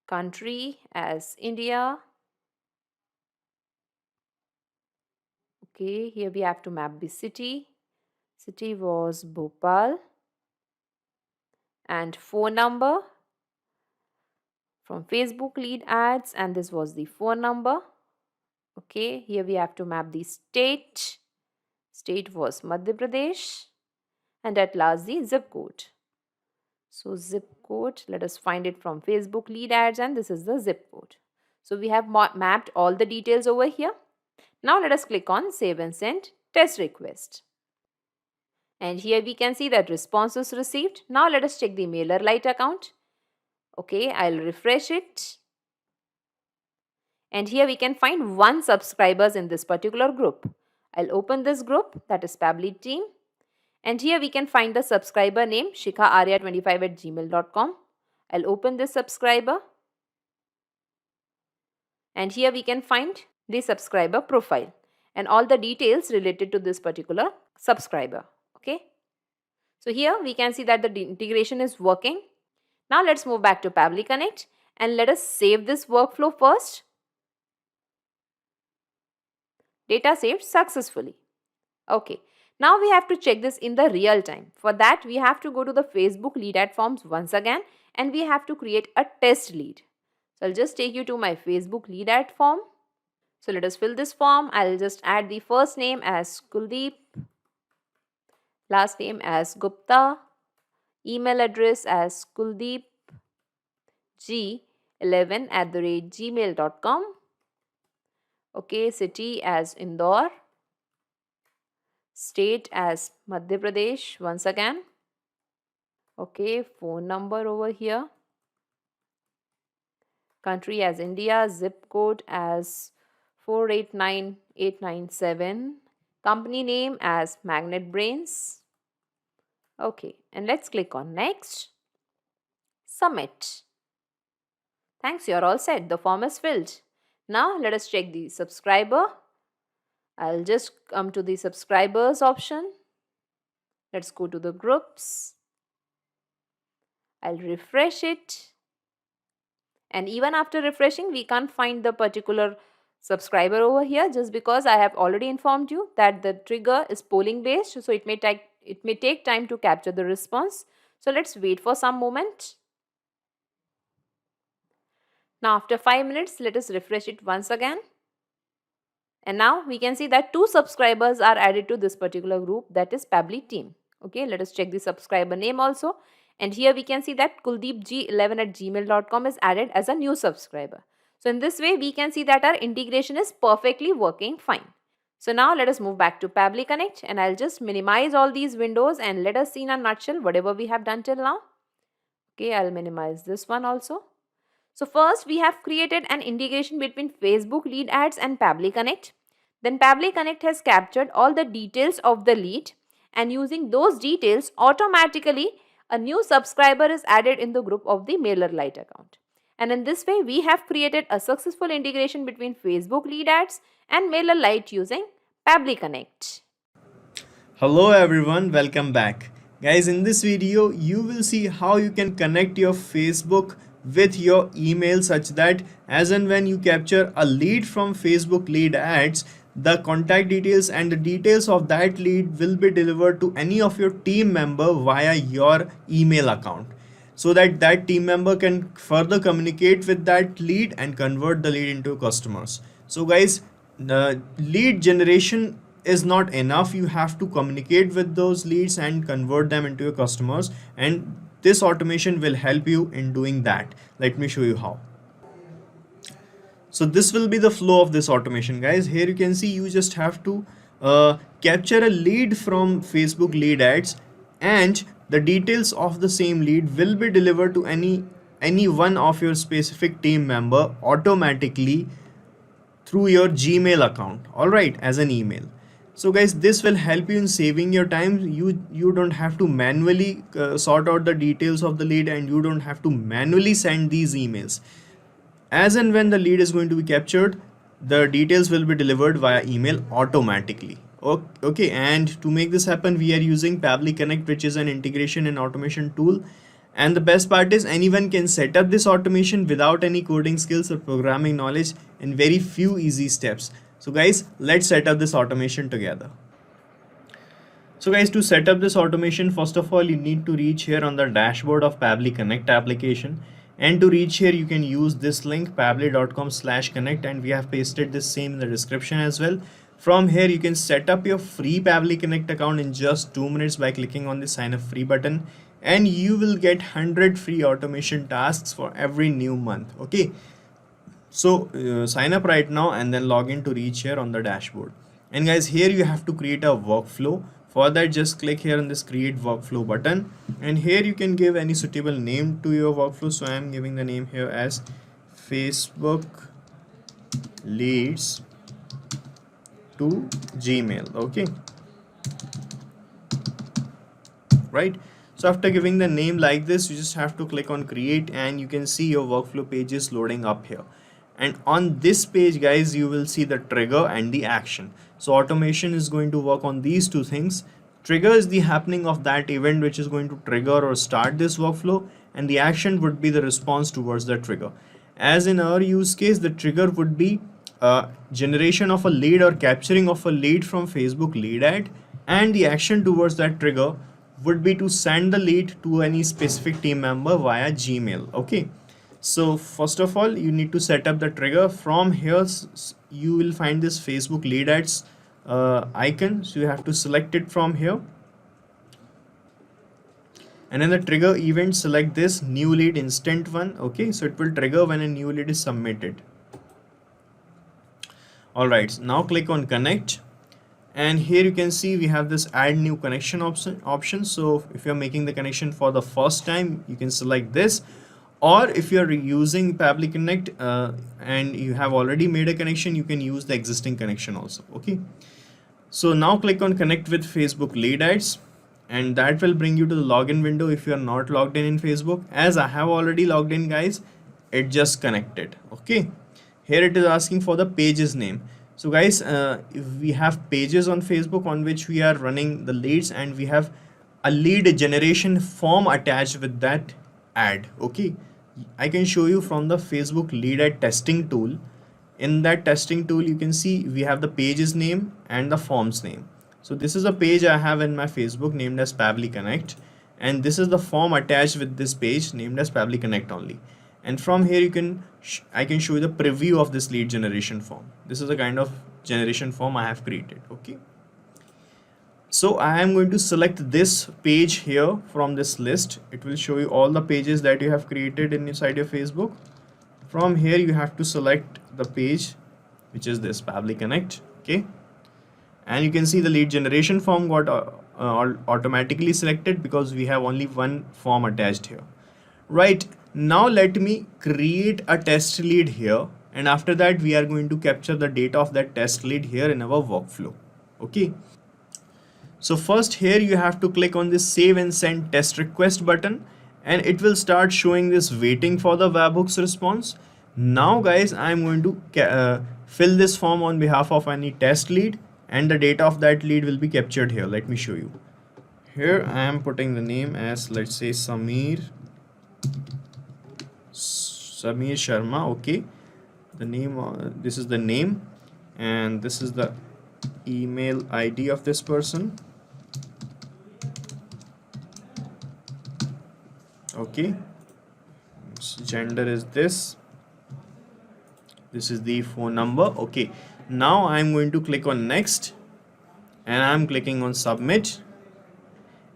Speaker 5: country as India. Okay, here we have to map the city. City was Bhopal. And phone number from Facebook lead ads, and this was the phone number. Okay, here we have to map the state. State was Madhya Pradesh. And at last the zip code. So zip code, let us find it from Facebook lead ads, and this is the zip code. So we have mapped all the details over here. Now let us click on save and send test request. And here we can see that response is received. Now let us check the MailerLite account. Okay, I'll refresh it. And here we can find 1 subscribers in this particular group. I'll open this group, that is Pabbly team. And here we can find the subscriber name shikhaarya25@gmail.com. I'll open this subscriber. And here we can find the subscriber profile and all the details related to this particular subscriber. Okay. So here we can see that the integration is working. Now let's move back to Pabbly Connect and let us save this workflow first. Data saved successfully. Okay. Now we have to check this in the real time. For that we have to go to the Facebook lead ad forms once again and we have to create a test lead. So I'll just take you to my Facebook lead ad form. So let us fill this form. I'll just add the first name as Kuldeep, last name as Gupta, email address as kuldeepg11@gmail.com. Okay, city as Indore, state as Madhya Pradesh once again. Okay, phone number over here, country as India, zip code as 489897, company name as Magnet Brains. Okay, and let's click on next. Submit. Thanks, you're all set. The form is filled. Now let us check the subscriber. I'll just come to the subscribers option. Let's go to the groups. I'll refresh it. And even after refreshing, we can't find the particular subscriber over here just because I have already informed you that the trigger is polling based. So it may take time to capture the response. So let's wait for some moment. Now after 5 minutes, let us refresh it once again. And now we can see that 2 subscribers are added to this particular group, that is Pabbly team. Okay, let us check the subscriber name also. And here we can see that kuldeepg11@gmail.com is added as a new subscriber. So in this way, we can see that our integration is perfectly working fine. So now let us move back to Pabbly Connect and I'll just minimize all these windows and let us see in a nutshell whatever we have done till now. Okay, I'll minimize this one also. So first we have created an integration between Facebook lead ads and Pabbly Connect. Then Pabbly Connect has captured all the details of the lead and using those details automatically a new subscriber is added in the group of the MailerLite account. And in this way we have created a successful integration between Facebook lead ads and MailerLite using Pabbly Connect.
Speaker 4: Hello everyone, welcome back. Guys, in this video you will see how you can connect your Facebook with your email such that as and when you capture a lead from Facebook lead ads, the contact details and the details of that lead will be delivered to any of your team member via your email account, so that that team member can further communicate with that lead and convert the lead into customers. So guys, the lead generation is not enough. You have to communicate with those leads and convert them into your customers, and this automation will help you in doing that. Let me show you how. So this will be the flow of this automation, guys. Here you can see you just have to capture a lead from Facebook lead ads and the details of the same lead will be delivered to any any one of your specific team member automatically through your Gmail account, all right, as an email. So guys, this will help you in saving your time. You don't have to manually sort out the details of the lead, and you don't have to manually send these emails. As and when the lead is going to be captured, the details will be delivered via email automatically. Okay, and to make this happen, we are using Pabbly Connect, which is an integration and automation tool. And the best part is anyone can set up this automation without any coding skills or programming knowledge in very few easy steps. So guys, let's set up this automation together. So guys, to set up this automation, first of all, you need to reach here on the dashboard of Pabbly Connect application. And to reach here, you can use this link pabbly.com/connect, and we have pasted this same in the description as well. From here, you can set up your free Pabbly Connect account in just 2 minutes by clicking on the sign up free button, and you will get 100 free automation tasks for every new month. Okay, so sign up right now and then log in to reach here on the dashboard. And guys, here you have to create a workflow. For that, just click here on this create workflow button, and here you can give any suitable name to your workflow. So I am giving the name here as Facebook leads to Gmail. Okay, right. So after giving the name like this, you just have to click on create, and you can see your workflow page is loading up here. And on this page, guys, you will see the trigger and the action. So automation is going to work on these two things. Trigger is the happening of that event which is going to trigger or start this workflow, and the action would be the response towards the trigger. As in our use case, the trigger would be generation of a lead or capturing of a lead from Facebook lead ad, and the action towards that trigger would be to send the lead to any specific team member via Gmail. Okay, so first of all, you need to set up the trigger. From here, you will find this Facebook lead ads icon, so you have to select it from here, and in the trigger event, select this new lead instant one. Okay, so it will trigger when a new lead is submitted. All right, now click on connect, and here you can see we have this add new connection option. So if you're making the connection for the first time, you can select this, or if you're using Pabbly Connect and you have already made a connection, you can use the existing connection also. Okay, so now click on connect with Facebook lead ads, and that will bring you to the login window if you are not logged in Facebook. As I have already logged in, guys, it just connected. Okay, here it is asking for the page's name. So guys, if we have pages on Facebook on which we are running the leads, and we have a lead generation form attached with that ad. Okay, I can show you from the Facebook lead ad testing tool. In that testing tool, you can see we have the page's name and the form's name. So this is a page I have in my Facebook named as Pabbly Connect, and this is the form attached with this page named as Pabbly Connect only. And from here, I can show you the preview of this lead generation form. This is the kind of generation form I have created. Okay, so I am going to select this page here from this list. It will show you all the pages that you have created inside your Facebook. From here, you have to select the page which is this Pabbly Connect. Okay, and you can see the lead generation form got automatically selected because we have only one form attached here. Right, now let me create a test lead here, and after that we are going to capture the data of that test lead here in our workflow. Okay, so first here you have to click on this save and send test request button, and it will start showing this waiting for the webhooks response. Now guys, I am going to fill this form on behalf of any test lead, and the data of that lead will be captured here. Let me show you. Here I am putting the name as, let's say, Samir Sharma. Okay, the name, this is the name, and this is the email ID of this person. Okay, gender is this is the phone number. Okay, now I'm going to click on next, and I'm clicking on submit,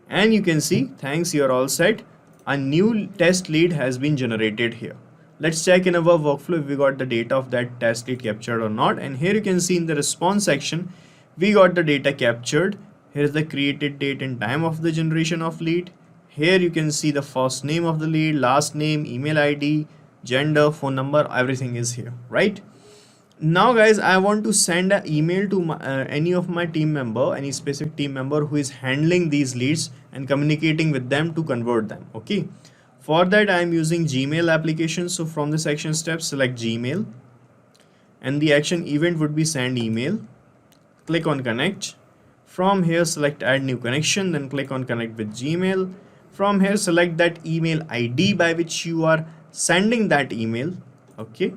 Speaker 4: and you can see, thanks, you're all set. A new test lead has been generated here. Let's check in our workflow if we got the data of that test lead captured or not. And here you can see in the response section, we got the data captured. Here is the created date and time of the generation of lead. Here you can see the first name of the lead, last name, email ID, gender, phone number, everything is here, right? Now guys, I want to send an email to any of my team member, any specific team member who is handling these leads and communicating with them to convert them. Okay, for that I am using Gmail application. So from this action step, select Gmail, and the action event would be send email. Click on connect. From here select add new connection, then click on connect with Gmail. From here select that email ID by which you are sending that email. Okay,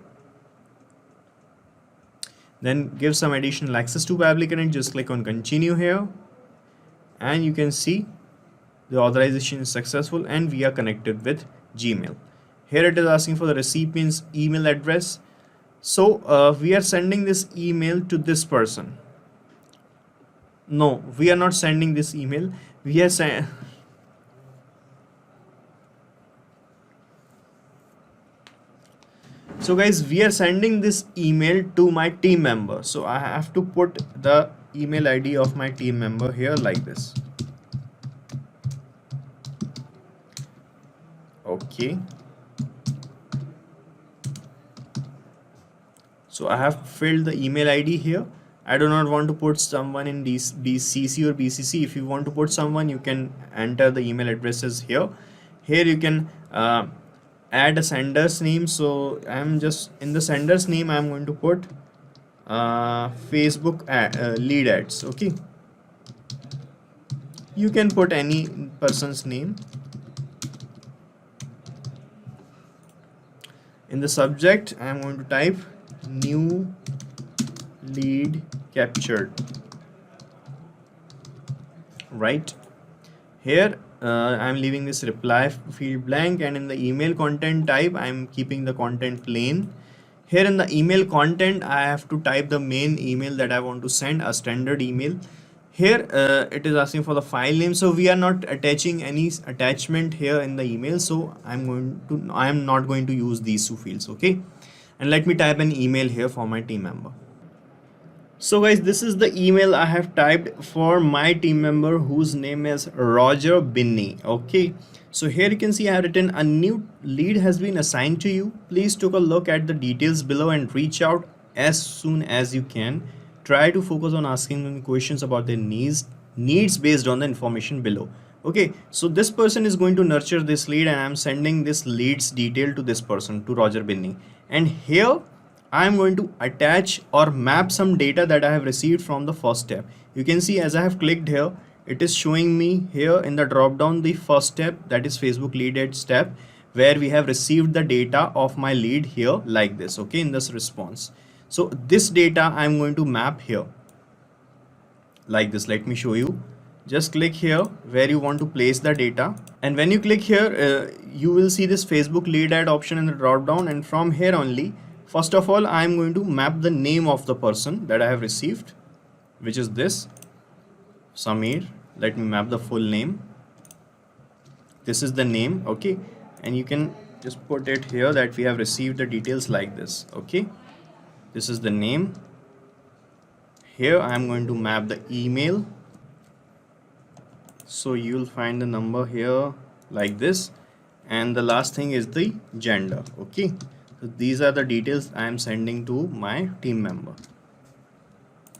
Speaker 4: then give some additional access to Pabbly Connect. Just click on continue here, and you can see the authorization is successful and we are connected with Gmail. Here it is asking for the recipient's email address. So we are sending this email to this person. No, we are not sending this email. We are So guys, we are sending this email to my team member. So I have to put the email ID of my team member here like this. Okay. So I have filled the email ID here. I do not want to put someone in BCC or BCC. If you want to put someone, you can enter the email addresses here. Here you can add a sender's name. So I'm just in the sender's name, I'm going to put Facebook lead ads. Okay, you can put any person's name. In the subject, I'm going to type new lead captured. Right here I'm leaving this reply field blank, and in the email content type I'm keeping the content plain. Here in the email content I have to type the main email that I want to send, a standard email. Here it is asking for the file name, so we are not attaching any attachment here in the email, so I am not going to use these two fields. Okay, and let me type an email here for my team member. So guys, this is the email I have typed for my team member whose name is Roger Binney. Okay, so here you can see I have written a new lead has been assigned to you. Please take a look at the details below and reach out as soon as you can. Try to focus on asking them questions about their needs based on the information below. Okay, so this person is going to nurture this lead, and I'm sending this lead's detail to this person, to Roger Binney. And here I'm going to attach or map some data that I have received from the first step. You can see as I have clicked here, it is showing me here in the drop down the first step, that is Facebook lead ads step, where we have received the data of my lead here like this. Okay, in this response. So this data I'm going to map here like this. Let me show you. Just click here where you want to place the data, and when you click here you will see this Facebook lead ad option in the drop down, and from here only, first of all, I am going to map the name of the person that I have received, which is this Samir. Let me map the full name. This is the name. Okay, and you can just put it here that we have received the details like this. Okay, this is the name. Here I am going to map the email, so you'll find the number here like this, and the last thing is the gender. Okay, so these are the details I am sending to my team member.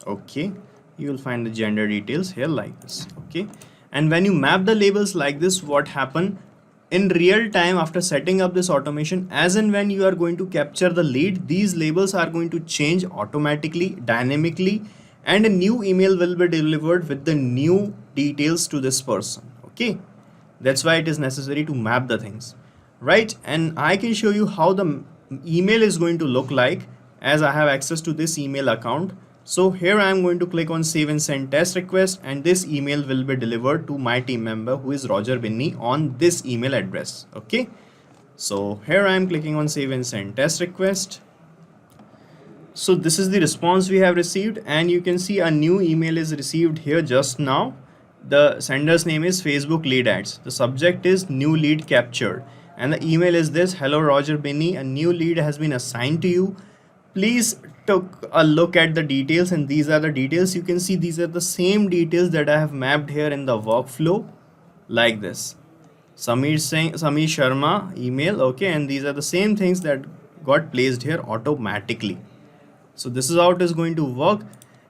Speaker 4: Okay, you will find the gender details here like this. Okay, and when you map the labels like this, what happen in real time after setting up this automation, as and when you are going to capture the lead, these labels are going to change automatically, dynamically, and a new email will be delivered with the new details to this person. Okay, that's why it is necessary to map the things, right? And I can show you how the email is going to look like as I have access to this email account. So here I am going to click on save and send test request, and this email will be delivered to my team member who is Roger Binney on this email address. Okay, so here I am clicking on save and send test request. So this is the response we have received, and you can see a new email is received here just now. The sender's name is Facebook lead ads. The subject is new lead captured, and the email is this: hello Roger Binney, a new lead has been assigned to you. Please take a look at the details, and these are the details. You can see these are the same details that I have mapped here in the workflow like this. Samir Sharma email, okay, and these are the same things that got placed here automatically. So this is how it is going to work.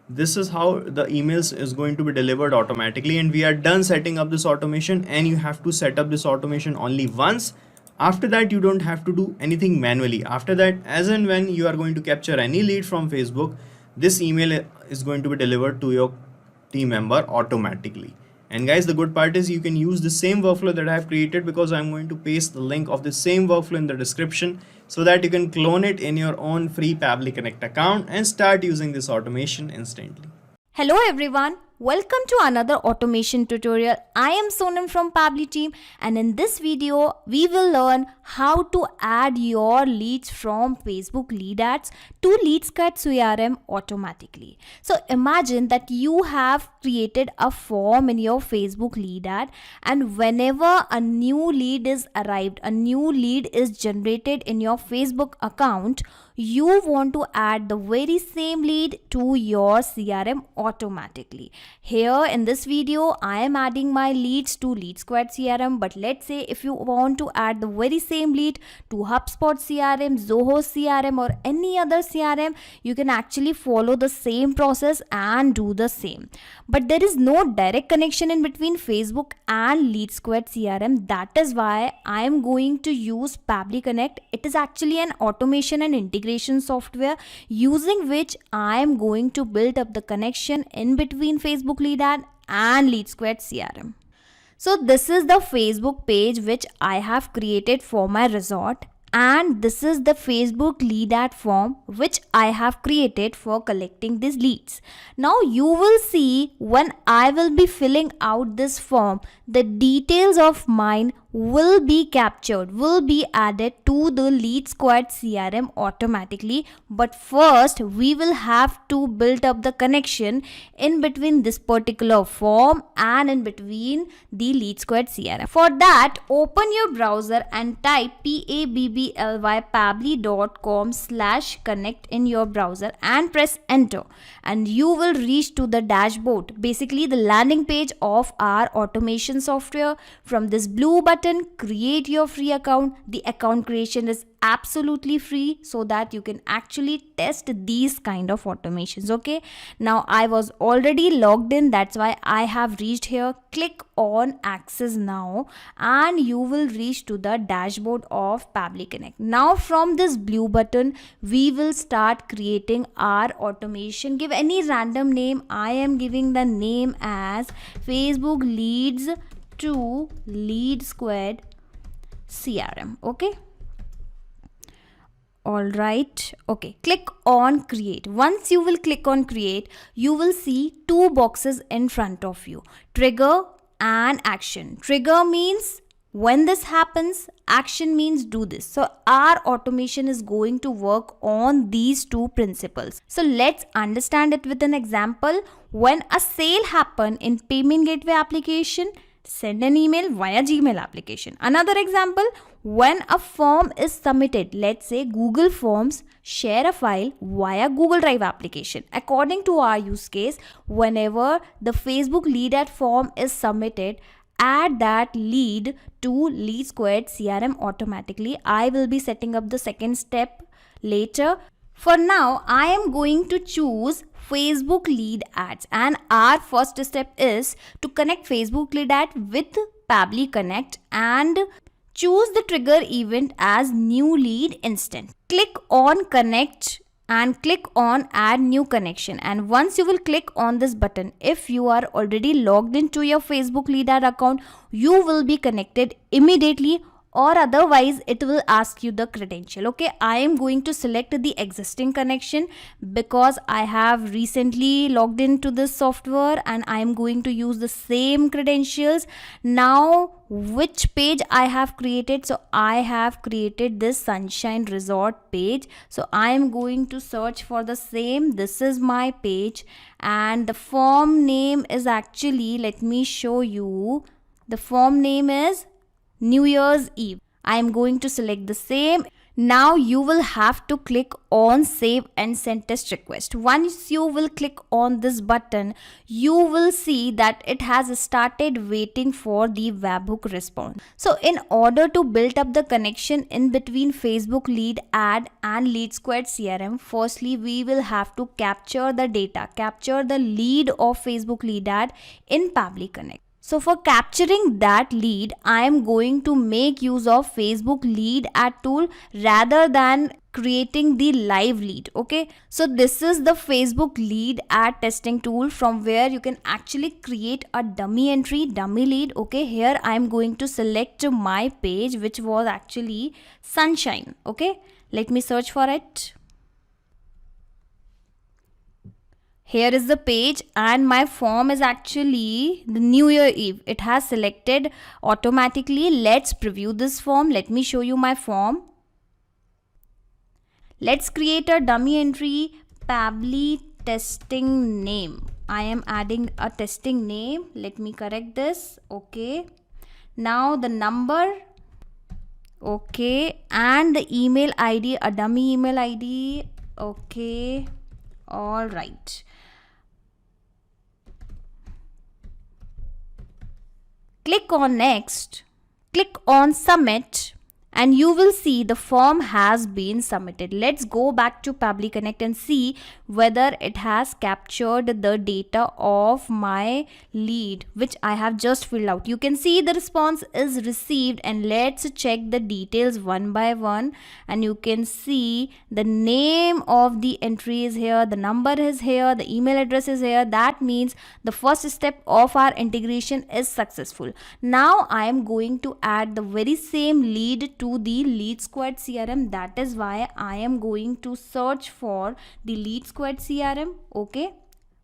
Speaker 4: This is how the emails is going to be delivered automatically, and we are done setting up this automation. And you have to set up this automation only once. After that, you don't have to do anything manually. After that, as and when you are going to capture any lead from Facebook, this email is going to be delivered to your team member automatically. And guys, the good part is you can use the same workflow that I have created, because I'm going to paste the link of the same workflow in the description so that you can clone it in your own free Pabbly Connect account and start using this automation instantly.
Speaker 6: Hello everyone, welcome to another automation tutorial. I am Sonam from Pabbly team, and in this video we will learn how to add your leads from Facebook lead ads to LeadSquared CRM automatically. So imagine that you have created a form in your Facebook lead ad, and whenever a new lead is arrived, a new lead is generated in your Facebook account, you want to add the very same lead to your CRM automatically. Here in this video, I am adding my leads to LeadSquared CRM, but let's say if you want to add the very same lead to HubSpot CRM, Zoho CRM, or any other CRM, you can actually follow the same process and do the same. But there is no direct connection in between Facebook and LeadSquared CRM. That is why I am going to use Pabbly Connect. It is actually an automation and integration software using which I am going to build up the connection in between Facebook lead ad and LeadSquared CRM. So this is the Facebook page which I have created for my resort, and this is the Facebook lead ad form which I have created for collecting these leads. Now you will see when I will be filling out this form, the details of mine will be captured, will be added to the LeadSquared CRM automatically. But first we will have to build up the connection in between this particular form and in between the LeadSquared CRM. For that, open your browser and type pabbly.com/connect in your browser and press enter, and you will reach to the dashboard, basically the landing page of our automation software. From this blue button, create your free account. The account creation is absolutely free so that you can actually test these kind of automations. Okay, now I was already logged in, that's why I have reached here. Click on access now and you will reach to the dashboard of Pabbly Connect. Now from this blue button we will start creating our automation. Give any random name. I am giving the name as Facebook leads to LeadSquared CRM. Okay, alright, okay, click on create. Once you will click on create, you will see two boxes in front of you, trigger and action. Trigger means when this happens, action means do this. So our automation is going to work on these two principles. So let's understand it with an example. When a sale happen in payment gateway application, send an email via Gmail application. Another example, when a form is submitted, let's say Google Forms, share a file via Google Drive application. According to our use case, whenever the Facebook lead ad form is submitted, add that lead to LeadSquared CRM automatically. I will be setting up the second step later. For now, I am going to choose Facebook lead ads, and our first step is to connect Facebook lead ad with Pabbly Connect and choose the trigger event as new lead instant. Click on connect and click on add new connection, and once you will click on this button, if you are already logged into your Facebook lead ad account, you will be connected immediately, or otherwise it will ask you the credential. Okay, I am going to select the existing connection because I have recently logged into this software and I am going to use the same credentials. Now which page I have created? So I have created this Sunshine Resort page, so I am going to search for the same. This is my page and the form name is actually, let me show you, the form name is New Year's Eve. I am going to select the same. Now you will have to click on save and send test request. Once you will click on this button, you will see that it has started waiting for the webhook response. So in order to build up the connection in between Facebook lead ad and LeadSquared CRM, firstly we will have to capture the data, capture the lead of Facebook lead ad in Pabbly Connect. So for capturing that lead, I am going to make use of Facebook lead ad tool rather than creating the live lead. Okay, so this is the Facebook lead ad testing tool from where you can actually create a dummy entry, dummy lead. Okay, here I am going to select my page, which was actually Sunshine. Okay, let me search for it. Here is the page and my form is actually the New Year Eve. It has selected automatically. Let's preview this form. Let me show you my form. Let's create a dummy entry, Pabbly testing name. I am adding a testing name. Let me correct this. Okay. Now the number. Okay. And the email ID, a dummy email ID. Okay. All right. Click on next, click on submit, and you will see the form has been submitted. Let's go back to Pabbly Connect and see whether it has captured the data of my lead, which I have just filled out. You can see the response is received, and let's check the details one by one. And you can see the name of the entry is here, the number is here, the email address is here. That means the first step of our integration is successful. Now I am going to add the very same lead to the LeadSquared CRM. That is why I am going to search for the LeadSquared CRM. Okay,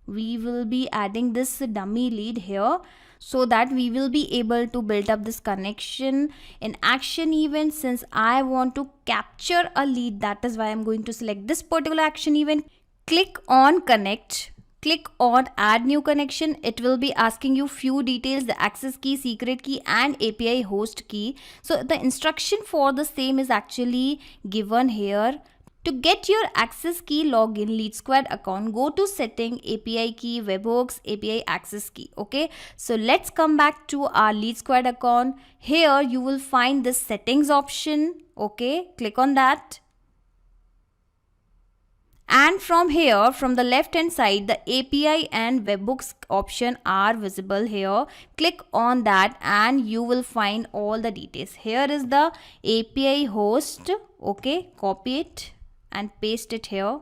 Speaker 6: we will be adding this dummy lead here so that we will be able to build up this connection in action event. Since I want to capture a lead, that is why I'm going to select this particular action event. Click on connect. Click on add new connection. It will be asking you few details, the access key, secret key and API host key. So the instruction for the same is actually given here. To get your access key login LeadSquared account, go to setting, API key, webhooks, API access key. Okay, so let's come back to our LeadSquared account. Here you will find this settings option. Okay, click on that. And from here, from the left hand side, the API and webhooks option are visible here. Click on that and you will find all the details. Here is the API host. Okay, copy it and paste it here.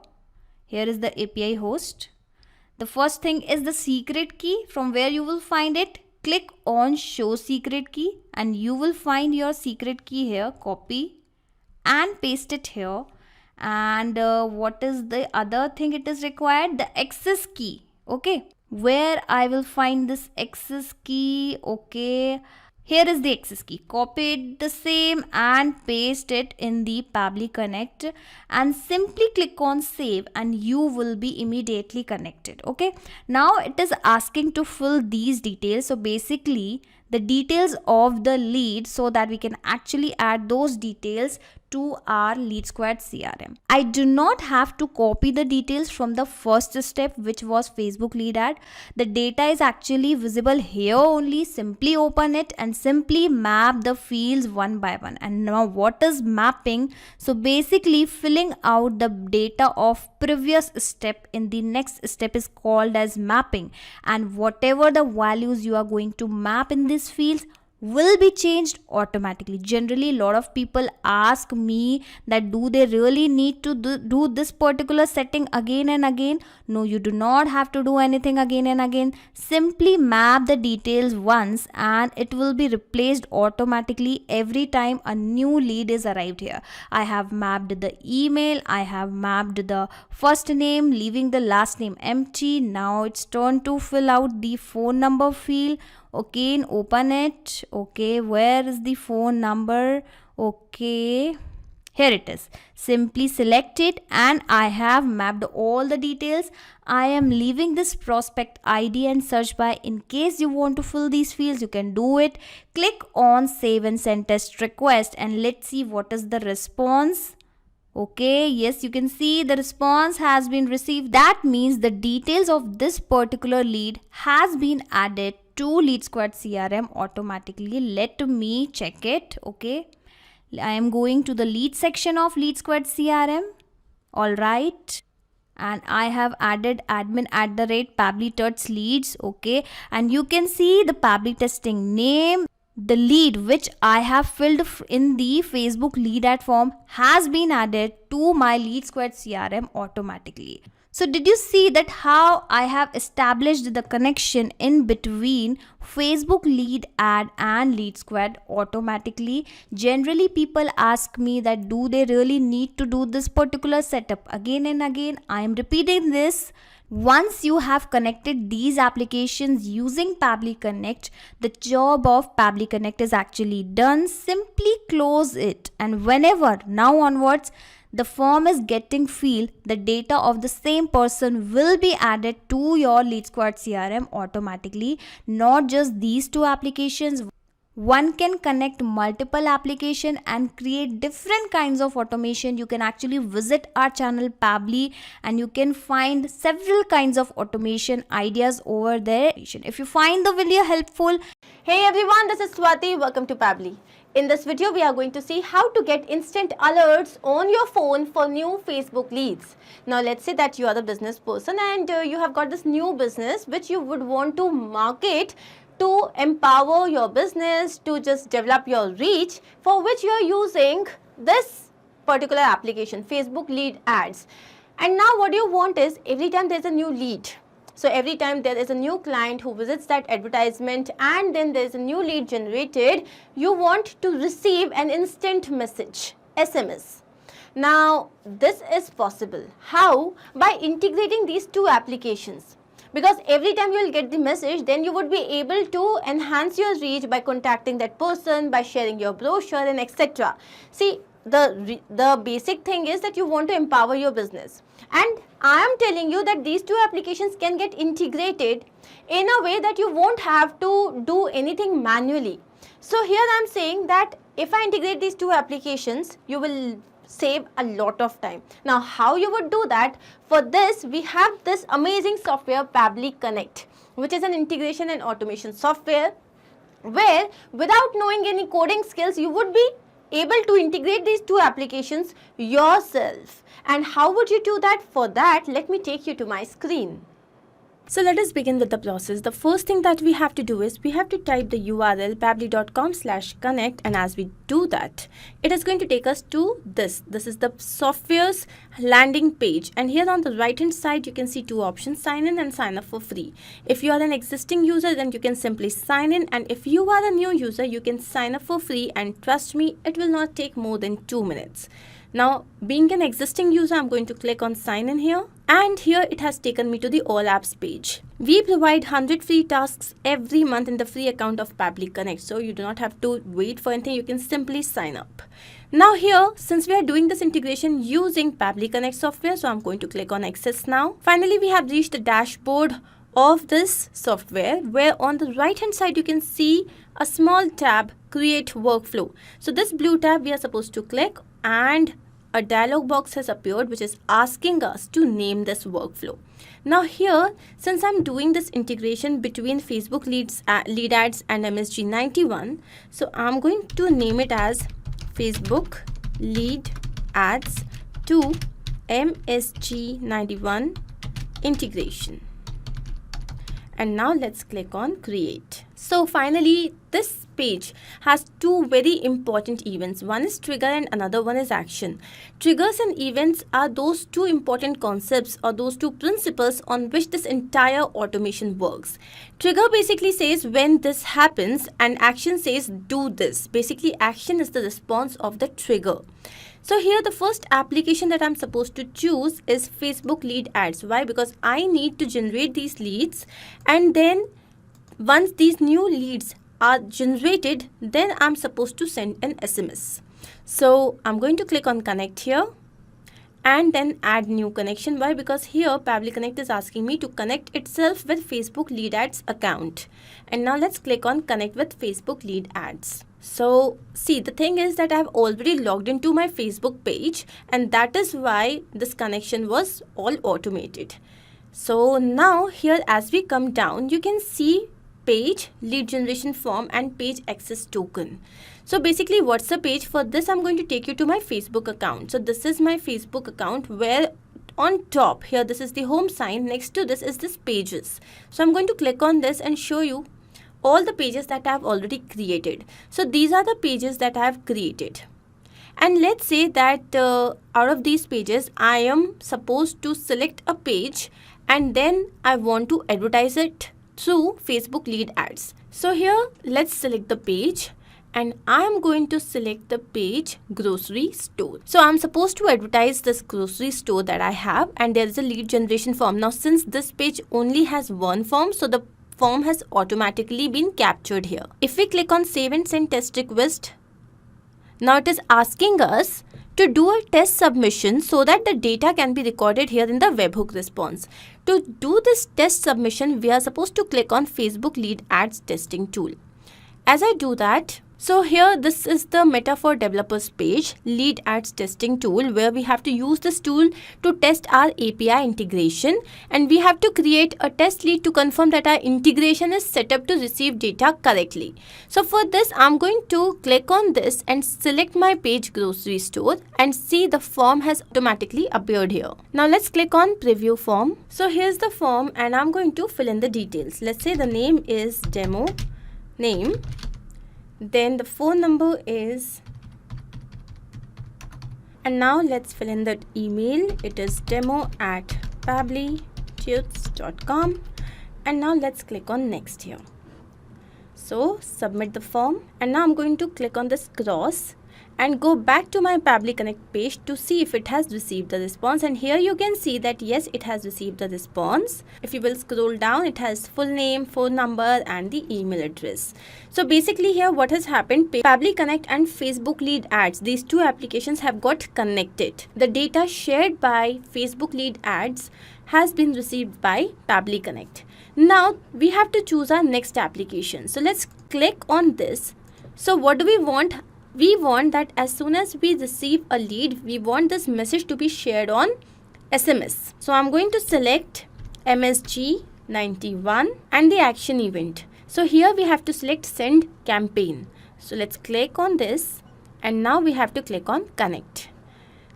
Speaker 6: Here is the API host. The first thing is the secret key. From where you will find it, click on show secret key and you will find your secret key here. Copy and paste it here. And what is the other thing it is required? The access key. Okay, where I will find this access key? Okay, here is the access key. Copy it the same and paste it in the Pabbly Connect and simply click on save and you will be immediately connected. Okay, now it is asking to fill these details. So basically the details of the lead, so that we can actually add those details to our LeadSquared CRM. I do not have to copy the details from the first step, which was Facebook lead ad. The data is actually visible here only. Simply open it and simply map the fields one by one. And now what is mapping? So basically filling out the data of previous step in the next step is called as mapping. And whatever the values you are going to map in these fields will be changed automatically. Generally, a lot of people ask me that do they really need to do this particular setting again and again? No, you do not have to do anything again and again. Simply map the details once and it will be replaced automatically every time a new lead is arrived here. I have mapped the email, I have mapped the first name, leaving the last name empty. Now it's turn to fill out the phone number field. Okay, and open it. Okay, where is the phone number? Okay, here it is. Simply select it and I have mapped all the details. I am leaving this prospect ID and search by. In case you want to fill these fields, you can do it. Click on save and send test request and let's see what is the response. Okay, yes, you can see the response has been received. That means the details of this particular lead has been added to LeadSquared CRM automatically. Let me check it. Okay, I am going to the lead section of LeadSquared CRM. All right. And I have added admin @Pabbly leads. Okay, and you can see the Pabbly testing name. The lead which I have filled in the Facebook lead ad form has been added to my LeadSquared CRM automatically. So did you see that how I have established the connection in between Facebook lead ad and LeadSquared automatically? Generally people ask me that do they really need to do this particular setup again and again? I am repeating this. Once you have connected these applications using Pabbly Connect, the job of Pabbly Connect is actually done. Simply close it, and whenever now onwards the form is getting filled, the data of the same person will be added to your LeadSquared CRM automatically. Not just these two applications. One can connect multiple applications and create different kinds of automation. You can actually visit our channel Pabbly and you can find several kinds of automation ideas over there. If you find the video helpful,
Speaker 7: hey everyone, this is Swati. Welcome to Pabbly. In this video, we are going to see how to get instant alerts on your phone for new Facebook leads. Now, let's say that you are the business person and you have got this new business which you would want to market to empower your business, to just develop your reach, for which you are using this particular application, Facebook lead ads. And now what you want is every time there's a new lead. So every time there is a new client who visits that advertisement and then there's a new lead generated, you want to receive an instant message, SMS. Now this is possible. How? By integrating these two applications. Because every time you will get the message, then you would be able to enhance your reach by contacting that person, by sharing your brochure and etc. See, the basic thing is that you want to empower your business. And I am telling you that these two applications can get integrated in a way that you won't have to do anything manually. So here I am saying that if I integrate these two applications, you will save a lot of time. Now how you would do that? For this we have this amazing software Pabbly Connect, which is an integration and automation software where without knowing any coding skills you would be able to integrate these two applications yourself. And how would you do that? For that, let me take you to my screen.
Speaker 8: So let us begin with the process. The first thing that we have to do is we have to type the URL pabbly.com/connect, and as we do that, it is going to take us to this. This is the software's landing page, and here on the right hand side you can see two options: sign in and sign up for free. If you are an existing user, then you can simply sign in, and if you are a new user, you can sign up for free, and trust me, it will not take more than 2 minutes. Now, being an existing user, I'm going to click on sign in here, and here it has taken me to the all apps page. We provide 100 free tasks every month in the free account of Pabbly Connect, so you do not have to wait for anything, you can simply sign up. Now here, since we are doing this integration using Pabbly Connect software, so I'm going to click on access now. Finally, we have reached the dashboard of this software, where on the right hand side you can see a small tab, create workflow. So this blue tab we are supposed to click, and a dialog box has appeared which is asking us to name this workflow. Now here, since I'm doing this integration between Facebook lead ads and MSG 91, so I'm going to name it as Facebook lead ads to MSG 91 integration. And now let's click on create. So finally, this page has two very important events. One is trigger and another one is action. Triggers and events are those two important concepts or those two principles on which this entire automation works. Trigger basically says when this happens, and action says do this. Basically, action is the response of the trigger. So here the first application that I'm supposed to choose is Facebook lead ads. Why? Because I need to generate these leads, and then once these new leads are generated, then I'm supposed to send an SMS. So I'm going to click on connect here, and then add new connection. Why? Because here Pabbly Connect is asking me to connect itself with Facebook lead ads account. And now let's click on connect with Facebook lead ads. So see, the thing is that I've already logged into my Facebook page, and that is why this connection was all automated. So now here as we come down, you can see page, lead generation form and page access token. So basically what's the page? For this I'm going to take you to my Facebook account. So this is my Facebook account, where on top here this is the home sign, next to this is this pages. So I'm going to click on this and show you all the pages that I have already created. So these are the pages that I have created. And let's say that out of these pages I am supposed to select a page and then I want to advertise it through Facebook lead ads. So here let's select the page and I am going to select the page grocery store. So I'm supposed to advertise this grocery store that I have, and there is a lead generation form. Now since this page only has one form, so the form has automatically been captured here. If we click on save and send test request, now it is asking us to do a test submission so that the data can be recorded here in the webhook response. To do this test submission, we are supposed to click on Facebook lead ads testing tool. As I do that, so here this is the Meta for Developers page, lead ads testing tool, where we have to use this tool to test our API integration, and we have to create a test lead to confirm that our integration is set up to receive data correctly. So for this I'm going to click on this and select my page grocery store, and see the form has automatically appeared here. Now let's click on preview form. So here's the form and I'm going to fill in the details. Let's say the name is demo name. Then the phone number is, and now let's fill in that email. It is demo@pabblytuts.com, and now let's click on next here. So submit the form, and now I'm going to click on this cross and go back to my Pabbly Connect page to see if it has received the response. And here you can see that yes, it has received the response. If you will scroll down, it has full name, phone number and the email address. So basically here what has happened, Pabbly Connect and Facebook lead ads, these two applications have got connected. The data shared by Facebook lead ads has been received by Pabbly Connect. Now we have to choose our next application. So let's click on this. So what do we want? We want that as soon as we receive a lead, we want this message to be shared on SMS. So I'm going to select MSG91 and the action event. So here we have to select send campaign. So let's click on this, and now we have to click on connect.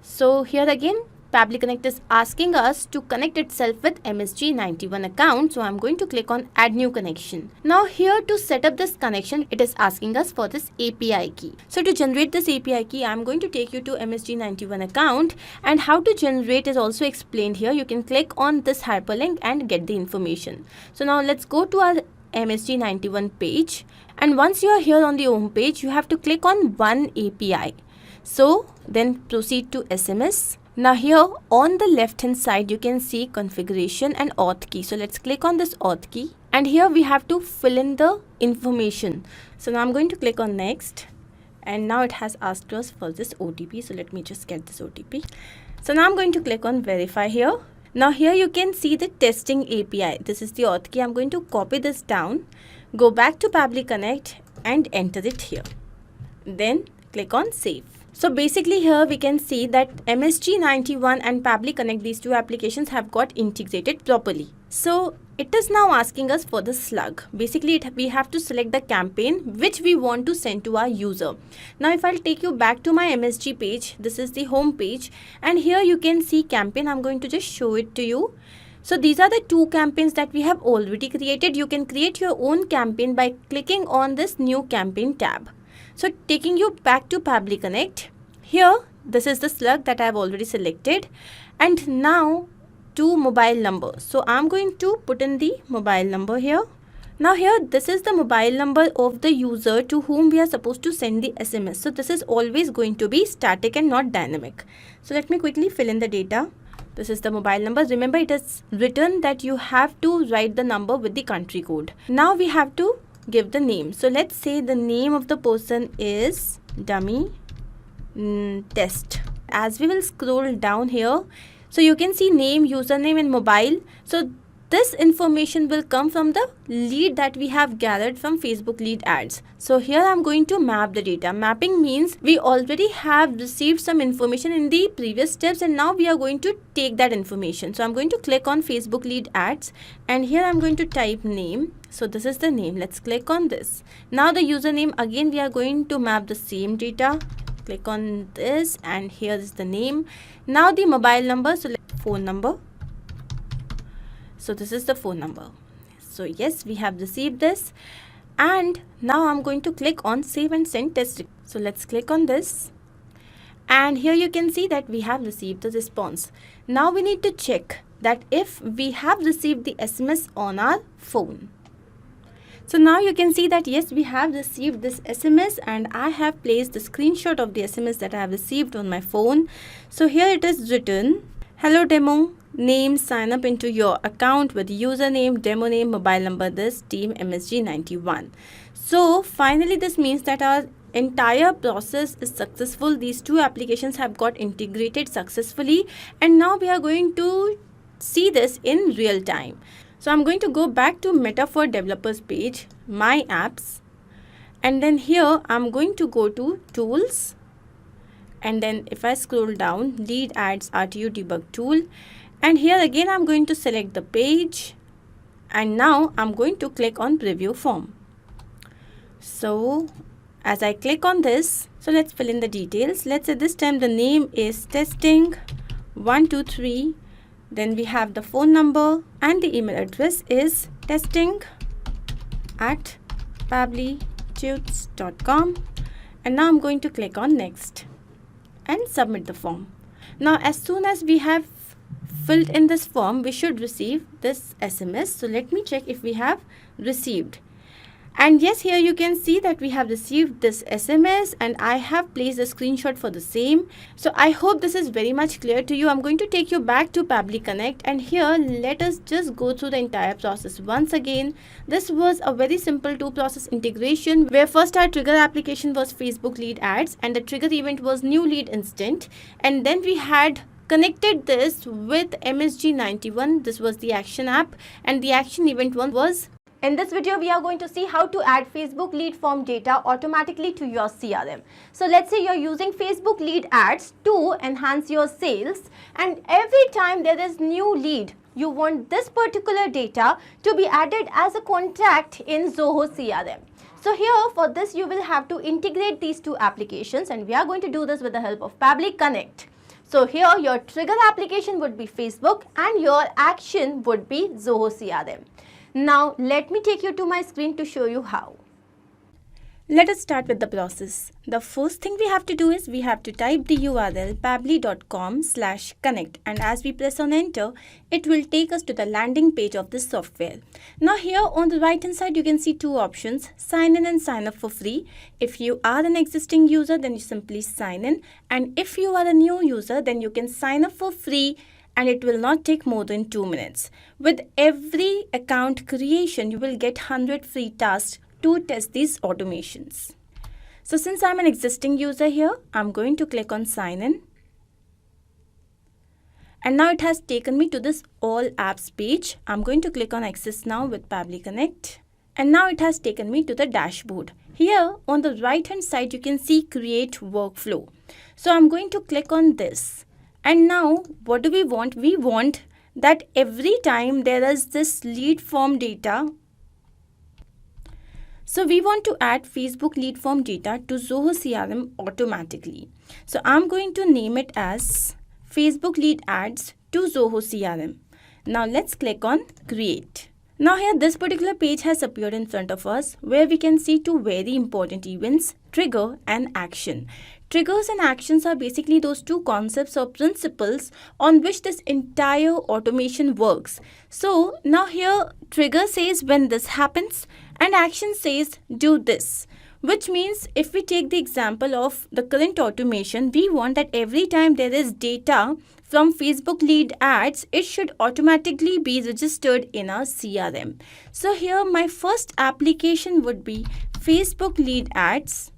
Speaker 8: So here again Pabbly Connect is asking us to connect itself with MSG91 account. So I'm going to click on add new connection. Now here to set up this connection, it is asking us for this API key. So to generate this API key, I'm going to take you to MSG91 account, and how to generate is also explained here. You can click on this hyperlink and get the information. So now let's go to our MSG91 page, and once you are here on the home page, you have to click on one API. So then proceed to SMS. Now here on the left hand side you can see configuration and auth key. So let's click on this auth key, and here we have to fill in the information. So now I'm going to click on next, and now it has asked us for this OTP. So let me just get this OTP. So now I'm going to click on verify here. Now here you can see the testing API. This is the auth key. I'm going to copy this down, go back to Pabbly Connect and enter it here. Then click on save. So basically here we can see that MSG91 and Pabbly Connect, these two applications have got integrated properly. So it is now asking us for the slug. Basically we have to select the campaign which we want to send to our user. Now if I'll take you back to my MSG page, this is the home page, and here you can see campaign. I'm going to just show it to you. So these are the two campaigns that we have already created. You can create your own campaign by clicking on this new campaign tab. So taking you back to Pabbly Connect, here this is the slug that I have already selected, and now to mobile number. So I'm going to put in the mobile number here. Now here this is the mobile number of the user to whom we are supposed to send the SMS. So this is always going to be static and not dynamic. So let me quickly fill in the data. This is the mobile number. Remember, it is written that you have to write the number with the country code. Now we have to give the name. So let's say the name of the person is dummy test. as we will scroll down here, so you can see name, username and mobile. So this information will come from the lead that we have gathered from Facebook lead ads. So here I'm going to map the data. Mapping means we already have received some information in the previous steps and now we are going to take that information. So I'm going to click on Facebook lead ads and here I'm going to type name. So this is the name. Let's click on this. Now the username, again we are going to map the same data. Click on this and here is the name. Now the mobile number, so phone number. So this is the phone number. So yes, we have received this. And now I'm going to click on save and send test. So let's click on this. And here you can see that we have received the response. Now we need to check that if we have received the SMS on our phone. So now you can see that yes, we have received this SMS and I have placed the screenshot of the SMS that I have received on my phone. So here it is written, hello demo. Name, sign up into your account with username, demo name, mobile number, this team MSG91. So finally this means that our entire process is successful. These two applications have got integrated successfully and now we are going to see this in real time. So I'm going to go back to Meta for Developers page, My Apps, and then here I'm going to go to Tools, and then if I scroll down, Lead Ads RTU Debug Tool. And here again I'm going to select the page and now I'm going to click on preview form. So as I click on this, so let's fill in the details. Let's say this time the name is testing 123, then we have the phone number and the email address is testing@pabblytutes.com, and now I'm going to click on next and submit the form. Now as soon as we have filled in this form, we should receive this SMS. So let me check if we have received. And yes, here you can see that we have received this SMS and I have placed a screenshot for the same. So I hope this is very much clear to you. I'm going to take you back to Pabbly Connect and here let us just go through the entire process once again. This was a very simple two-process integration where first our trigger application was Facebook lead ads and the trigger event was new lead instant, and then we had connected this with MSG91. This was the action app and the action event one was.
Speaker 7: In this video, we are going to see how to add Facebook lead form data automatically to your CRM. So let's say you're using Facebook lead ads to enhance your sales, and every time there is new lead, you want this particular data to be added as a contact in Zoho CRM. So here for this you will have to integrate these two applications, and we are going to do this with the help of Pabbly Connect. So here your trigger application would be Facebook and your action would be Zoho CRM. Now let me take you to my screen to show you how.
Speaker 8: Let us start with the process. The first thing we have to do is we have to type the URL pabbly.com/connect, and as we press on enter, it will take us to the landing page of this software. Now here on the right hand side you can see two options, sign in and sign up for free. If you are an existing user, then you simply sign in, and if you are a new user, then you can sign up for free and it will not take more than 2 minutes. With every account creation, you will get 100 free tasks to test these automations. So since I'm an existing user here, I'm going to click on sign in. And now it has taken me to this all apps page. I'm going to click on access now with Pabbly Connect. And now it has taken me to the dashboard. Here on the right hand side, you can see create workflow. So I'm going to click on this. And now what do we want? We want that every time there is this lead form data. So we want to add Facebook lead form data to Zoho CRM automatically. So I'm going to name it as Facebook lead ads to Zoho CRM. Now let's click on create. Now here this particular page has appeared in front of us where we can see two very important events, trigger and action. Triggers and actions are basically those two concepts or principles on which this entire automation works. So now here trigger says when this happens and action says do this. Which means if we take the example of the current automation, we want that every time there is data from Facebook lead ads, it should automatically be registered in our CRM. So here my first application would be Facebook lead ads.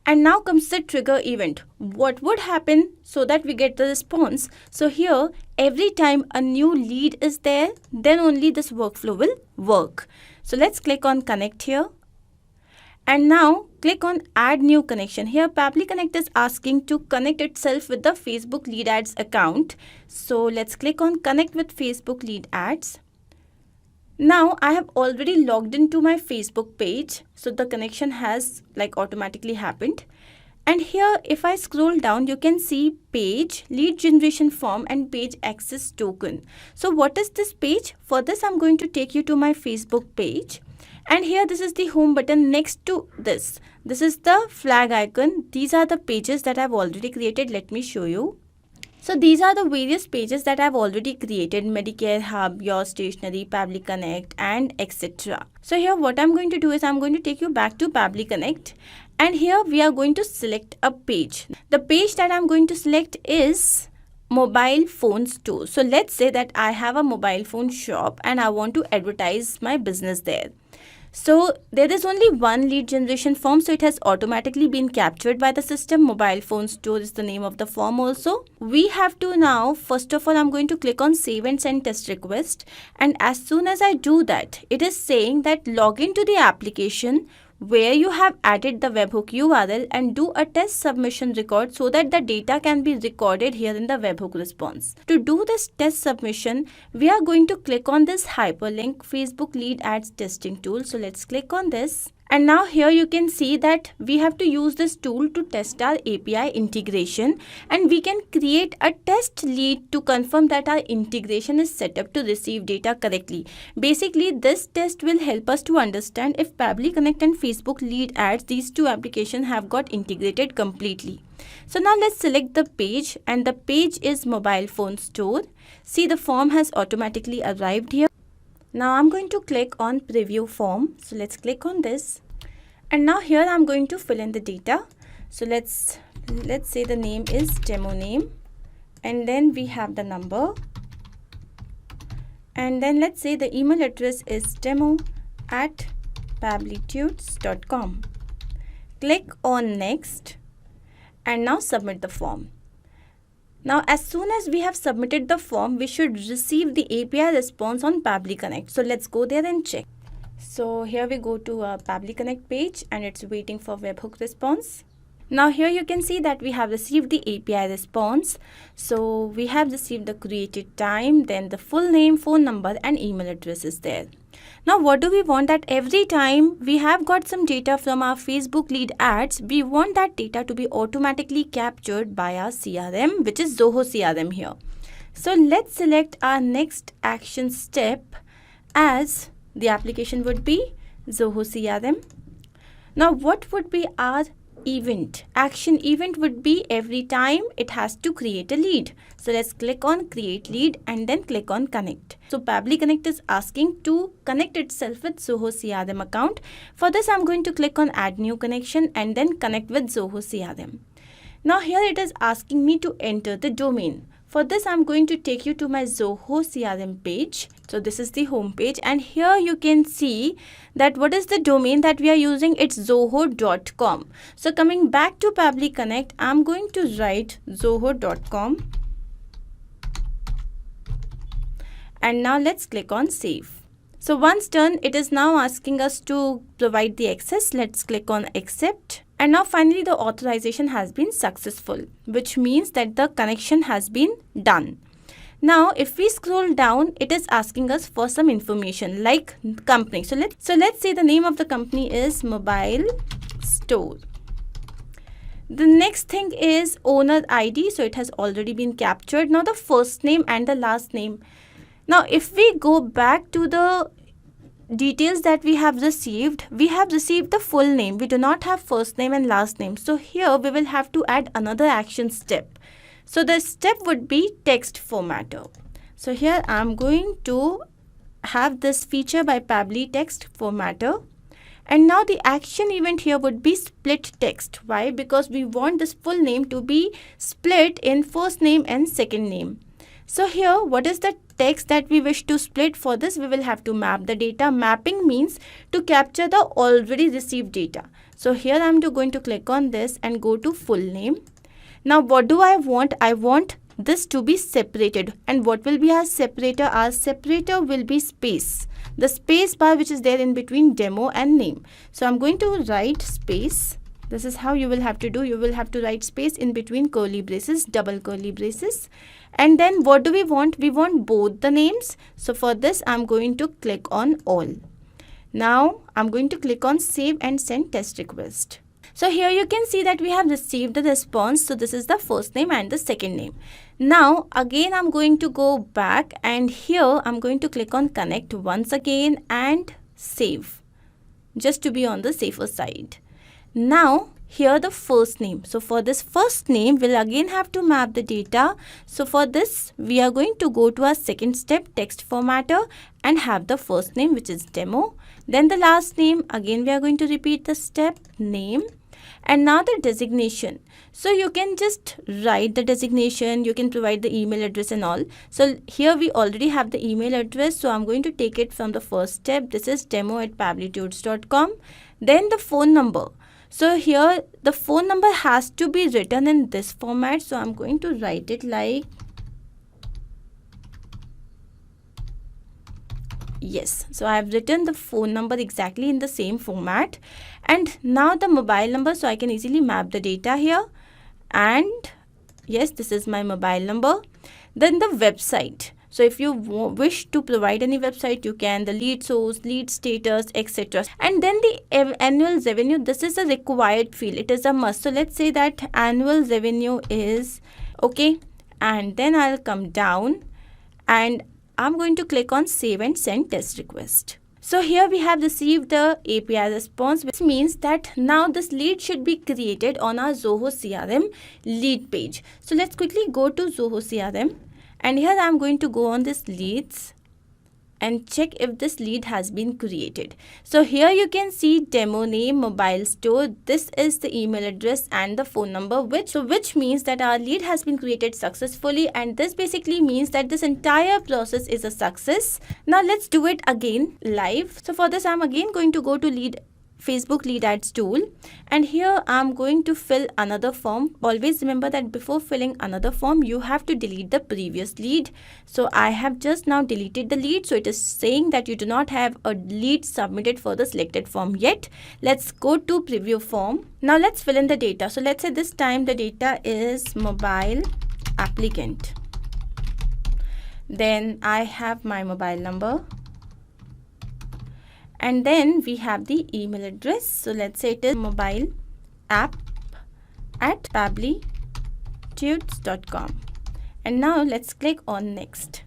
Speaker 8: And now comes the trigger event. What would happen so that we get the response? So here, every time a new lead is there, then only this workflow will work. So let's click on connect here. And now click on add new connection. Here Pabbly Connect is asking to connect itself with the Facebook lead ads account. So let's click on connect with Facebook lead ads. Now I have already logged into my Facebook page. So the connection has automatically happened. And here if I scroll down, you can see page, lead generation form and page access token. So what is this page? For this I'm going to take you to my Facebook page. And here this is the home button. Next to this is the flag icon. These are the pages that I've already created. Let me show you. So these are the various pages that I've already created: Medicare Hub, Your Stationery, Pabbly Connect and etc. So here what I'm going to do is I'm going to take you back to Pabbly Connect, and here we are going to select a page. The page that I'm going to select is mobile phone store. So let's say that I have a mobile phone shop and I want to advertise my business there. So there is only one lead generation form, so it has automatically been captured by the system. Mobile phone store is the name of the form also. We have to now, first of all, I'm going to click on save and send test request. And as soon as I do that, it is saying that log into the application where you have added the webhook URL and do a test submission record so that the data can be recorded here in the webhook response. To do this test submission, we are going to click on this hyperlink Facebook lead ads testing tool. So let's click on this. And now here you can see that we have to use this tool to test our API integration, and we can create a test lead to confirm that our integration is set up to receive data correctly. Basically, this test will help us to understand if Pabbly Connect and Facebook lead ads, these two applications have got integrated completely. So now let's select the page, and the page is mobile phone store. See, the form has automatically arrived here. Now I'm going to click on preview form. So let's click on this. And now here I'm going to fill in the data. So let's say the name is demo name. And then we have the number. And then let's say the email address is demo@pabblytudes.com. Click on next. And now submit the form. Now, as soon as we have submitted the form, we should receive the API response on Pabbly Connect. So let's go there and check. So here we go to a Pabbly Connect page and it's waiting for webhook response. Now here you can see that we have received the API response. So we have received the created time, then the full name, phone number and email address is there. Now what do we want? That every time we have got some data from our Facebook lead ads, we want that data to be automatically captured by our CRM, which is Zoho CRM here. So let's select our next action step as the application would be Zoho CRM. Now what would be our event? Action event would be every time it has to create a lead. So let's click on create lead and then click on connect. So Pabbly Connect is asking to connect itself with Zoho CRM account. For this I'm going to click on add new connection and then connect with Zoho CRM. Now here it is asking me to enter the domain. For this I'm going to take you to my Zoho CRM page. So this is the home page and here you can see that what is the domain that we are using. It's zoho.com. So coming back to Pabbly Connect, I'm going to write zoho.com. And now let's click on save. So once done, it is now asking us to provide the access. Let's click on accept. And now finally the authorization has been successful, which means that the connection has been done. Now if we scroll down, it is asking us for some information like company. So let's say the name of the company is Mobile Store. The next thing is owner ID. So it has already been captured. Now the first name and the last name. Now if we go back to the details that we have received the full name. We do not have first name and last name. So here we will have to add another action step. So the step would be text formatter. So here I'm going to have this feature by Pabbly text formatter. And now the action event here would be split text. Why? Because we want this full name to be split in first name and second name. So here, what is the text that we wish to split? For this, we will have to map the data. Mapping means to capture the already received data. So here I'm going to click on this and go to full name. Now what do I want? I want this to be separated, and what will be our separator? Our separator will be space, the space bar which is there in between demo and name. So I'm going to write space. This is how you will have to do. You will have to write space in between curly braces, double curly braces. And then what do we want? We want both the names. So for this I'm going to click on all. Now I'm going to click on save and send test request. So here you can see that we have received the response. So this is the first name and the second name. Now again I'm going to go back, and here I'm going to click on connect once again and save, just to be on the safer side. Now here the first name. So for this first name we'll again have to map the data. So for this we are going to go to our second step, text formatter, and have the first name which is demo. Then the last name, again we are going to repeat the step, name. And now the designation. So you can just write the designation, you can provide the email address and all. So here we already have the email address, so I'm going to take it from the first step. This is demo@pabblytudes.com. Then the phone number. So here the phone number has to be written in this format, so I'm going to write it like yes. So I have written the phone number exactly in the same format. And now the mobile number, so I can easily map the data here. And yes, this is my mobile number. Then the website. So if you wish to provide any website, you can, the lead source, lead status, etc. And then the annual revenue, this is a required field. It is a must. So let's say that annual revenue is okay. And then I'll come down and I'm going to click on save and send test request. So here we have received the API response, which means that now this lead should be created on our Zoho CRM lead page. So let's quickly go to Zoho CRM, and here I'm going to go on this leads and check if this lead has been created. So here you can see demo name, mobile store. This is the email address and the phone number, which means that our lead has been created successfully, and this basically means that this entire process is a success. Now let's do it again live. So for this I'm again going to go to Facebook lead ads tool, and here I'm going to fill another form. Always remember that before filling another form you have to delete the previous lead. So I have just now deleted the lead, so it is saying that you do not have a lead submitted for the selected form yet. Let's go to preview form. Now let's fill in the data. So let's say this time the data is mobile applicant. Then I have my mobile number. And then we have the email address. So let's say it is mobileapp@pabblytudes.com. And now let's click on next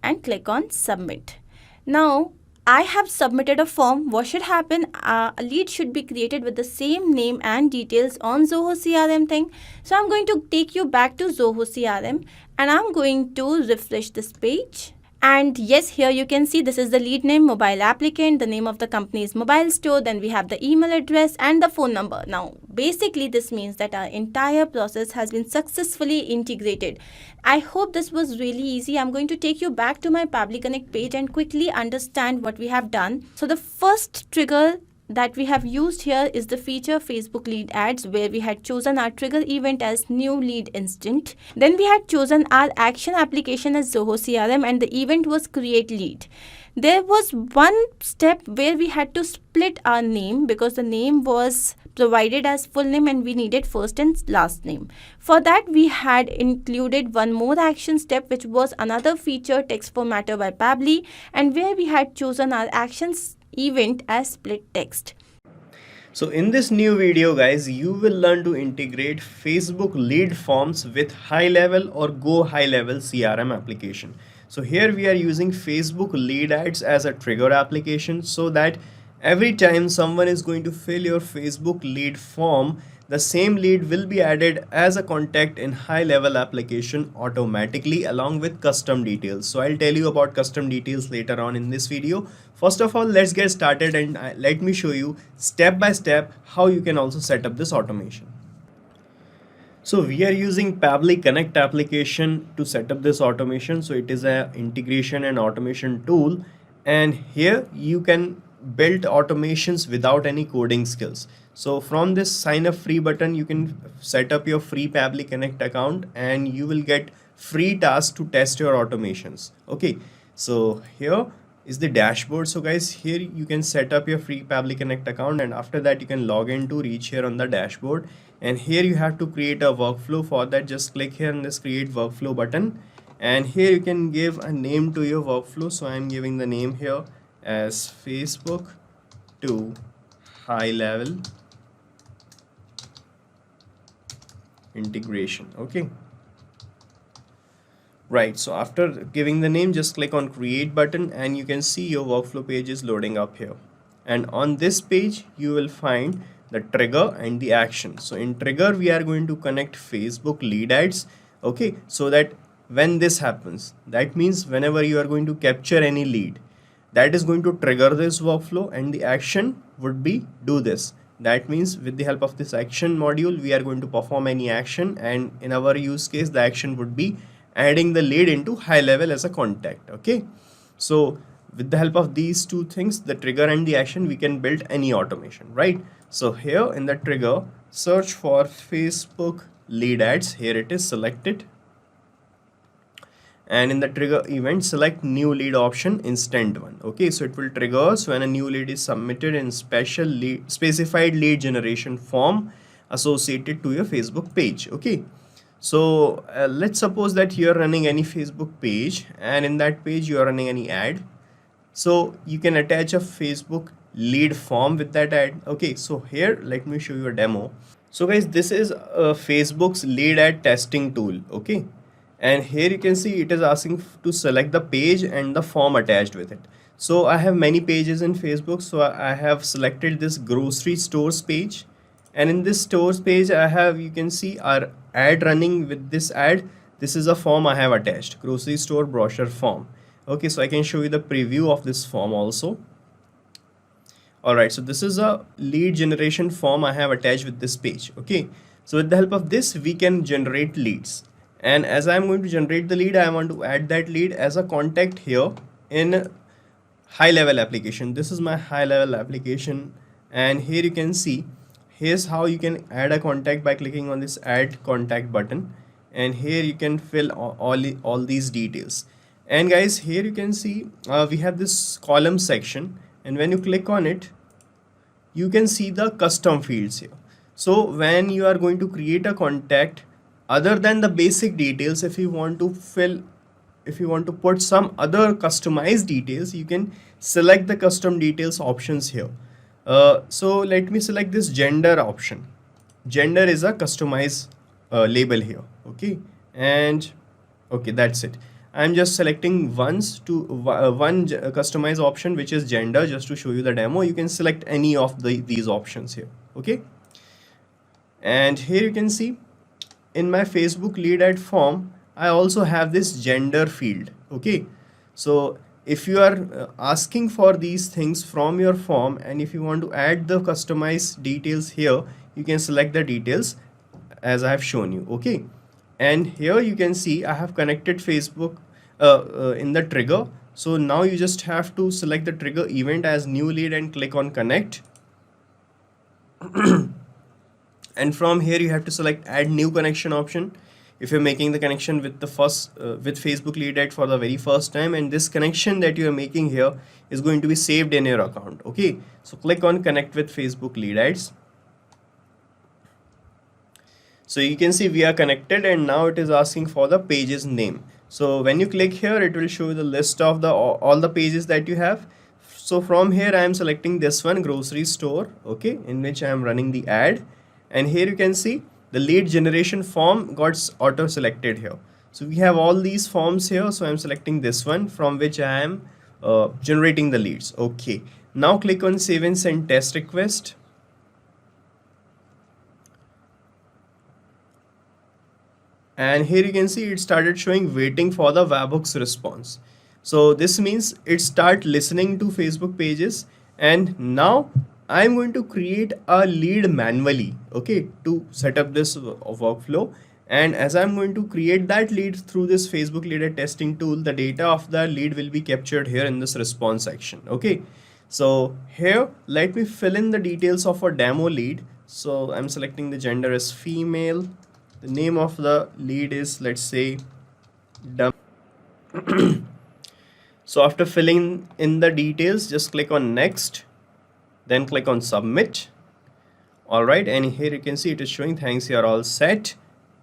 Speaker 8: and click on submit. Now I have submitted a form. What should happen? A lead should be created with the same name and details on Zoho CRM thing. So I'm going to take you back to Zoho CRM, and I'm going to refresh this page. And yes, here you can see this is the lead name, mobile applicant, the name of the company is mobile store, then we have the email address and the phone number. Now basically this means that our entire process has been successfully integrated. I hope this was really easy. I'm going to take you back to my Pabbly Connect page and quickly understand what we have done. So the first trigger that we have used here is the feature Facebook lead ads, where we had chosen our trigger event as new lead instant. Then we had chosen our action application as Zoho CRM, and the event was create lead. There was one step where we had to split our name because the name was provided as full name and we needed first and last name. For that we had included one more action step, which was another feature, text formatter by Pabbly, and where we had chosen our actions event as split text.
Speaker 4: So in this new video guys, you will learn to integrate Facebook lead forms with GoHighLevel or GoHighLevel CRM application. So here we are using Facebook lead ads as a trigger application, so that every time someone is going to fill your Facebook lead form, the same lead will be added as a contact in GoHighLevel application automatically along with custom details. So I'll tell you about custom details later on in this video. First of all, let's get started and let me show you step by step how you can also set up this automation. So we are using Pabbly Connect application to set up this automation. So it is an integration and automation tool, and here you can built automations without any coding skills. So from this sign up free button, you can set up your free Pabbly Connect account and you will get free tasks to test your automations. Okay, so here is the dashboard. So guys, here you can set up your free Pabbly Connect account, and after that you can log in to reach here on the dashboard. And here you have to create a workflow. For that, just click here on this create workflow button, and here you can give a name to your workflow. So I am giving the name here as Facebook to high level integration. Okay, right, so after giving the name, just click on create button and you can see your workflow page is loading up here. And on this page you will find the trigger and the action. So in trigger we are going to connect Facebook lead ads. Okay, so that when this happens, that means whenever you are going to capture any lead, that is going to trigger this workflow, and the action would be do this. That means with the help of this action module we are going to perform any action, and in our use case the action would be adding the lead into high level as a contact. Okay, so with the help of these two things, the trigger and the action, we can build any automation, right? So here in the trigger, search for Facebook lead ads. Here it is selected, and in the trigger event, select new lead option, instant one. Okay, so it will trigger when a new lead is submitted in specified lead generation form associated to your Facebook page. Okay, so let's suppose that you are running any Facebook page, and in that page you are running any ad. So you can attach a Facebook lead form with that ad. Okay, so here let me show you a demo. So guys, this is Facebook's lead ad testing tool. Okay, and here you can see it is asking to select the page and the form attached with it. So I have many pages in Facebook, so I have selected this grocery stores page, and in this stores page I have, you can see our ad running with this ad. This is a form I have attached, grocery store brochure form. Okay, so I can show you the preview of this form also. Alright, so this is a lead generation form I have attached with this page. Okay, so with the help of this we can generate leads, and as I am going to generate the lead, I want to add that lead as a contact here in high level application. This is my high level application, and here you can see here's how you can add a contact by clicking on this add contact button, and here you can fill all these details. And guys, here you can see we have this column section, and when you click on it you can see the custom fields here. So when you are going to create a contact, other than the basic details, if you want to put some other customized details, you can select the custom details options here. So let me select this gender option. Gender is a customized label here. Okay, and okay, that's it. I'm just selecting one customize option, which is gender, just to show you the demo. You can select any of these options here. Okay, and here you can see in my Facebook lead ad form I also have this gender field. Okay, so if you are asking for these things from your form, and if you want to add the customized details here, you can select the details as I have shown you. Okay, and here you can see I have connected Facebook in the trigger. So now you just have to select the trigger event as new lead and click on connect. And from here you have to select add new connection option if you're making the connection with the with Facebook lead ad for the very first time, and this connection that you are making here is going to be saved in your account. Okay, so click on connect with Facebook lead ads. So you can see we are connected, and now it is asking for the page's name. So when you click here, it will show you the list of all the pages that you have. So from here I am selecting this one, grocery store, okay, in which I am running the ad. And here you can see the lead generation form got auto selected here. So we have all these forms here, so I'm selecting this one from which I am generating the leads. Okay, now click on save and send test request. And here you can see it started showing waiting for the webhooks response. So this means it start listening to Facebook pages, and now I'm going to create a lead manually, okay, to set up this workflow. And as I'm going to create that lead through this Facebook lead ad testing tool, the data of the lead will be captured here in this response section. Okay, So here, let me fill in the details of a demo lead. So I'm selecting the gender as female. The name of the lead is, let's say, dummy. So after filling in the details, just click on next, then click on submit. All right, and here you can see it is showing thanks, you are all set.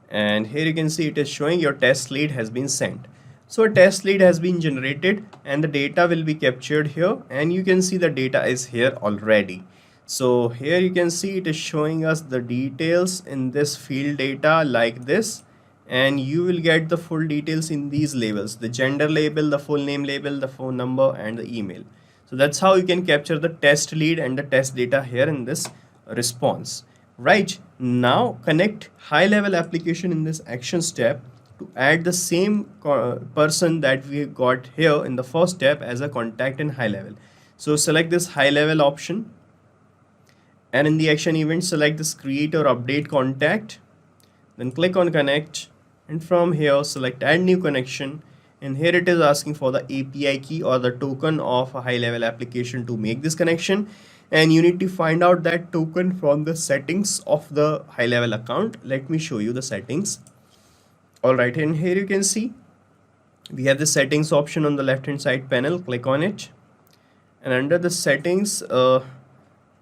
Speaker 4: And here you can see it is showing your test lead has been sent. So a test lead has been generated and the data will be captured here, and you can see the data is here already. So here you can see it is showing us the details in this field data like this, and you will get the full details in these labels: the gender label, the full name label, the phone number, and the email. So that's how you can capture the test lead and the test data here in this response. Right, now connect high level application in this action step to add the same person that we got here in the first step as a contact in high level. So select this high level option, and in the action event select this create or update contact, then click on connect, and from here select add new connection, and here it is asking for the API key or the token of a high level application to make this connection, and you need to find out that token from the settings of the high level account. Let me show you the settings. All right, and here you can see we have the settings option on the left hand side panel. Click on it, and under the settings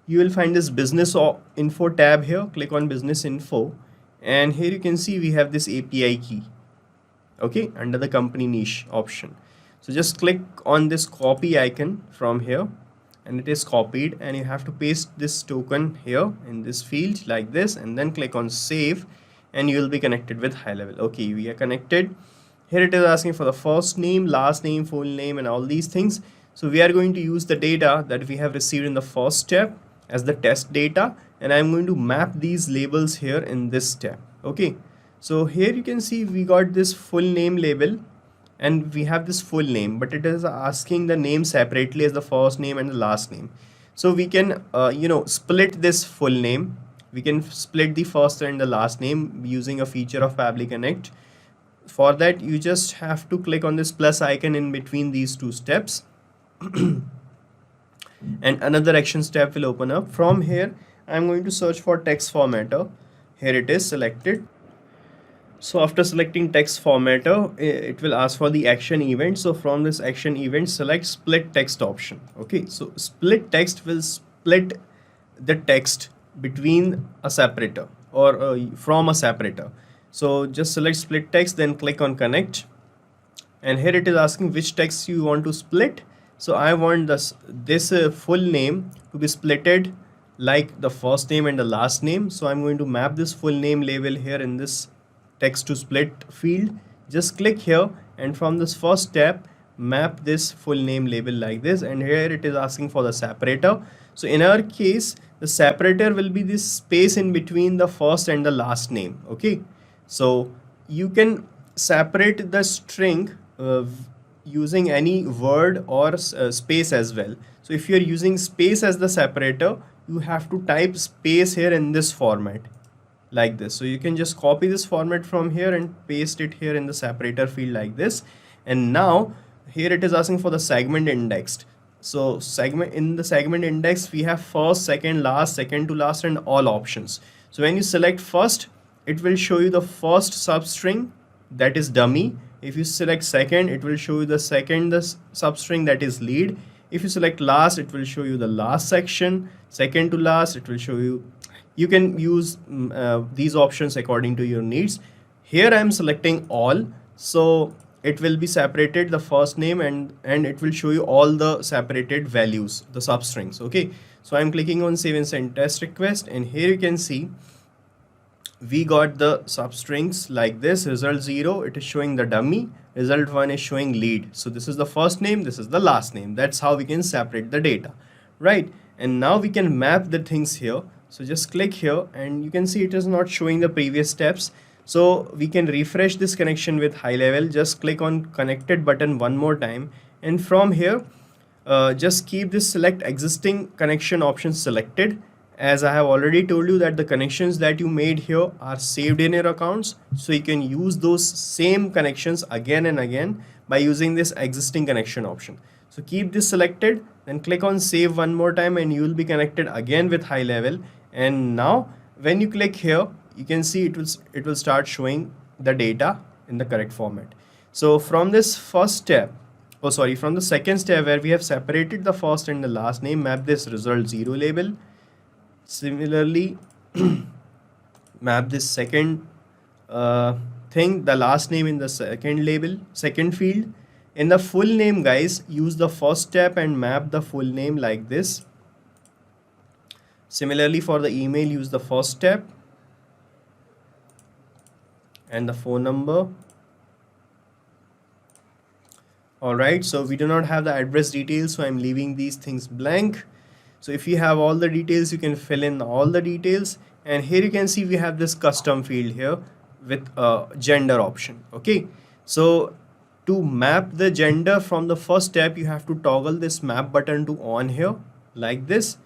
Speaker 4: you will find this business info tab here. Click on business info, and here you can see we have this API key, okay, under the company niche option. So just click on this copy icon from here, and it is copied, and you have to paste this token here in this field like this, and then click on save, and you will be connected with high level. Okay, we are connected. Here it is asking for the first name, last name, full name, and all these things. So we are going to use the data that we have received in the first step as the test data, and I'm going to map these labels here in this step. Okay, so here you can see we got this full name label, and we have this full name, but it is asking the name separately as the first name and the last name. So we can split this full name. We can split the first and the last name using a feature of Pabbly Connect. For that, you just have to click on this plus icon in between these two steps and another action step will open up. From here, I'm going to search for text formatter. Here it is selected. So after selecting text formatter, it will ask for the action event. So from this action event, select split text option. Okay, so split text will split the text between a separator or from a separator. So just select split text, then click on connect, and here it is asking which text you want to split. So I want this full name to be splitted like the first name and the last name. So I'm going to map this full name label here in this text to split field. Just click here, and from this first step map this full name label like this, and here it is asking for the separator. So in our case, the separator will be this space in between the first and the last name. Okay, so you can separate the string using any word or space as well. So if you're using space as the separator, you have to type space here in this format like this. So you can just copy this format from here and paste it here in the separator field like this. And now here it is asking for the segment indexed. So in the segment index, we have first, second, last, second to last, and all options. So when you select first, it will show you the first substring, that is dummy. If you select second, it will show you the second substring, that is lead. If you select last, it will show you the last section. Second to last, it will show you. You can use these options according to your needs. Here I am selecting all, so it will be separated the first name, and it will show you all the separated values, the substrings. Okay, so I'm clicking on save and send test request, and here you can see we got the substrings like this. Result 0, it is showing the dummy. Result 1 is showing lead. So this is the first name, this is the last name. That's how we can separate the data, right? And now we can map the things here. So just click here, and you can see it is not showing the previous steps. So we can refresh this connection with high level. Just click on connected button one more time, and from here just keep this select existing connection option selected, as I have already told you that the connections that you made here are saved in your accounts, so you can use those same connections again and again by using this existing connection option. So keep this selected, then click on save one more time and you will be connected again with HighLevel. And now when you click here, you can see it will start showing the data in the correct format. So from this first step, from the second step where we have separated the first and the last name, map this result 0 label. Similarly, map this second thing, the last name in the second field. In the full name, guys, use the first step and map the full name like this. Similarly, for the email, use the first step and the phone number. Alright, so we do not have the address details, so I'm leaving these things blank. So if you have all the details, you can fill in all the details. And here you can see we have this custom field here with a gender option. Okay, so to map the gender from the first step, you have to toggle this map button to on here like this,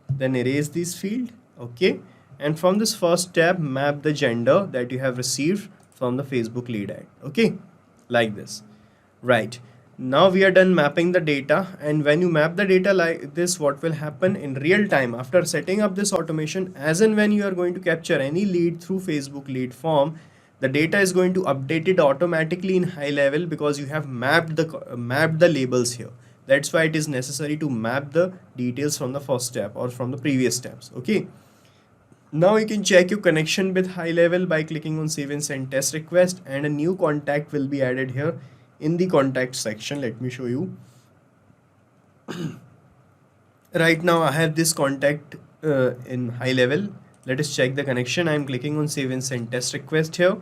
Speaker 4: then erase this field. Okay, and from this first step, map the gender that you have received from the Facebook lead ad. Okay, like this. Right, now we are done mapping the data, and when you map the data like this, what will happen in real time after setting up this automation, as and when you are going to capture any lead through Facebook lead form, the data is going to update it automatically in HighLevel because you have mapped the labels here. That's why it is necessary to map the details from the first step or from the previous steps. Okay, now you can check your connection with HighLevel by clicking on save and send test request, and a new contact will be added here in the contact section. Let me show you. Right now I have this contact in HighLevel. Let us check the connection. I'm clicking on save and send test request here,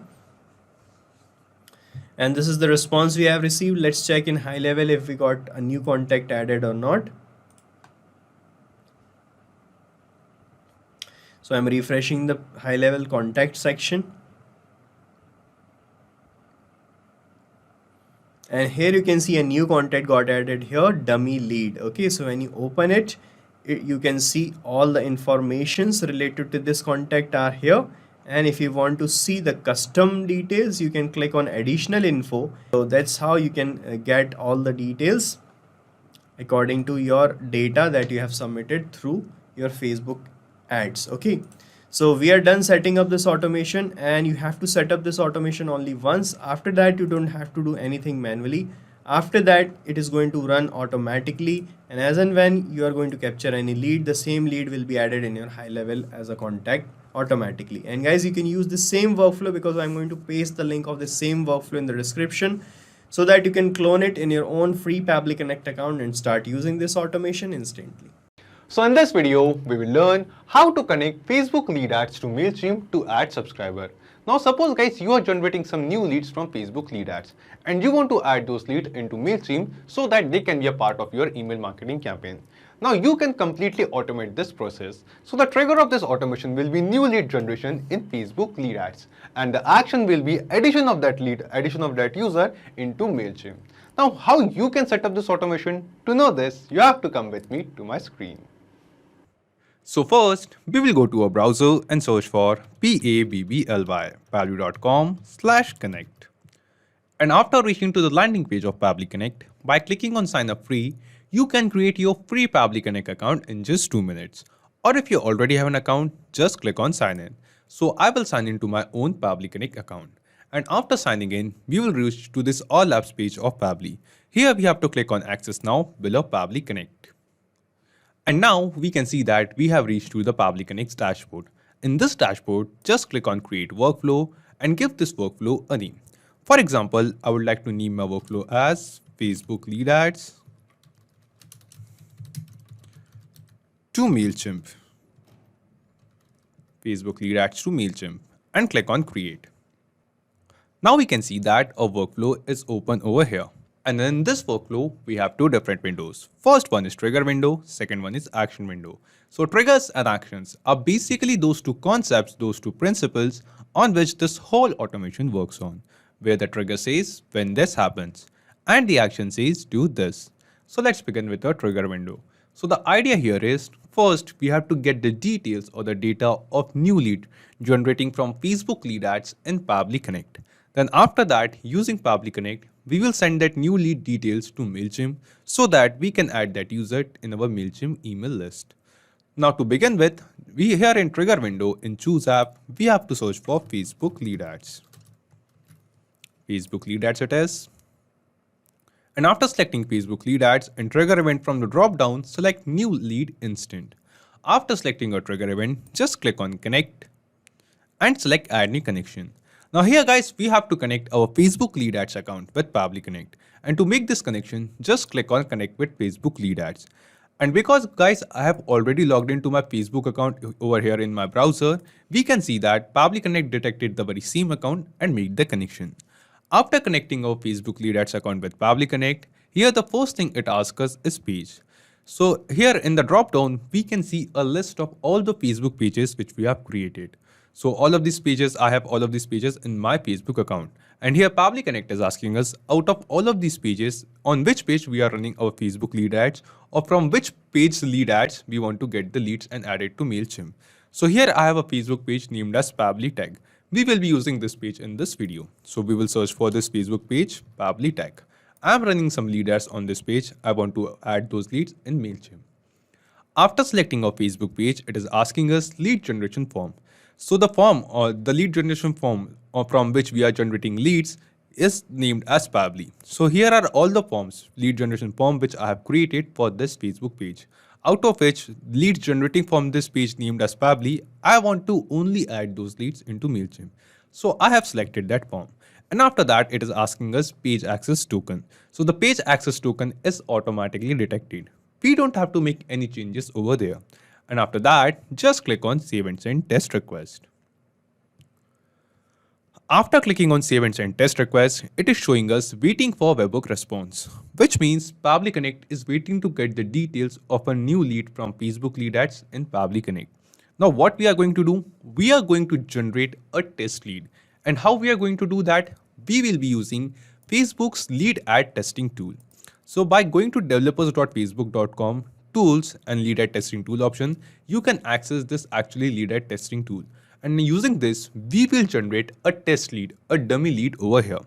Speaker 4: and this is the response we have received. Let's check in HighLevel if we got a new contact added or not. So I'm refreshing the HighLevel contact section, and here you can see a new contact got added here, dummy lead. Okay, so when you open it, you can see all the informations related to this contact are here. And if you want to see the custom details, you can click on additional info. So that's how you can get all the details according to your data that you have submitted through your Facebook ads. Okay, so we are done setting up this automation, and you have to set up this automation only once. After that, you don't have to do anything manually. After that, it is going to run automatically, and as and when you are going to capture any lead, the same lead will be added in your HighLevel as a contact automatically. And guys, you can use the same workflow because I'm going to paste the link of the same workflow in the description so that you can clone it in your own free Pabbly Connect account and start using this automation instantly.
Speaker 1: So in this video, we will learn how to connect Facebook lead ads to Mailchimp to add subscriber. Now suppose guys, you are generating some new leads from Facebook lead ads and you want to add those leads into Mailchimp so that they can be a part of your email marketing campaign. Now you can completely automate this process. So the trigger of this automation will be new lead generation in Facebook lead ads, and the action will be addition of that user into Mailchimp. Now how you can set up this automation? To know this, you have to come with me to my screen. So first, we will go to a browser and search for Pabbly, pabbly.com/connect. And after reaching to the landing page of Pabbly Connect, by clicking on sign up free, you can create your free Pabbly Connect account in just 2 minutes. Or if you already have an account, just click on sign in. So I will sign into my own Pabbly Connect account. And after signing in, we will reach to this all apps page of Pabbly. Here we have to click on access now below Pabbly Connect. And now we can see that we have reached to the Pabbly Connect's dashboard. In this dashboard, just click on create workflow and give this workflow a name. For example, I would like to name my workflow as Facebook lead ads to Mailchimp. Facebook lead ads to Mailchimp, and click on create. Now we can see that a workflow is open over here. And in this workflow, we have two different windows. First one is trigger window, second one is action window. So triggers and actions are basically those two concepts, those two principles on which this whole automation works on, where the trigger says when this happens and the action says do this. So let's begin with the trigger window. So the idea here is, first we have to get the details or the data of new lead generating from Facebook lead ads in Pabbly Connect. Then after that, using Pabbly Connect, we will send that new lead details to Mailchimp so that we can add that user in our Mailchimp email list. Now to begin with, we here in trigger window in choose app, we have to search for Facebook lead ads. Facebook lead ads it is. And after selecting Facebook lead ads in trigger event from the drop down, select new lead instant. After selecting a trigger event, just click on connect and select add new connection. Now here guys, we have to connect our Facebook lead ads account with Pabbly Connect. And to make this connection, just click on connect with Facebook lead ads. And because guys, I have already logged into my Facebook account over here in my browser, we can see that Pabbly Connect detected the very same account and made the connection. After connecting our Facebook lead ads account with Pabbly Connect, here the first thing it asks us is page. So here in the drop down, we can see a list of all the Facebook pages which we have created. So all of these pages, I have all of these pages in my Facebook account. And here Pabbly Connect is asking us out of all of these pages, on which page we are running our Facebook lead ads, or from which page lead ads we want to get the leads and add it to Mailchimp. So here I have a Facebook page named as Pabbly Tag. We will be using this page in this video. So we will search for this Facebook page, Pabbly Tag. I am running some lead ads on this page. I want to add those leads in Mailchimp. After selecting our Facebook page, it is asking us lead generation form. So the form or the lead generation form from which we are generating leads is named as Pabbly. So here are all the forms, lead generation form which I have created for this Facebook page. Out of which leads generating from this page named as Pabbly, I want to only add those leads into Mailchimp. So I have selected that form. And after that, it is asking us page access token. So the page access token is automatically detected. We don't have to make any changes over there. And after that, just click on save and send test request. After clicking on save and send test request, it is showing us waiting for webhook response, which means Pabbly Connect is waiting to get the details of a new lead from Facebook lead ads in Pabbly Connect. Now what we are going to do, we are going to generate a test lead. And how we are going to do that? We will be using Facebook's lead ad testing tool. So by going to developers.facebook.com tools and lead ad testing tool option, you can access this actually lead ad testing tool. And using this, we will generate a test lead, a dummy lead over here.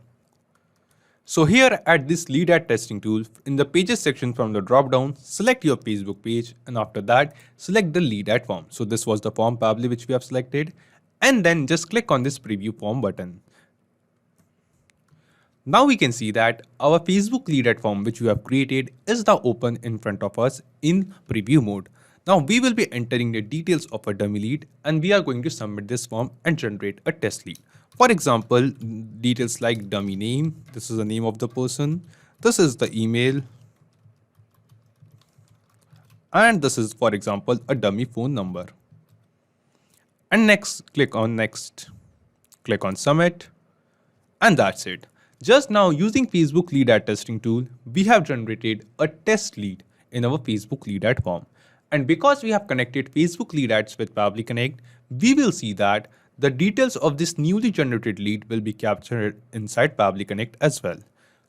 Speaker 1: So here at this lead ad testing tool, in the pages section from the drop down, select your Facebook page and after that, select the lead ad form. So this was the form Pabbly which we have selected and then just click on this preview form button. Now we can see that our Facebook lead ad form which we have created is now open in front of us in preview mode. Now we will be entering the details of a dummy lead and we are going to submit this form and generate a test lead. For example, details like dummy name, this is the name of the person, this is the email, and this is for example a dummy phone number. And next, click on next, click on submit, and that's it. Just now using Facebook lead ad testing tool, we have generated a test lead in our Facebook lead ad form. And because we have connected Facebook lead ads with Pabbly Connect, we will see that the details of this newly generated lead will be captured inside Pabbly Connect as well.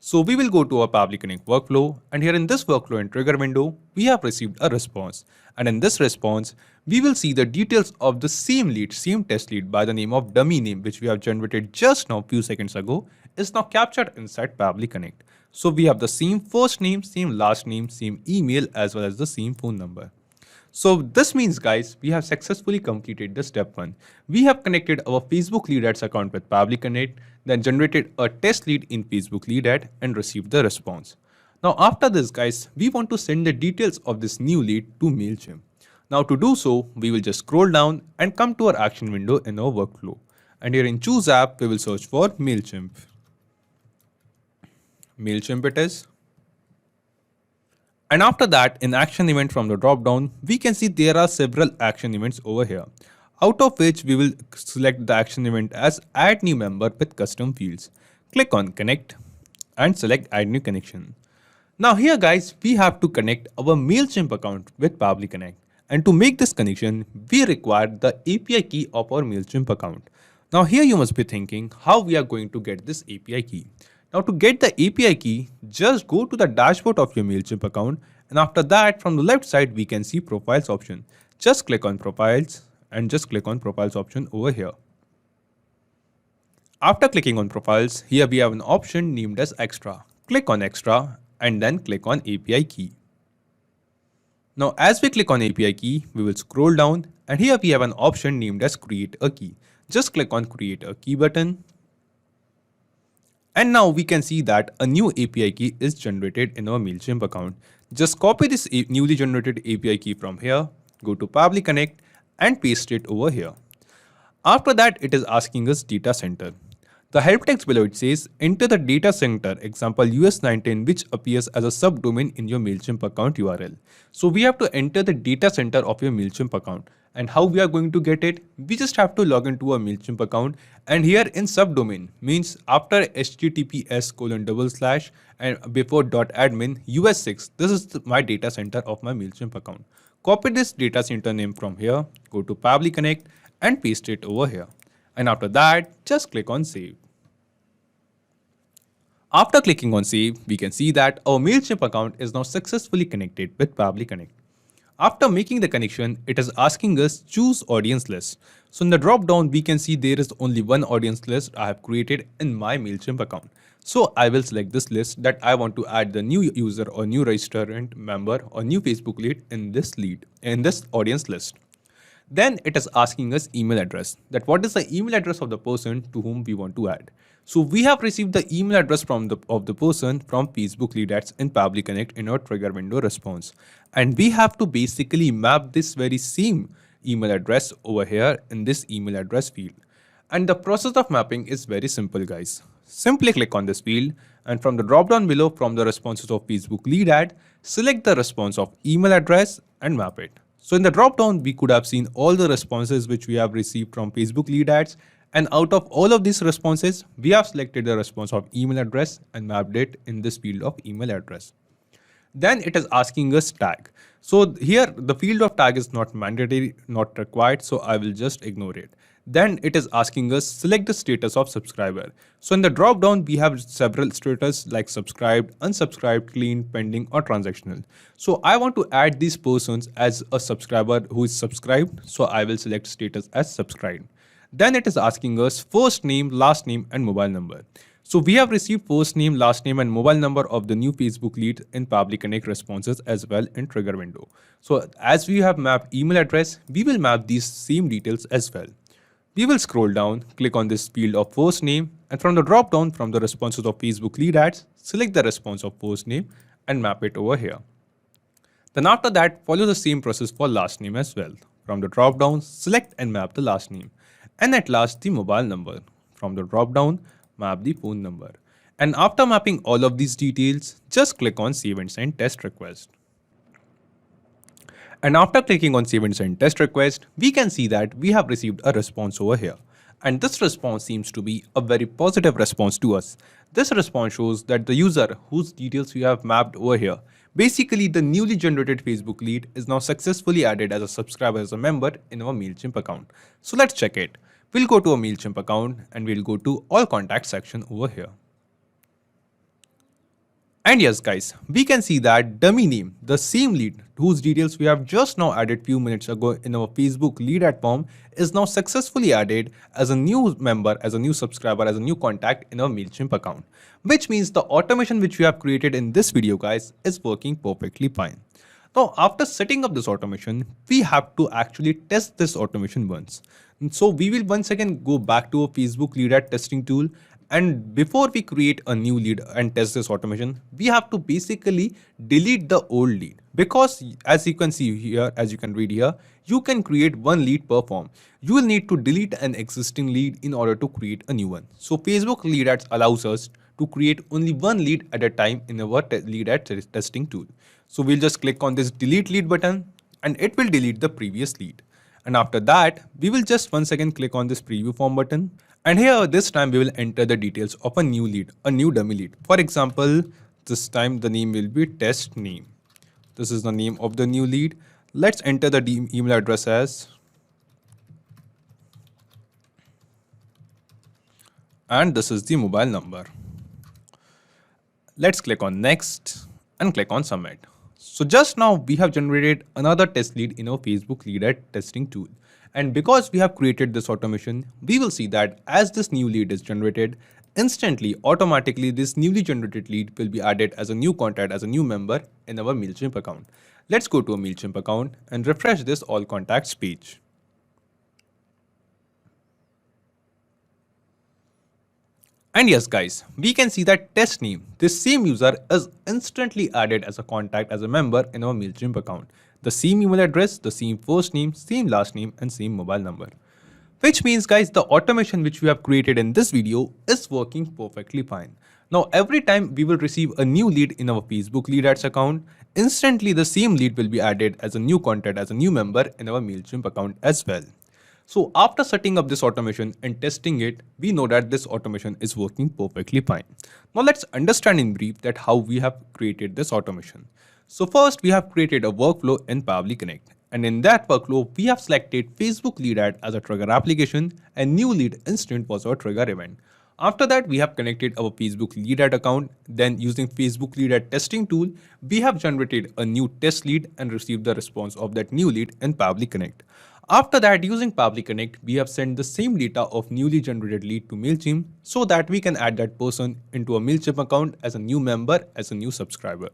Speaker 1: So we will go to our Pabbly Connect workflow, and here in this workflow and trigger window, we have received a response. And in this response, we will see the details of the same lead, same test lead by the name of dummy name, which we have generated just now few seconds ago, is now captured inside Pabbly Connect. So we have the same first name, same last name, same email, as well as the same phone number. So this means guys, we have successfully completed the step 1. We have connected our Facebook lead ads account with Pabbly Connect, then generated a test lead in Facebook lead ad and received the response. Now after this guys, we want to send the details of this new lead to Mailchimp. Now to do so, we will just scroll down and come to our action window in our workflow. And here in choose app, we will search for Mailchimp. Mailchimp it is. And after that, in action event from the drop down, we can see there are several action events over here. Out of which we will select the action event as add new member with custom fields. Click on connect and select add new connection. Now here guys, we have to connect our Mailchimp account with Pabbly Connect. And to make this connection, we require the API key of our Mailchimp account. Now here you must be thinking how we are going to get this API key. Now to get the API key, just go to the dashboard of your Mailchimp account, and after that from the left side we can see profiles option. Just click on profiles and just click on profiles option over here. After clicking on profiles, here we have an option named as extra. Click on extra and then click on API key. Now as we click on API key, we will scroll down and here we have an option named as create a key. Just click on create a key button. And now we can see that a new API key is generated in our Mailchimp account. Just copy this newly generated API key from here, go to Pabbly Connect and paste it over here. After that, it is asking us data center. The help text below it says, enter the data center, example US19, which appears as a subdomain in your Mailchimp account URL. So we have to enter the data center of your Mailchimp account. And how we are going to get it? We just have to log into a Mailchimp account, and here in subdomain means after https:// and before .admin US6, this is my data center of my Mailchimp account. Copy this data center name from here, go to Pabbly Connect and paste it over here. And after that, just click on save. After clicking on save, we can see that our Mailchimp account is now successfully connected with Pabbly Connect. After making the connection, it is asking us choose audience list. So in the drop down, we can see there is only one audience list I have created in my Mailchimp account. So I will select this list that I want to add the new user or new registrant member or new Facebook lead in this audience list. Then it is asking us email address, that what is the email address of the person to whom we want to add. So we have received the email address of the person from Facebook Lead Ads in Pabbly Connect in our trigger window response. And we have to basically map this very same email address over here in this email address field. And the process of mapping is very simple, guys. Simply click on this field and from the drop down below from the responses of Facebook Lead Ad, select the response of email address and map it. So in the drop down, we could have seen all the responses which we have received from Facebook Lead Ads. And out of all of these responses, we have selected the response of email address and mapped it in this field of email address. Then it is asking us tag. So here the field of tag is not mandatory, not required. So I will just ignore it. Then it is asking us select the status of subscriber. So in the drop down, we have several status like subscribed, unsubscribed, clean, pending or transactional. So I want to add these persons as a subscriber who is subscribed. So I will select status as subscribed. Then it is asking us first name, last name and mobile number. So we have received first name, last name and mobile number of the new Facebook lead in Pabbly Connect responses as well in trigger window. So as we have mapped email address, we will map these same details as well. We will scroll down, click on this field of first name and from the drop down from the responses of Facebook Lead Ads, select the response of first name and map it over here. Then after that, follow the same process for last name as well. From the drop down, select and map the last name. And at last, the mobile number. From the drop down, map the phone number. And after mapping all of these details, just click on save and send test request. And after clicking on save and send test request, we can see that we have received a response over here. And this response seems to be a very positive response to us. This response shows that the user whose details we have mapped over here, basically the newly generated Facebook lead is now successfully added as a subscriber as a member in our Mailchimp account. So let's check it. We'll go to a Mailchimp account and we'll go to all contacts section over here. And yes guys, we can see that dummy name, the same lead whose details we have just now added few minutes ago in our Facebook lead ad form is now successfully added as a new member, as a new subscriber, as a new contact in our Mailchimp account. Which means the automation which we have created in this video guys is working perfectly fine. Now after setting up this automation, we have to actually test this automation once. And so we will once again go back to a Facebook lead ad testing tool. And before we create a new lead and test this automation, we have to basically delete the old lead. Because as you can see here, as you can read here, you can create one lead per form. You will need to delete an existing lead in order to create a new one. So Facebook lead ads allows us to create only one lead at a time in our lead ad testing tool. So we'll just click on this delete lead button and it will delete the previous lead. And after that, we will just once again click on this preview form button. And here this time we will enter the details of a new lead, a new dummy lead. For example, this time the name will be test name. This is the name of the new lead. Let's enter the email address as, and this is the mobile number. Let's click on next and click on submit. So just now we have generated another test lead in our Facebook lead ad testing tool. And because we have created this automation, we will see that as this new lead is generated, instantly, automatically, this newly generated lead will be added as a new contact, as a new member in our Mailchimp account. Let's go to a Mailchimp account and refresh this all contacts page. And yes guys, we can see that test name, this same user is instantly added as a contact, as a member in our Mailchimp account. The same email address, the same first name, same last name and same mobile number. Which means guys, the automation which we have created in this video is working perfectly fine. Now every time we will receive a new lead in our Facebook lead ads account, instantly the same lead will be added as a new contact, as a new member in our Mailchimp account as well. So after setting up this automation and testing it, we know that this automation is working perfectly fine. Now let's understand in brief that how we have created this automation. So first we have created a workflow in Pabbly Connect. And in that workflow, we have selected Facebook lead ad as a trigger application and new lead instant was our trigger event. After that, we have connected our Facebook lead ad account. Then using Facebook lead ad testing tool, we have generated a new test lead and received the response of that new lead in Pabbly Connect. After that, using Pabbly Connect, we have sent the same data of newly generated lead to Mailchimp so that we can add that person into a Mailchimp account as a new member, as a new subscriber.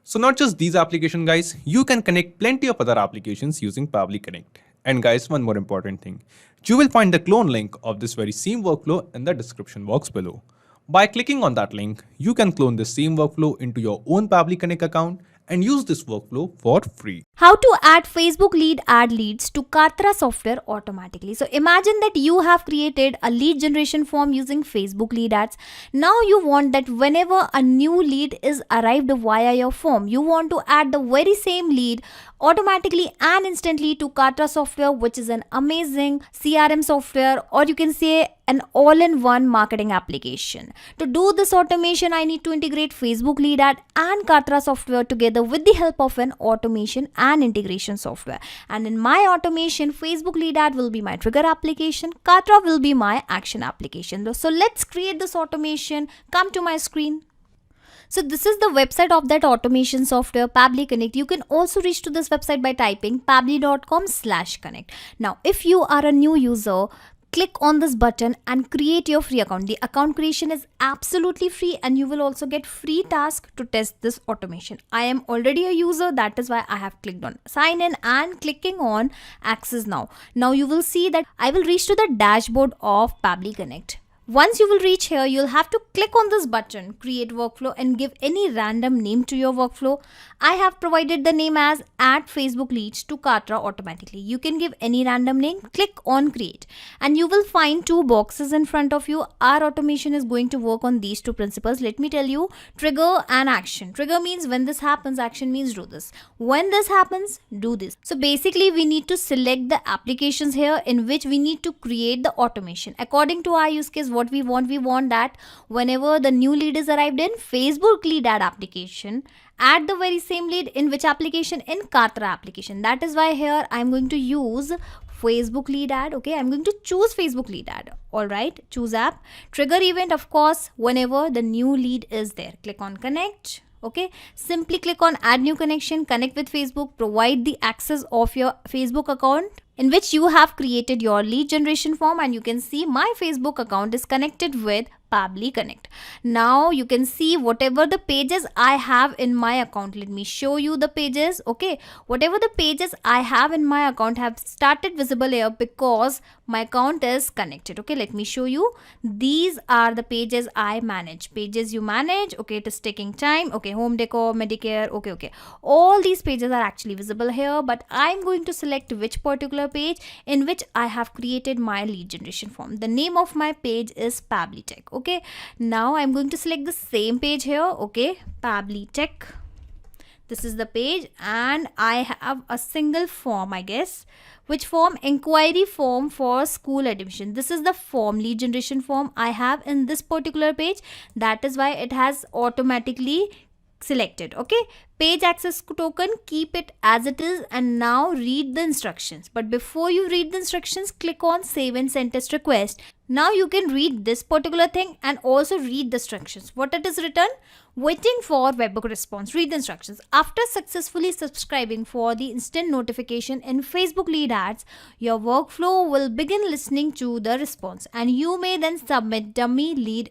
Speaker 1: So not just these applications guys, you can connect plenty of other applications using Pabbly Connect. And guys, one more important thing, you will find the clone link of this very same workflow in the description box below. By clicking on that link, you can clone the same workflow into your own Pabbly Connect account and use this workflow for free.
Speaker 6: How to add Facebook lead ad leads to Kartra software automatically. So imagine that you have created a lead generation form using Facebook lead ads. Now you want that whenever a new lead is arrived via your form, you want to add the very same lead automatically and instantly to Kartra software, which is an amazing CRM software, or you can say an all-in-one marketing application. To do this automation, I need to integrate Facebook lead ad and Kartra software together with the help of an automation and integration software. And in my automation, Facebook lead ad will be my trigger application, Kartra will be my action application. So let's create this automation. Come to my screen. So this is the website of that automation software, Pabbly Connect. You can also reach to this website by typing pabbly.com/connect. Now, if you are a new user, click on this button and create your free account. The account creation is absolutely free and you will also get free task to test this automation. I am already a user, that is why I have clicked on sign in and clicking on access now. Now you will see that I will reach to the dashboard of Pabbly Connect. Once you will reach here, you'll have to click on this button, create workflow, and give any random name to your workflow. I have provided the name as add Facebook leads to Kartra automatically. You can give any random name, click on create, and you will find two boxes in front of you. Our automation is going to work on these two principles. Let me tell you, trigger and action. Trigger means when this happens, action means do this. When this happens, do this. So basically, we need to select the applications here in which we need to create the automation. According to our use case, what we want that whenever the new lead is arrived in Facebook lead ad application, add the very same lead in which application? In Kartra application. That is why here I'm going to use Facebook lead ad. Okay, I'm going to choose Facebook lead ad. All right, choose app. Trigger event, of course, whenever the new lead is there. Click on connect. Okay, simply click on add new connection, connect with Facebook, provide the access of your Facebook account in which you have created your lead generation form, and you can see my Facebook account is connected with Pabbly Connect. Now you can see whatever the pages I have in my account. Let me show you the pages. Okay, whatever the pages I have in my account have started visible here because my account is connected. Okay, let me show you. These are the pages I manage. Pages you manage. Okay, it is taking time. Okay, home decor, Medicare. Okay. All these pages are actually visible here, but I'm going to select which particular page in which I have created my lead generation form. The name of my page is Pabbly Tech. Okay, now I'm going to select the same page here. Okay, Pabbly Tech. This is the page and I have a single form, I guess. Which form? Inquiry form for school admission. This is the form, lead generation form I have in this particular page. That is why it has automatically selected. Okay, page access token, keep it as it is, and now read the instructions. But before you read the instructions, click on save and send test request. Now you can read this particular thing and also read the instructions. What it is written? Waiting for webhook response. Read the instructions. After successfully subscribing for the instant notification in Facebook lead ads, your workflow will begin listening to the response, and you may then submit dummy lead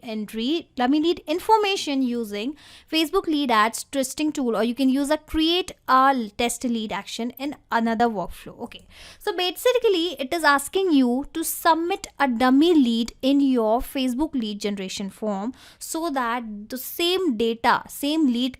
Speaker 6: information using Facebook lead ads testing tool, or you can use a create a test lead action in another workflow. Okay, so basically it is asking you to submit a dummy lead in your Facebook lead generation form so that the same lead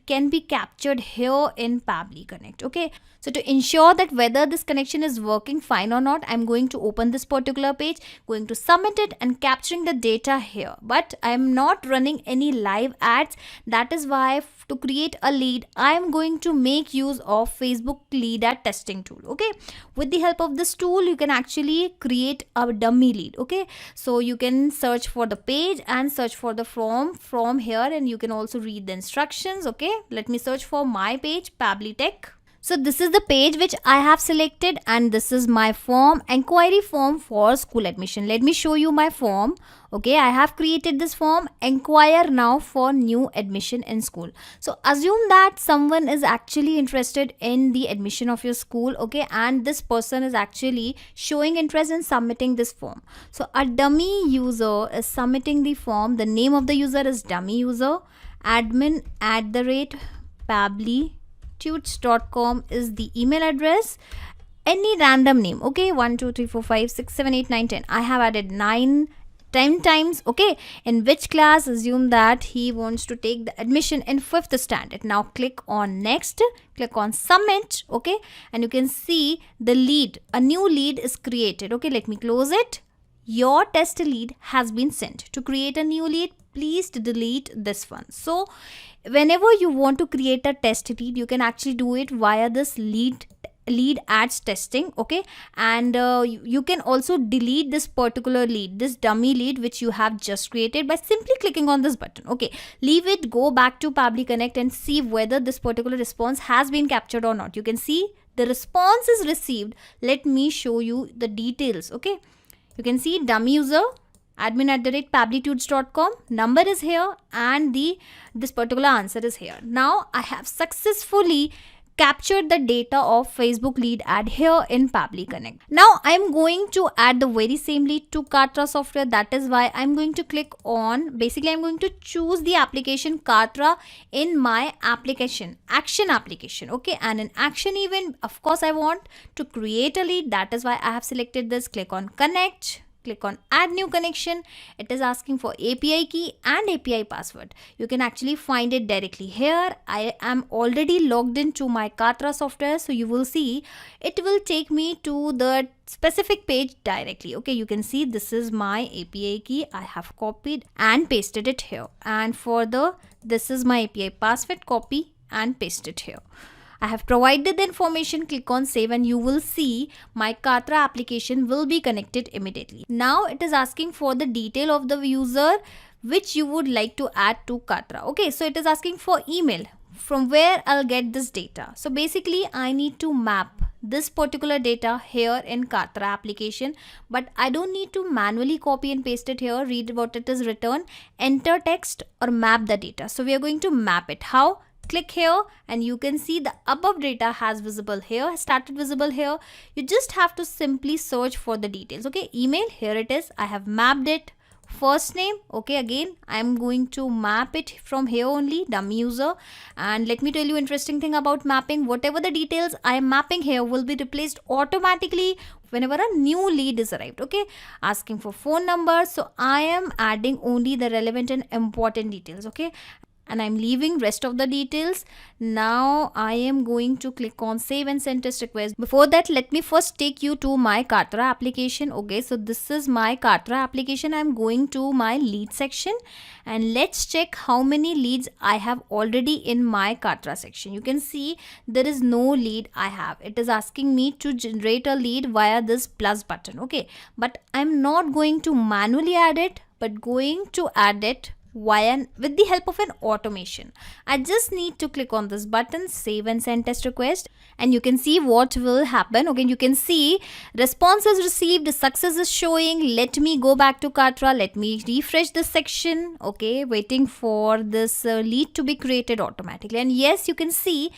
Speaker 6: can be captured here in Pabbly Connect. Okay, so to ensure that whether this connection is working fine or not, I'm going to open this particular page, going to submit it and capturing the data here. But I'm not running any live ads. That is why to create a lead, I am going to make use of Facebook lead ad testing tool. Okay, with the help of this tool, you can actually create a dummy lead. Okay, so you can search for the page and search for the form from here, and you can also read the instructions. Okay, let me search for my page, Pabbly Tech. So this is the page which I have selected, and this is my form, inquiry form for school admission. Let me show you my form. Okay, I have created this form, inquire now for new admission in school. So assume that someone is actually interested in the admission of your school. Okay, and this person is actually showing interest in submitting this form. So a dummy user is submitting the form. The name of the user is dummy user. admin@pabblytuts.com is the email address. Any random name. Okay, 1 2 3 4 5 6 7 8 9 10. I have added 10 times. Okay, in which class? Assume that he wants to take the admission in 5th standard. Now click on next, click on submit. Okay, and you can see the lead, a new lead is created. Okay, let me close it. Your test lead has been sent. To create a new lead, please delete this one. So whenever you want to create a test lead, you can actually do it via this lead ads testing. Okay, and you can also delete this particular lead, this dummy lead which you have just created, by simply clicking on this button. Okay, leave it, go back to Pabbly Connect and see whether this particular response has been captured or not. You can see the response is received. Let me show you the details. Okay, you can see dummy user, admin@pabblytuts.com, number is here, and this particular answer is here. Now I have successfully captured the data of Facebook lead ad here in Pabbly Connect. Now I'm going to add the very same lead to Kartra software. That is why I'm going to click on, basically I'm going to choose the application Kartra in my action application. Okay, and in action event, of course I want to create a lead. That is why I have selected this. Click on connect. Click on add new connection. It is asking for API key and API password. You can actually find it directly here. I am already logged into my Kartra software, so you will see it will take me to the specific page directly. Okay, you can see this is my API key. I have copied and pasted it here, and further this is my API password, copy and paste it here. I have provided the information. Click on save and you will see my Kartra application will be connected immediately. Now it is asking for the detail of the user which you would like to add to Kartra. Okay, so it is asking for email, from where I'll get this data. So basically I need to map this particular data here in Kartra application, but I don't need to manually copy and paste it here. Read what it is written, enter text or map the data. So we are going to map it. How? Click here and you can see the above data has visible here, started visible here. You just have to simply search for the details. Okay, email, here it is. I have mapped it. First name, okay, again I'm going to map it from here only, dummy user. And let me tell you interesting thing about mapping. Whatever the details I am mapping here will be replaced automatically whenever a new lead is arrived. Okay, asking for phone number, so I am adding only the relevant and important details. Okay, and I'm leaving rest of the details. Now I am going to click on save and send test request. Before that, let me first take you to my Kartra application. Okay, so this is my Kartra application. I'm going to my lead section and let's check how many leads I have already in my Kartra section. You can see there is no lead I have. It is asking me to generate a lead via this plus button. Okay, but I'm not going to manually add it, but going to add it with the help of an automation. I just need to click on this button, save and send test request, and you can see what will happen. Okay, you can see response is received, success is showing. Let me go back to Kartra, let me refresh this section. Okay, waiting for this lead to be created automatically. And yes, you can see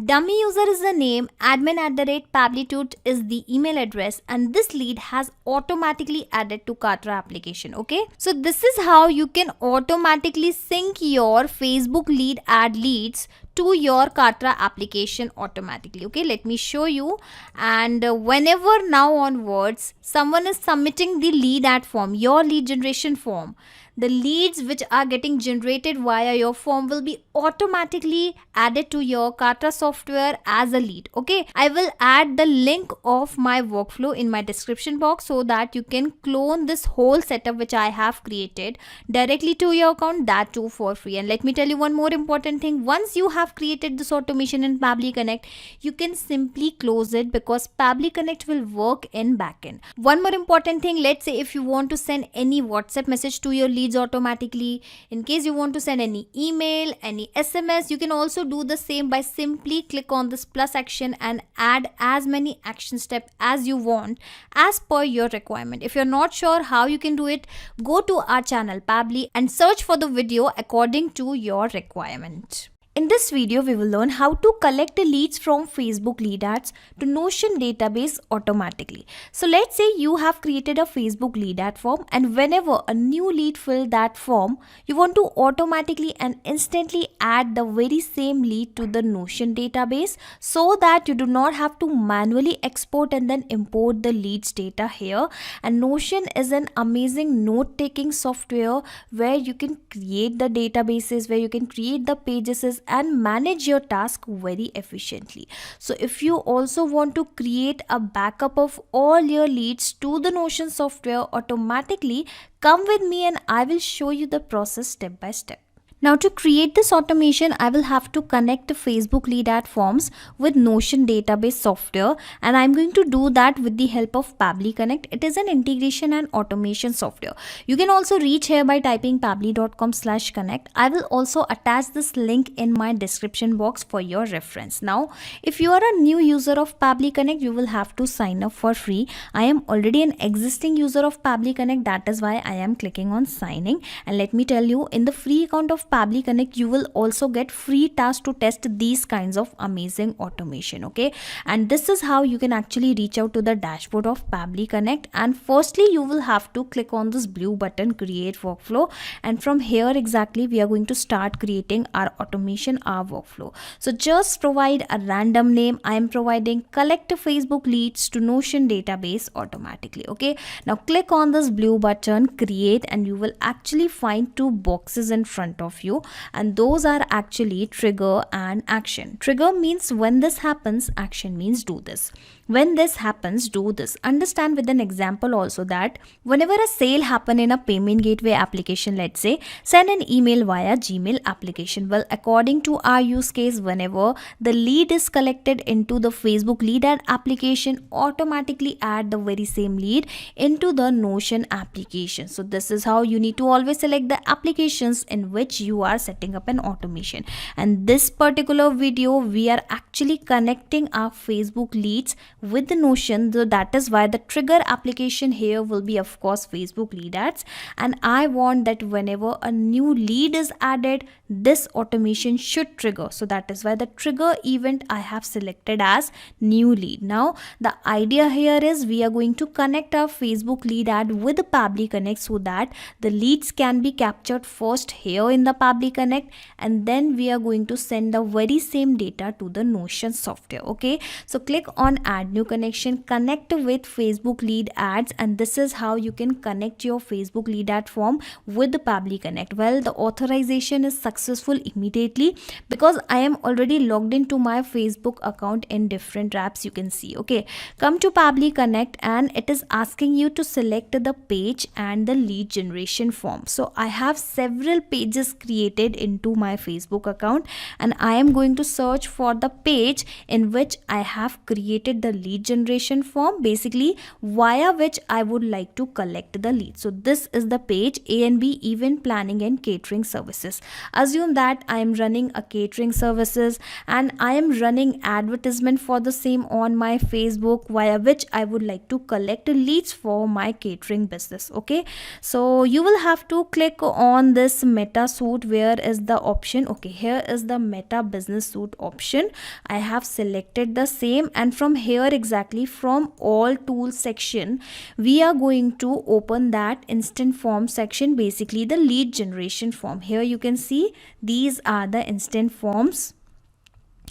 Speaker 6: dummy user is the name, admin@pabblytut is the email address, and this lead has automatically added to Kartra application. Okay, so this is how you can automatically sync your Facebook lead ad leads to your Kartra application automatically. Okay, let me show you. And whenever now onwards someone is submitting the lead ad form, your lead generation form, the leads which are getting generated via your form will be automatically added to your Kartra software as a lead. Okay, I will add the link of my workflow in my description box so that you can clone this whole setup which I have created directly to your account, that too for free. And let me tell you one more important thing. Once you have created this automation in Pabbly Connect, you can simply close it because Pabbly Connect will work in backend. One more important thing, let's say if you want to send any WhatsApp message to your leads automatically, in case you want to send any email, any SMS, you can also do the same by simply click on this plus action and add as many action steps as you want as per your requirement. If you're not sure how you can do it, go to our channel Pabbly and search for the video according to your requirement. In this video, we will learn how to collect the leads from Facebook lead ads to Notion database automatically. So let's say you have created a Facebook lead ad form, and whenever a new lead fills that form, you want to automatically and instantly add the very same lead to the Notion database so that you do not have to manually export and then import the leads data here. And Notion is an amazing note-taking software where you can create the databases, where you can create the pages and manage your task very efficiently. So if you also want to create a backup of all your leads to the Notion software automatically, come with me and I will show you the process step by step. Now to create this automation, I will have to connect the Facebook lead ad forms with Notion database software, and I'm going to do that with the help of Pabbly Connect. It is an integration and automation software. You can also reach here by typing pabbly.com/connect. I will also attach this link in my description box for your reference. Now, if you are a new user of Pabbly Connect, you will have to sign up for free. I am already an existing user of Pabbly Connect. That is why I am clicking on signing. And let me tell you, in the free account of Pabbly Connect, you will also get free tasks to test these kinds of amazing automation. Okay, and this is how you can actually reach out to the dashboard of Pabbly Connect. And firstly, you will have to click on this blue button, create workflow, and from here exactly we are going to start creating our automation, our workflow. So just provide a random name. I am providing collect Facebook leads to Notion database automatically. Okay, now click on this blue button, create, and you will actually find two boxes in front of you, and those are actually trigger and action. Trigger means when this happens, action means do this. When this happens, do this. Understand with an example also that whenever a sale happen in a payment gateway application, let's say send an email via Gmail application. Well, according to our use case, whenever the lead is collected into the Facebook lead ad application, automatically add the very same lead into the Notion application. So this is how you need to always select the applications in which you are setting up an automation. And this particular video, we are actually connecting our Facebook leads with the Notion. So that is why the trigger application here will be of course Facebook lead ads, and I want that whenever a new lead is added, this automation should trigger. So that is why the trigger event I have selected as new lead. Now the idea here is we are going to connect our Facebook lead ad with the Pabbly Connect so that the leads can be captured first here in the Pabbly Connect, and then we are going to send the very same data to the Notion software. Okay, so click on add new connection, connect with Facebook lead ads, and this is how you can connect your Facebook lead ad form with the Pabbly Connect. Well, the authorization is successful immediately because I am already logged into my Facebook account in different apps, you can see. Okay, come to Pabbly Connect and it is asking you to select the page and the lead generation form. So I have several pages created into my Facebook account, and I am going to search for the page in which I have created the lead generation form, basically via which I would like to collect the lead. So this is the page A&B event planning and catering services. Assume that I am running a catering services and I am running advertisement for the same on my Facebook, via which I would like to collect leads for my catering business. Okay, so you will have to click on this meta suite. Where is the option? Okay, here is the meta business suite option. I have selected the same, and from here exactly, from all tools section, we are going to open that instant form section, basically the lead generation form. Here you can see these are the instant forms.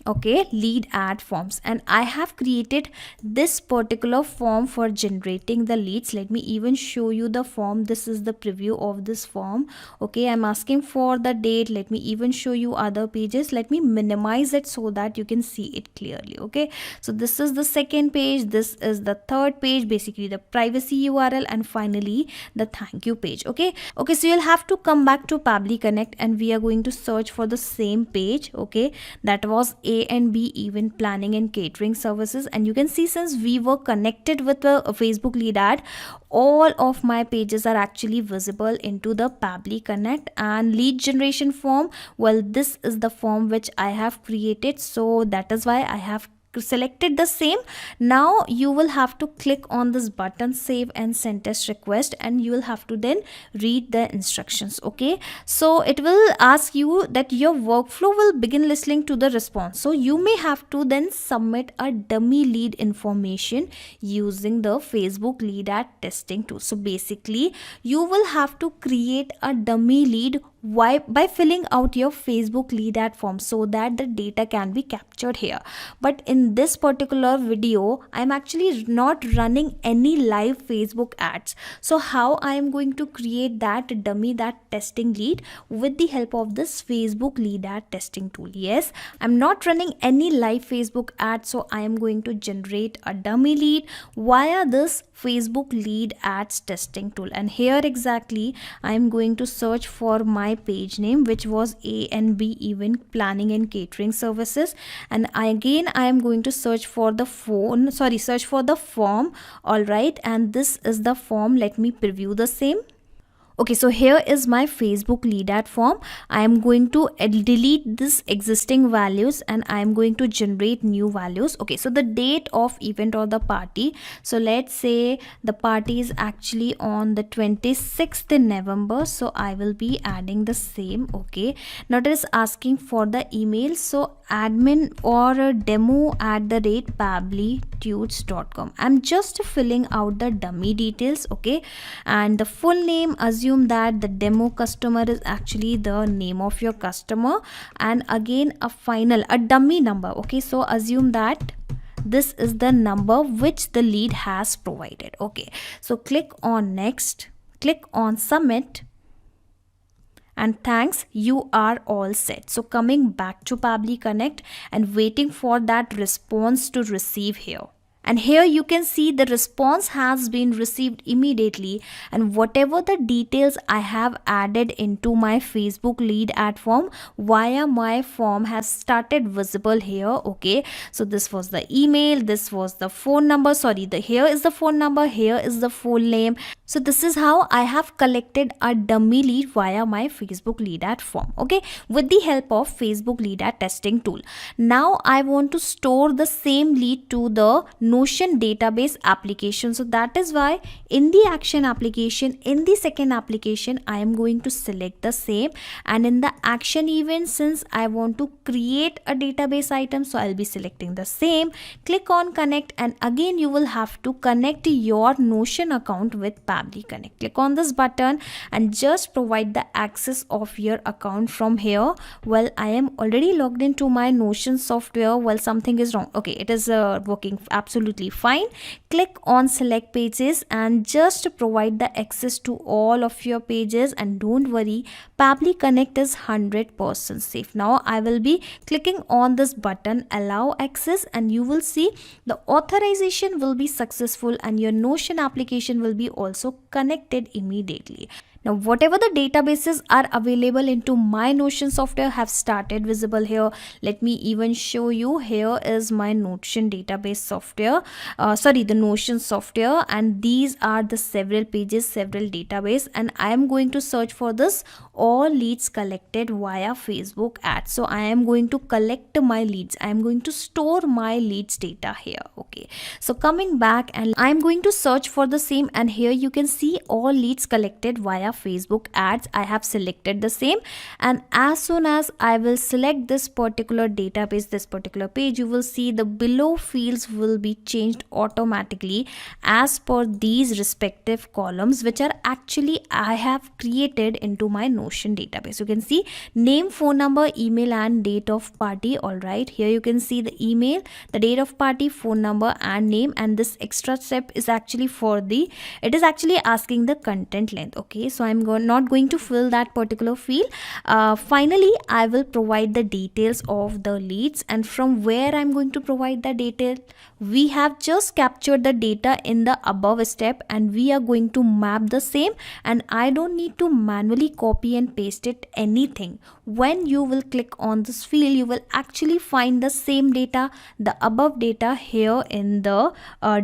Speaker 6: Okay, lead ad forms, and I have created this particular form for generating the leads. Let me even show you the form. This is the preview of this form. Okay, I'm asking for the date. Let me even show you other pages. Let me minimize it so that you can see it clearly. Okay, so this is the second page, this is the third page, basically the privacy URL, and finally the thank you page. Okay, so you'll have to come back to Pabbly Connect, and we are going to search for the same page. Okay, that was A&B event planning and catering services, and you can see since we were connected with the Facebook lead ad, all of my pages are actually visible into the Pabbly Connect. And lead generation form, well, this is the form which I have created, so that is why I have selected the same. Now you will have to click on this button, save and send test request, and you will have to then read the instructions. Okay, so it will ask you that your workflow will begin listening to the response, so you may have to then submit a dummy lead information using the Facebook lead ad testing tool. So basically you will have to create a dummy lead by filling out your Facebook lead ad form, so that the data can be captured here. But in this particular video, I'm actually not running any live Facebook ads. So how I am going to create that dummy, that testing lead, with the help of this Facebook lead ad testing tool? Yes, I'm not running any live Facebook ads, so I am going to generate a dummy lead via this Facebook lead ads testing tool. And here exactly I am going to search for my page name, which was A&B event planning and catering services, and I am going to search for the form. All right, and this is the form. Let me preview the same. Okay, so here is my Facebook lead ad form. I am going to delete this existing values, and I am going to generate new values. Okay, so the date of event or the party, so let's say the party is actually on the 26th in November, so I will be adding the same. Okay, now it is asking for the email, so admin or demo@pabblytudes.com. I'm just filling out the dummy details. Okay, and the full name, assume that the demo customer is actually the name of your customer, and again a dummy number. Okay, so assume that this is the number which the lead has provided. Okay, so click on next, click on submit, and thanks, you are all set. So coming back to Pabbly Connect and waiting for that response to receive here. And here you can see the response has been received immediately, and whatever the details I have added into my Facebook lead ad form via my form has started visible here. Okay, so this was the email, this was the phone number, here is the phone number, here is the full name. So this is how I have collected a dummy lead via my Facebook lead ad form. Okay, with the help of Facebook lead ad testing tool. Now I want to store the same lead to the Notion database application. So that is why in the action application, in the second application, I am going to select the same, and in the action event, since I want to create a database item, so I'll be selecting the same. Click on connect, and again you will have to connect your Notion account with Pabbly Connect. Click on this button and just provide the access of your account from here. Well, I am already logged into my Notion software. Well, something is wrong. Okay, it is working absolutely fine. Click on select pages and just provide the access to all of your pages, and don't worry, Pabbly Connect is 100% safe. Now I will be clicking on this button, allow access, and you will see the authorization will be successful and your Notion application will be also connected immediately. Now whatever the databases are available into my Notion software have started visible here. Let me even show you. Here is my Notion database software, the Notion software, and these are the several pages, several database, and I am going to search for this all leads collected via Facebook ads. So I am going to collect my leads. I am going to store my leads data here. Okay, so coming back, and I am going to search for the same, and here you can see all leads collected via Facebook ads. I have selected the same, and as soon as I will select this particular database, this particular page, you will see the below fields will be changed automatically as per these respective columns, which are actually I have created into my Notion database. You can see name, phone number, email, and date of party. All right, here you can see the email, the date of party, phone number, and name, and this extra step is actually for the, it is actually asking the content length. Okay, so I'm not going to fill that particular field. Finally, I will provide the details of the leads, and from where I'm going to provide the detail, we have just captured the data in the above step, and we are going to map the same, and I don't need to manually copy and paste it anything. When you will click on this field, you will actually find the same data, the above data here in the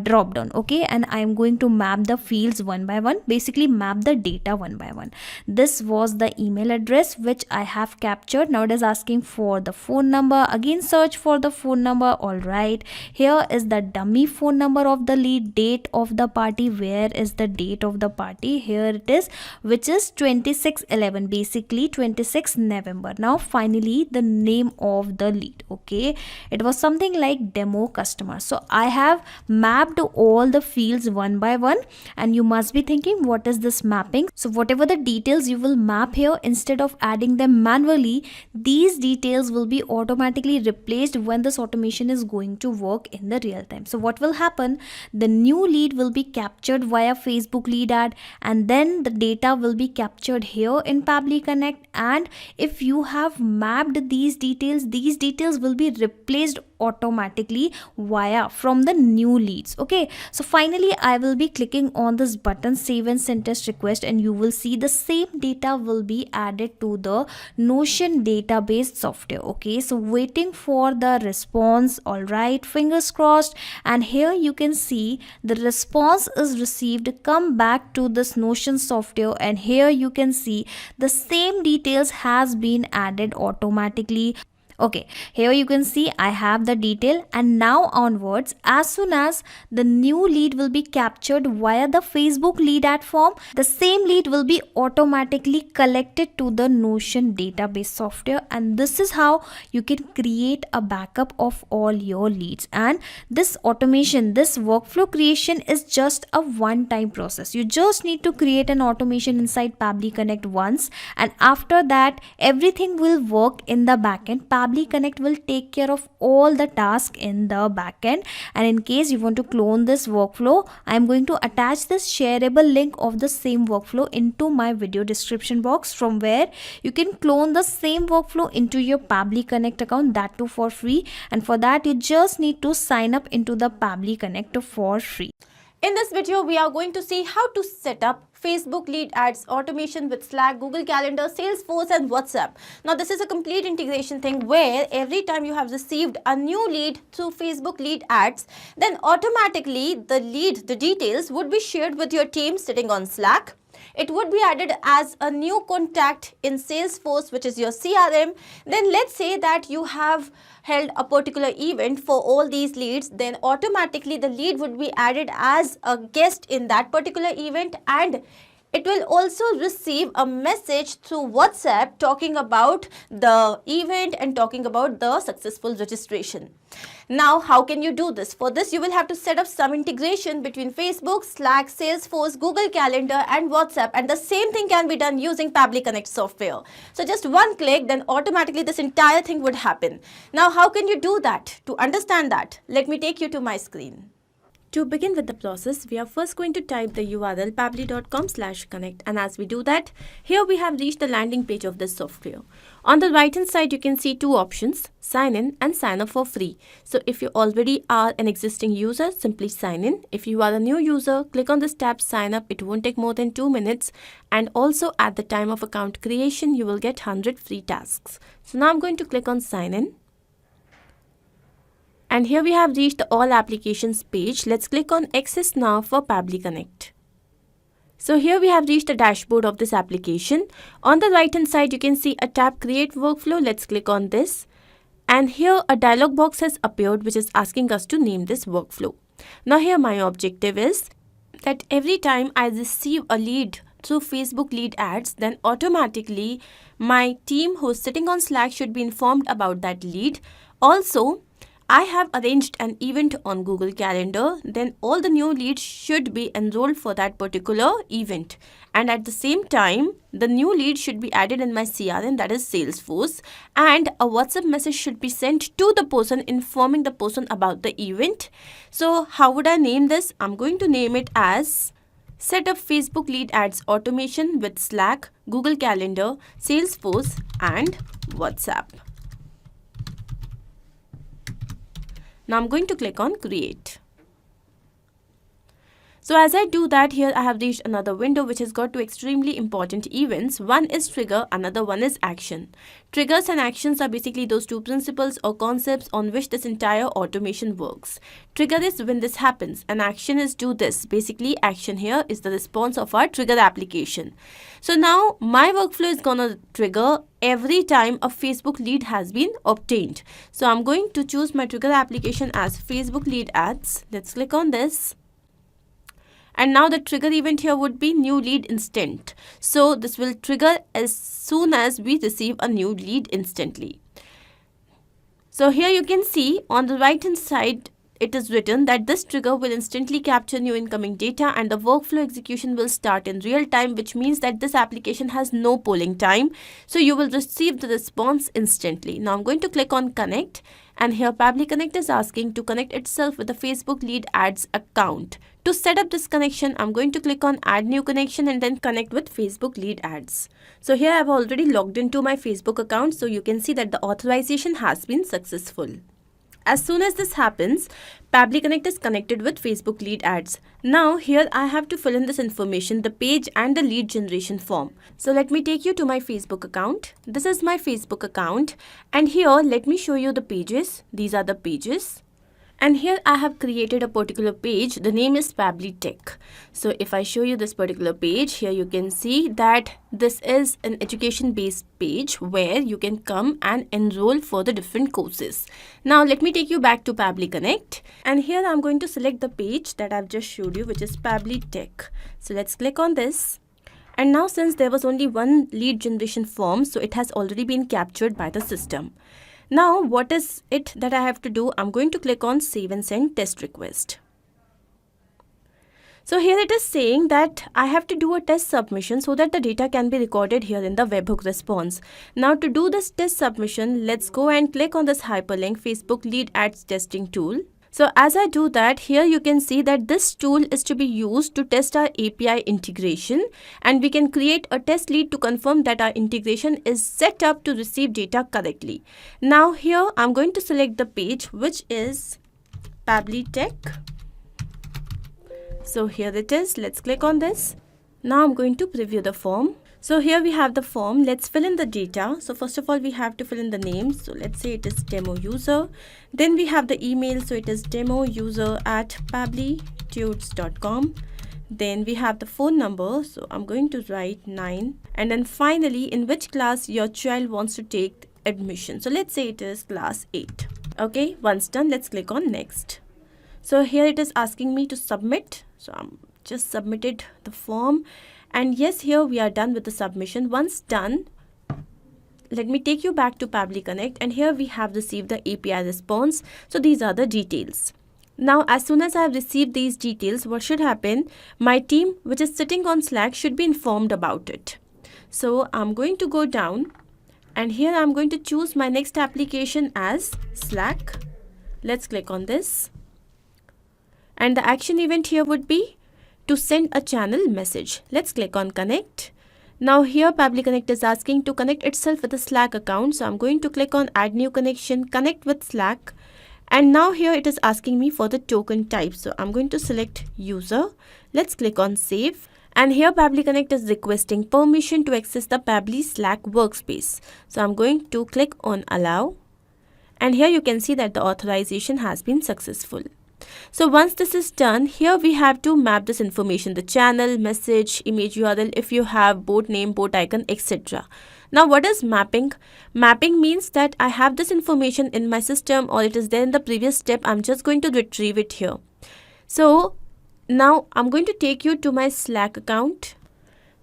Speaker 6: drop down. Okay, and I am going to map the fields one by one, basically map the data one by one. This was the email address which I have captured. Now it is asking for the phone number. Again, search for the phone number. All right, here is the dummy phone number of the lead. Date of the party, where is the date of the party? Here it is, which is 26/11, basically 26 November. Now finally the name of the lead. Okay, it was something like demo customer. So I have mapped all the fields one by one, and you must be thinking, what is this mapping? So whatever the details you will map here, instead of adding them manually, these details will be automatically replaced when this automation is going to work in the real time. So what will happen? The new lead will be captured via Facebook lead ad, and then the data will be captured here in Pabbly Connect, and if you have mapped these details will be replaced automatically via from the new leads. Okay, so finally I will be clicking on this button, save and send test request, and you will see the same data will be added to the Notion database software. Okay, so waiting for the response. All right, fingers crossed, and here you can see the response is received. Come back to this Notion software, and here you can see the same details has been added automatically. Okay, here you can see I have the detail, and now onwards, as soon as the new lead will be captured via the Facebook lead ad form, the same lead will be automatically collected to the Notion database software, and this is how you can create a backup of all your leads. And this automation, this workflow creation is just a one-time process. You just need to create an automation inside Pabbly Connect once, and after that everything will work in the backend. Pabbly Connect will take care of all the tasks in the backend. And in case you want to clone this workflow, I am going to attach this shareable link of the same workflow into my video description box, from where you can clone the same workflow into your Pabbly Connect account, that too for free. And for that you just need to sign up into the Pabbly Connect for free.
Speaker 7: In this video, we are going to see how to set up Facebook lead ads automation with Slack, Google Calendar, Salesforce, and WhatsApp. Now, this is a complete integration thing where every time you have received a new lead through Facebook lead ads, then automatically the details would be shared with your team sitting on Slack. It would be added as a new contact in Salesforce, which is your CRM. Then let's say that you have held a particular event for all these leads, then automatically the lead would be added as a guest in that particular event, and it will also receive a message through WhatsApp talking about the event and talking about the successful registration. Now, how can you do this? For this, you will have to set up some integration between Facebook, Slack, Salesforce, Google Calendar, and WhatsApp. And the same thing can be done using Pabbly Connect software. So just one click, then automatically this entire thing would happen. Now, how can you do that? To understand that, let me take you to my screen.
Speaker 8: To begin with the process, we are first going to type the URL pabbly.com/connect, and as we do that, here we have reached the landing page of this software. On the right hand side, you can see two options, sign in and sign up for free. So if you already are an existing user, simply sign in. If you are a new user, click on this tab sign up. It won't take more than 2 minutes, and also at the time of account creation, you will get 100 free tasks. So now I'm going to click on sign in. And here we have reached the all applications page. Let's click on access now for Pabbly Connect. So here we have reached the dashboard of this application. On the right hand side, you can see a tab create workflow. Let's click on this. And here a dialog box has appeared which is asking us to name this workflow. Now here my objective is that every time I receive a lead through Facebook lead ads, then automatically my team who's sitting on Slack should be informed about that lead. Also, I have arranged an event on Google Calendar, then all the new leads should be enrolled for that particular event. And at the same time, the new lead should be added in my CRM, that is Salesforce, and a WhatsApp message should be sent to the person informing the person about the event. So how would I name this? I'm going to name it as Set up Facebook lead ads automation with Slack, Google Calendar, Salesforce and WhatsApp. Now I'm going to click on create. So as I do that, here I have reached another window which has got two extremely important events. One is trigger, another one is action. Triggers and actions are basically those two principles or concepts on which this entire automation works. Trigger is when this happens and action is do this. Basically action here is the response of our trigger application. So now my workflow is gonna trigger every time a Facebook lead has been obtained. So I'm going to choose my trigger application as Facebook lead ads. Let's click on this. And now the trigger event here would be new lead instant. So this will trigger as soon as we receive a new lead instantly. So here you can see on the right hand side, it is written that this trigger will instantly capture new incoming data and the workflow execution will start in real time, which means that this application has no polling time. So you will receive the response instantly. Now I'm going to click on connect, and here Pabbly Connect is asking to connect itself with the Facebook lead ads account. To set up this connection, I'm going to click on add new connection and then connect with Facebook lead ads. So here I've already logged into my Facebook account, so you can see that the authorization has been successful. As soon as this happens, Pabbly Connect is connected with Facebook lead ads. Now here I have to fill in this information, the page and the lead generation form. So let me take you to my Facebook account. This is my Facebook account, and here let me show you the pages. These are the pages. And here I have created a particular page. The name is Pabbly Tech. So if I show you this particular page, here you can see that this is an education based page where you can come and enroll for the different courses. Now let me take you back to Pabbly Connect, and here I'm going to select the page that I've just showed you, which is Pabbly Tech. So let's click on this. And now since there was only one lead generation form, so it has already been captured by the system. Now what is it that I have to do? I'm going to click on save and send test request. So here it is saying that I have to do a test submission so that the data can be recorded here in the webhook response. Now to do this test submission, let's go and click on this hyperlink Facebook lead ads testing tool. So as I do that, here you can see that this tool is to be used to test our API integration, and we can create a test lead to confirm that our integration is set up to receive data correctly. Now here I'm going to select the page which is Pabbly Tech. So here it is. Let's click on this. Now I'm going to preview the form. So here we have the form. Let's fill in the data. So first of all, we have to fill in the name. So let's say it is demo user. Then we have the email. So it is demouser@pabblytudes.com. Then we have the phone number. So I'm going to write 9. And then finally, in which class your child wants to take admission. So let's say it is class 8. Okay, once done, let's click on next. So here it is asking me to submit. So I'm just submitted the form. And yes, here we are done with the submission. Once done, let me take you back to Pabbly Connect, and here we have received the API response. So these are the details. Now, as soon as I have received these details, what should happen? My team, which is sitting on Slack, should be informed about it. So I'm going to go down, and here I'm going to choose my next application as Slack. Let's click on this. And the action event here would be to send a channel message. Let's click on connect. Now here Pabbly Connect is asking to connect itself with a Slack account. So I'm going to click on add new connection, connect with Slack. And now here it is asking me for the token type. So I'm going to select user. Let's click on save. And here Pabbly Connect is requesting permission to access the Pabbly Slack workspace. So I'm going to click on allow. And here you can see that the authorization has been successful. So once this is done, here we have to map this information, the channel, message, image URL, if you have bot name, bot icon, etc. Now what is mapping? Mapping means that I have this information in my system or it is there in the previous step. I'm just going to retrieve it here. So now I'm going to take you to my Slack account.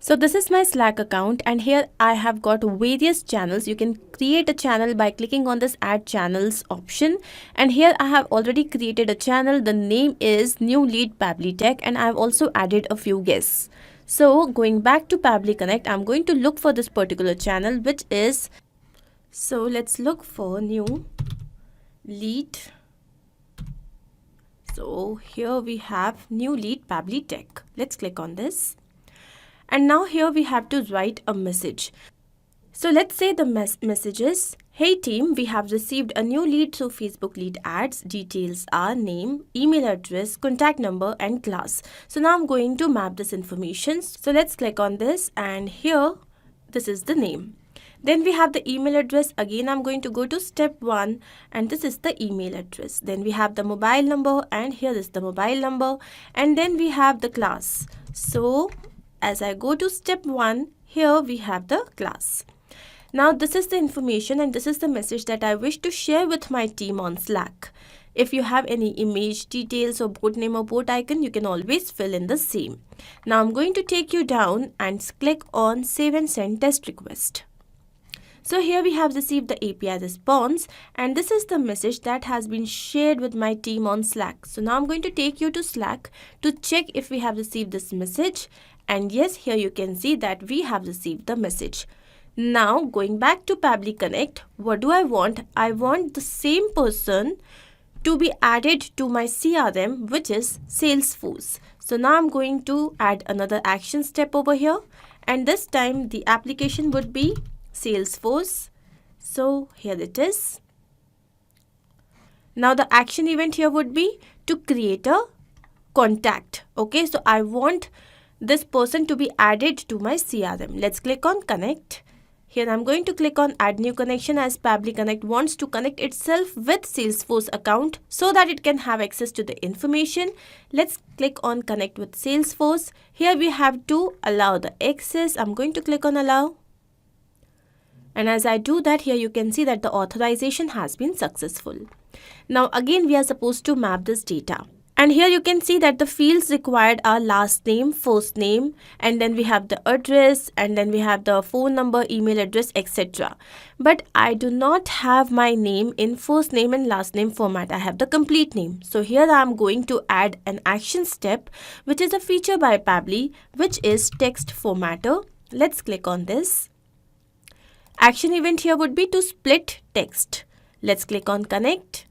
Speaker 8: So this is my Slack account and here I have got various channels. You can create a channel by clicking on this add channels option. And here I have already created a channel. The name is New Lead Pabbly Tech and I've also added a few guests. So going back to Pabbly Connect, I'm going to look for this particular channel which is, so let's look for New Lead. So here we have New Lead Pabbly Tech. Let's click on this. And now here we have to write a message. So let's say the message is, hey team, we have received a new lead through Facebook lead ads. Details are name, email address, contact number and class. So now I'm going to map this information. So let's click on this and here this is the name. Then we have the email address. Again, I'm going to go to step 1 and this is the email address. Then we have the mobile number and here is the mobile number. And then we have the class. So as I go to step 1, here we have the class. Now this is the information and this is the message that I wish to share with my team on Slack. If you have any image, details or bot name or bot icon, you can always fill in the same. Now I'm going to take you down and click on save and send test request. So here we have received the API response and this is the message that has been shared with my team on Slack. So now I'm going to take you to Slack to check if we have received this message. And yes, here you can see that we have received the message. Now going back to Pabbly Connect, what do I want? I want the same person to be added to my CRM, which is Salesforce. So now I'm going to add another action step over here. And this time the application would be Salesforce. So here it is. Now the action event here would be to create a contact. Okay, so I want this person to be added to my CRM. Let's click on connect. Here I'm going to click on add new connection as Pabbly Connect wants to connect itself with Salesforce account so that it can have access to the information. Let's click on connect with Salesforce. Here we have to allow the access. I'm going to click on allow. And as I do that, here you can see that the authorization has been successful. Now again we are supposed to map this data. And here you can see that the fields required are last name, first name, and then we have the address, and then we have the phone number, email address, etc. But I do not have my name in first name and last name format. I have the complete name. So here I am going to add an action step, which is a feature by Pabbly, which is text formatter. Let's click on this. Action event here would be to split text. Let's click on connect.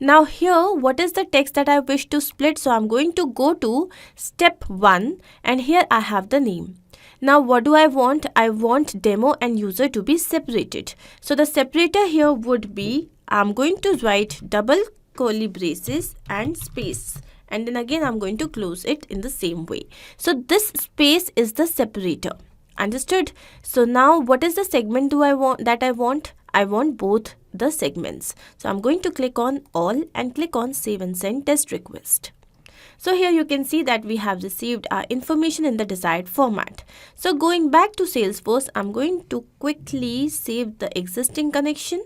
Speaker 8: Now here, what is the text that I wish to split? So I'm going to go to step 1 and here I have the name. Now what do I want? I want demo and user to be separated. So the separator here would be, I'm going to write double curly braces and space. And then again, I'm going to close it in the same way. So this space is the separator. Understood? So now what is the segment I want? I want both the segments. So I'm going to click on all and click on save and send test request. So here you can see that we have received our information in the desired format. So going back to Salesforce, I'm going to quickly save the existing connection.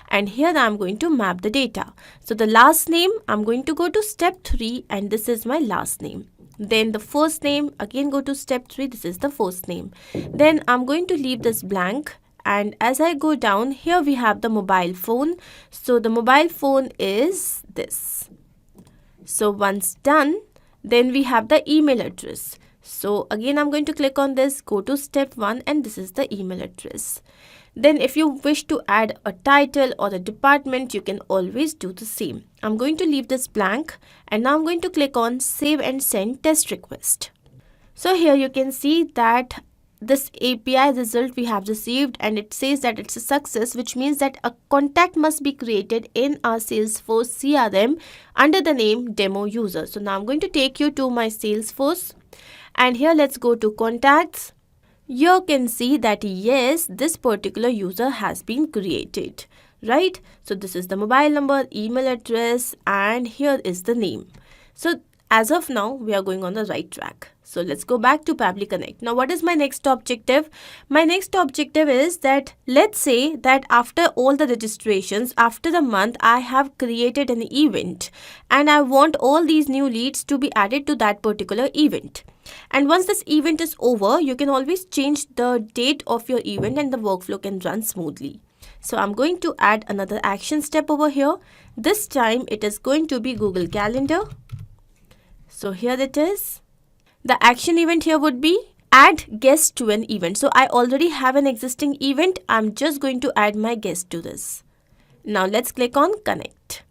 Speaker 8: And here I'm going to map the data. So the last name, I'm going to go to step 3 and this is my last name. Then the first name, again go to step 3, this is the first name. Then I'm going to leave this blank. And as I go down, here we have the mobile phone. So the mobile phone is this. So once done, then we have the email address. So again, I'm going to click on this, go to step 1 and this is the email address. Then if you wish to add a title or a department, you can always do the same. I'm going to leave this blank, and now I'm going to click on save and send test request. So here you can see that this API result we have received, and it says that it's a success, which means that a contact must be created in our Salesforce CRM under the name demo user. So now I'm going to take you to my Salesforce, and here let's go to contacts. You can see that yes, this particular user has been created, right? So this is the mobile number, email address, and here is the name. So as of now, we are going on the right track. So let's go back to Pabbly Connect. Now, what is my next objective? My next objective is that let's say that after all the registrations, after a month, I have created an event and I want all these new leads to be added to that particular event. And once this event is over, you can always change the date of your event and the workflow can run smoothly. So I'm going to add another action step over here. This time it is going to be Google Calendar. So here it is. The action event here would be add guest to an event. So I already have an existing event. I'm just going to add my guest to this. Now let's click on connect.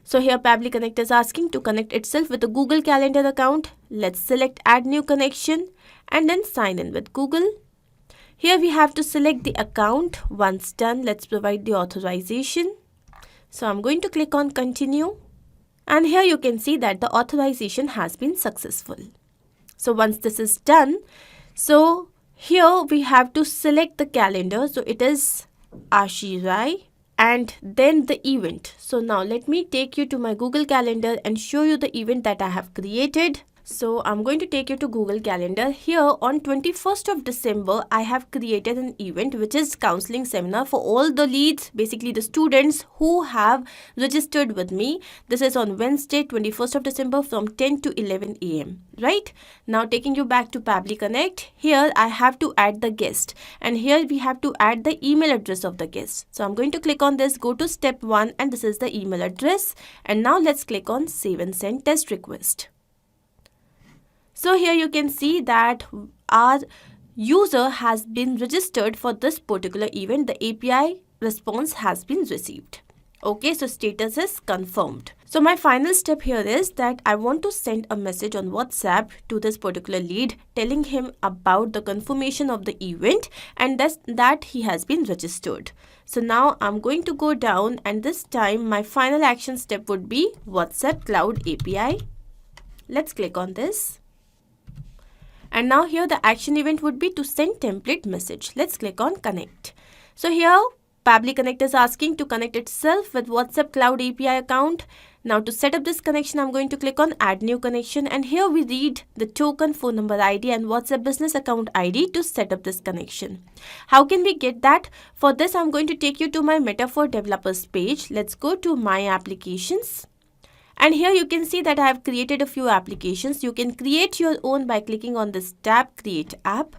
Speaker 8: So here Pabbly Connect is asking to connect itself with a Google Calendar account. Let's select add new connection and then sign in with Google. Here we have to select the account. Once done, let's provide the authorization. So I'm going to click on continue. And here you can see that the authorization has been successful. So once this is done, so here we have to select the calendar. So it is Ashirai and then the event. So now let me take you to my Google Calendar and show you the event that I have created. So I'm going to take you to Google Calendar. Here on 21st of December, I have created an event which is counseling seminar for all the leads, basically the students who have registered with me. This is on Wednesday, 21st of December from 10 to 11 a.m. Right? Now taking you back to Pabbly Connect, here I have to add the guest and here we have to add the email address of the guest. So I'm going to click on this, go to step 1 and this is the email address. And now let's click on save and send test request. So here you can see that our user has been registered for this particular event. The API response has been received. Okay, so status is confirmed. So my final step here is that I want to send a message on WhatsApp to this particular lead telling him about the confirmation of the event and that he has been registered. So now I'm going to go down and this time my final action step would be WhatsApp Cloud API. Let's click on this. And now here the action event would be to send template message. Let's click on connect. So here Pabbly Connect is asking to connect itself with WhatsApp Cloud API account. Now to set up this connection, I'm going to click on add new connection and here we read the token, phone number ID and WhatsApp business account ID to set up this connection. How can we get that? For this, I'm going to take you to my Metaphor developers page. Let's go to my applications. And here you can see that I have created a few applications. You can create your own by clicking on this tab, create app.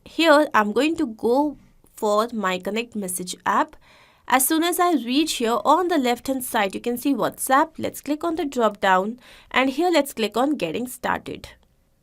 Speaker 8: Here I'm going to go for my connect message app. As soon as I reach here on the left hand side, you can see WhatsApp. Let's click on the drop down and here let's click on getting started.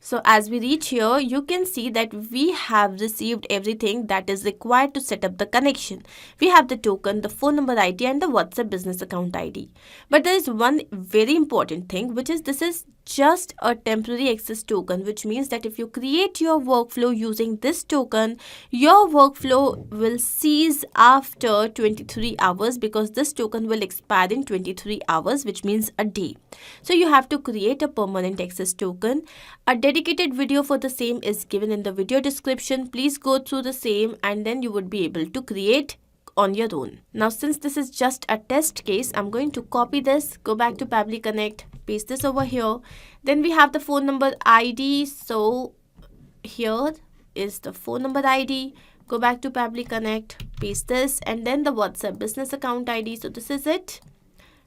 Speaker 8: So as we reach here, you can see that we have received everything that is required to set up the connection. We have the token, the phone number ID and the WhatsApp business account ID. But there is one very important thing, which is this is just a temporary access token, which means that if you create your workflow using this token, your workflow will cease after 23 hours because this token will expire in 23 hours, which means a day. So you have to create a permanent access token. A dedicated video for the same is given in the video description. Please go through the same and then you would be able to create on your own. Now since this is just a test case, I'm going to copy this, go back to Pabbly Connect, paste this over here. Then we have the phone number ID. So here is the phone number ID. Go back to Pabbly Connect, paste this and then the WhatsApp business account ID. So this is it.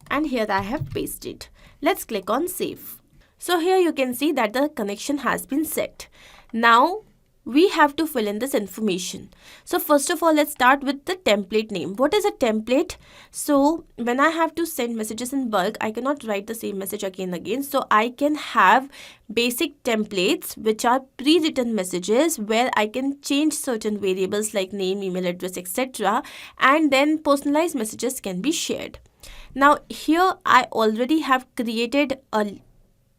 Speaker 8: And here I have pasted. Let's click on save. So here you can see that the connection has been set. Now we have to fill in this information. So first of all, let's start with the template name. What is a template? So when I have to send messages in bulk, I cannot write the same message again and again. So I can have basic templates which are pre-written messages where I can change certain variables like name, email address, etc. and then personalized messages can be shared. Now here I already have created a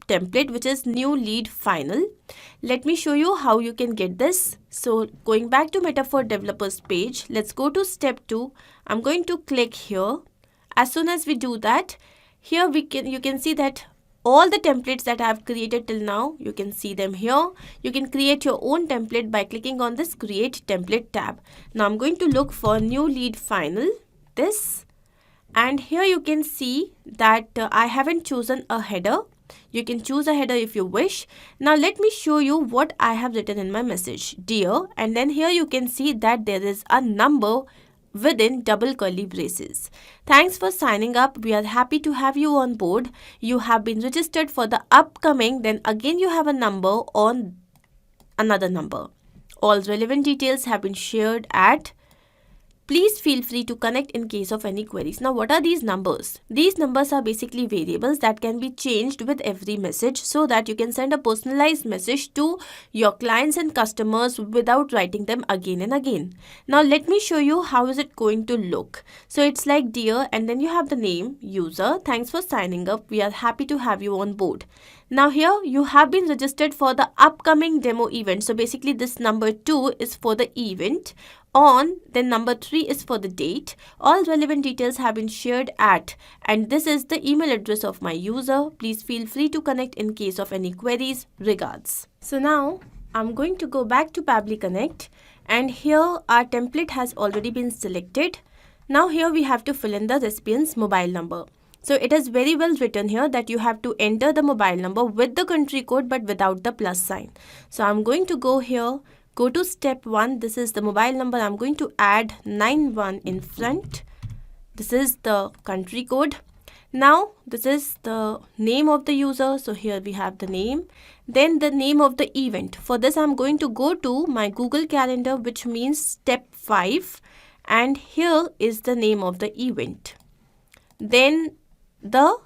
Speaker 8: template which is new lead final. Let me show you how you can get this. So going back to Metaphor developers page, let's go to step 2. I'm going to click here. As soon as we do that, here you can see that all the templates that I have created till now, you can see them here. You can create your own template by clicking on this create template tab. Now I'm going to look for new lead final, this, and here you can see that I haven't chosen a header. You can choose a header if you wish. Now let me show you what I have written in my message. Dear, and then here you can see that there is a number within double curly braces. Thanks for signing up. We are happy to have you on board. You have been registered for the upcoming, then again you have a number on another number. All relevant details have been shared at. Please feel free to connect in case of any queries. Now, what are these numbers? These numbers are basically variables that can be changed with every message so that you can send a personalized message to your clients and customers without writing them again and again. Now, let me show you how is it going to look. So, it's like dear, and then you have the name, user. Thanks for signing up. We are happy to have you on board. Now here you have been registered for the upcoming demo event. So basically this number 2 is for the event on, then number 3 is for the date. All relevant details have been shared at, and this is the email address of my user. Please feel free to connect in case of any queries. Regards. So now I'm going to go back to Pabbly Connect, and here our template has already been selected. Now here we have to fill in the recipient's mobile number. So it is very well written here that you have to enter the mobile number with the country code but without the plus sign. So I'm going to go here, go to step 1. This is the mobile number. I'm going to add 91 in front. This is the country code. Now this is the name of the user. So here we have the name. Then the name of the event. For this I'm going to go to my Google Calendar, which means step 5. And here is the name of the event. Then the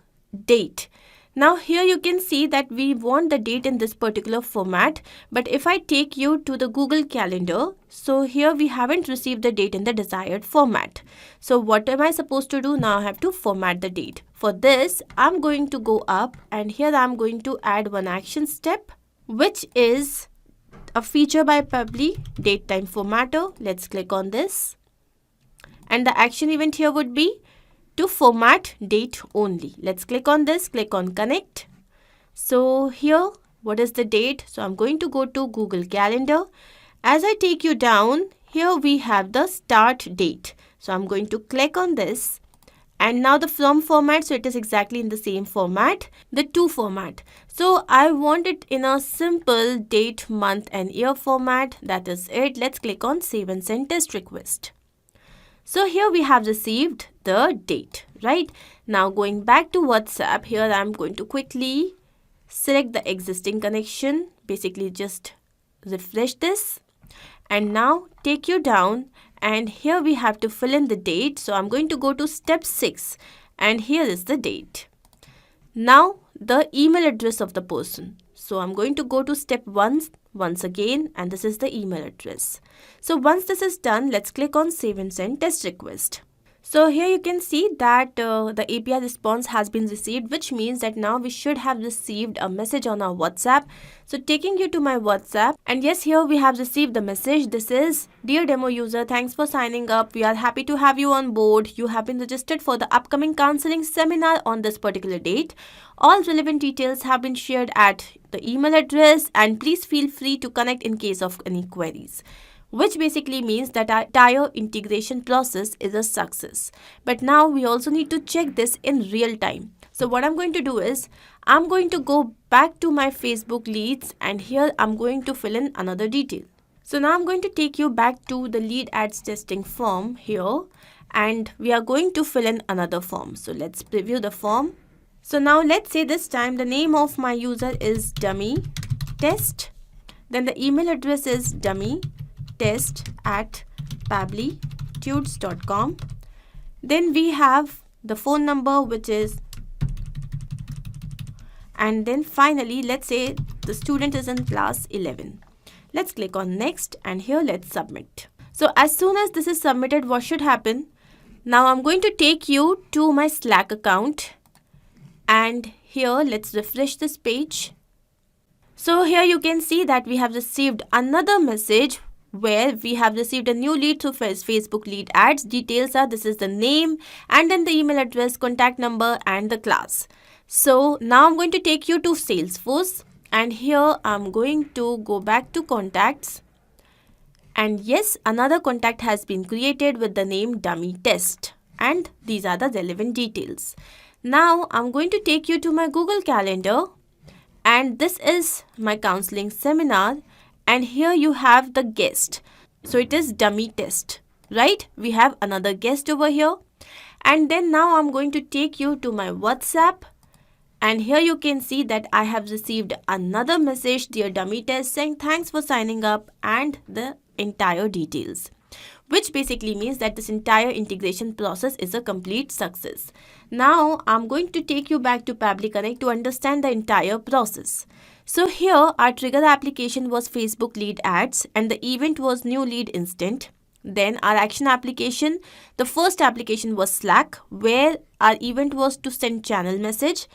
Speaker 8: date. Now here you can see that we want the date in this particular format, but if I take you to the Google Calendar, so here we haven't received the date in the desired format. So what am I supposed to do? Now I have to format the date. For this I'm going to go up, and here I'm going to add one action step, which is a feature by Pabbly, date time formatter. Let's click on this, and the action event here would be to format date only. Let's click on this, click on connect. So here, what is the date? So I'm going to go to Google Calendar. As I take you down, here we have the start date. So I'm going to click on this, and now the from format, so it is exactly in the same format, the to format. So I want it in a simple date, month and year format. That is it. Let's click on save and send test request. So here we have received the date, right? Now going back to WhatsApp, here I'm going to quickly select the existing connection, basically just refresh this, and now take you down, and here we have to fill in the date. So I'm going to go to step 6, and here is the date. Now the email address of the person. So I'm going to go to step 1 once again, and this is the email address. So once this is done, let's click on save and send test request. So here you can see that the API response has been received, which means that now we should have received a message on our WhatsApp. So taking you to my WhatsApp, and yes, here we have received the message. This is, dear demo user, thanks for signing up. We are happy to have you on board. You have been registered for the upcoming counseling seminar on this particular date. All relevant details have been shared at the email address, and please feel free to connect in case of any queries. Which basically means that our entire integration process is a success. But now we also need to check this in real time. So what I'm going to do is, I'm going to go back to my Facebook leads, and here I'm going to fill in another detail. So now I'm going to take you back to the lead ads testing form here, and we are going to fill in another form. So let's preview the form. So now let's say this time the name of my user is dummy test. Then the email address is dummytest@pabblytudes.com. Then we have the phone number, which is, and then finally, let's say the student is in class 11. Let's click on next, and here let's submit. So as soon as this is submitted, what should happen? Now I'm going to take you to my Slack account, and here let's refresh this page. So here you can see that we have received another message where we have received a new lead through Facebook lead ads. Details are, this is the name and then the email address, contact number and the class. So now I'm going to take you to Salesforce, and here I'm going to go back to contacts, and yes, another contact has been created with the name dummy test, and these are the relevant details. Now I'm going to take you to my Google Calendar, and this is my counseling seminar, and here you have the guest. So it is dummy test, right? We have another guest over here. And then now I'm going to take you to my WhatsApp, and here you can see that I have received another message, dear dummy test, saying thanks for signing up and the entire details, which basically means that this entire integration process is a complete success. Now I'm going to take you back to Pabbly Connect to understand the entire process. So here our trigger application was Facebook lead ads and the event was new lead instant. Then our action application, the first application was Slack, where our event was to send channel message.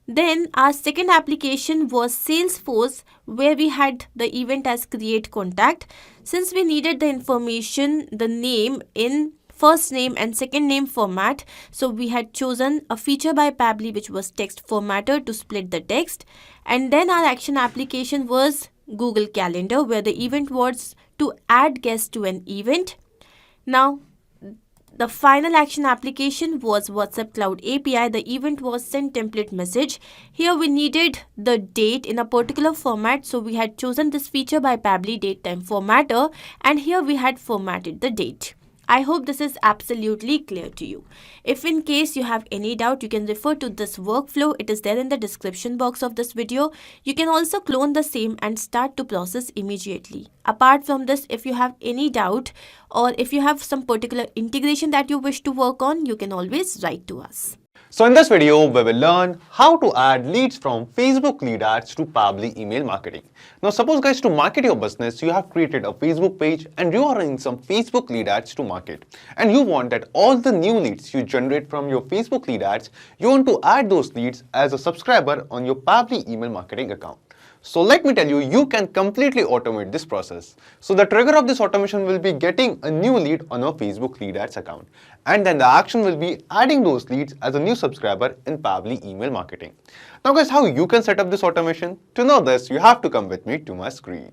Speaker 8: Then our second application was Salesforce, where we had the event as create contact. Since we needed the information, the name in first name and second name format, so we had chosen a feature by Pabbly which was text formatter to split the text. And then our action application was Google Calendar, where the event was to add guests to an event. Now the final action application was WhatsApp Cloud API. The event was send template message. Here we needed the date in a particular format, so we had chosen this feature by Pabbly date time formatter, and here we had formatted the date. I hope this is absolutely clear to you. If in case you have any doubt, you can refer to this workflow. It is there in the description box of this video. You can also clone the same and start to process immediately. Apart from this, if you have any doubt or if you have some particular integration that you wish to work on, you can always write to us.
Speaker 1: So in this video, we will learn how to add leads from Facebook lead ads to Pabbly email marketing. Now suppose guys, to market your business, you have created a Facebook page and you are running some Facebook lead ads to market. And you want that all the new leads you generate from your Facebook lead ads, you want to add those leads as a subscriber on your Pabbly email marketing account. So let me tell you, you can completely automate this process. So the trigger of this automation will be getting a new lead on our Facebook lead ads account. And then the action will be adding those leads as a new subscriber in Pabbly email marketing. Now guys, how you can set up this automation? To know this, you have to come with me to my screen.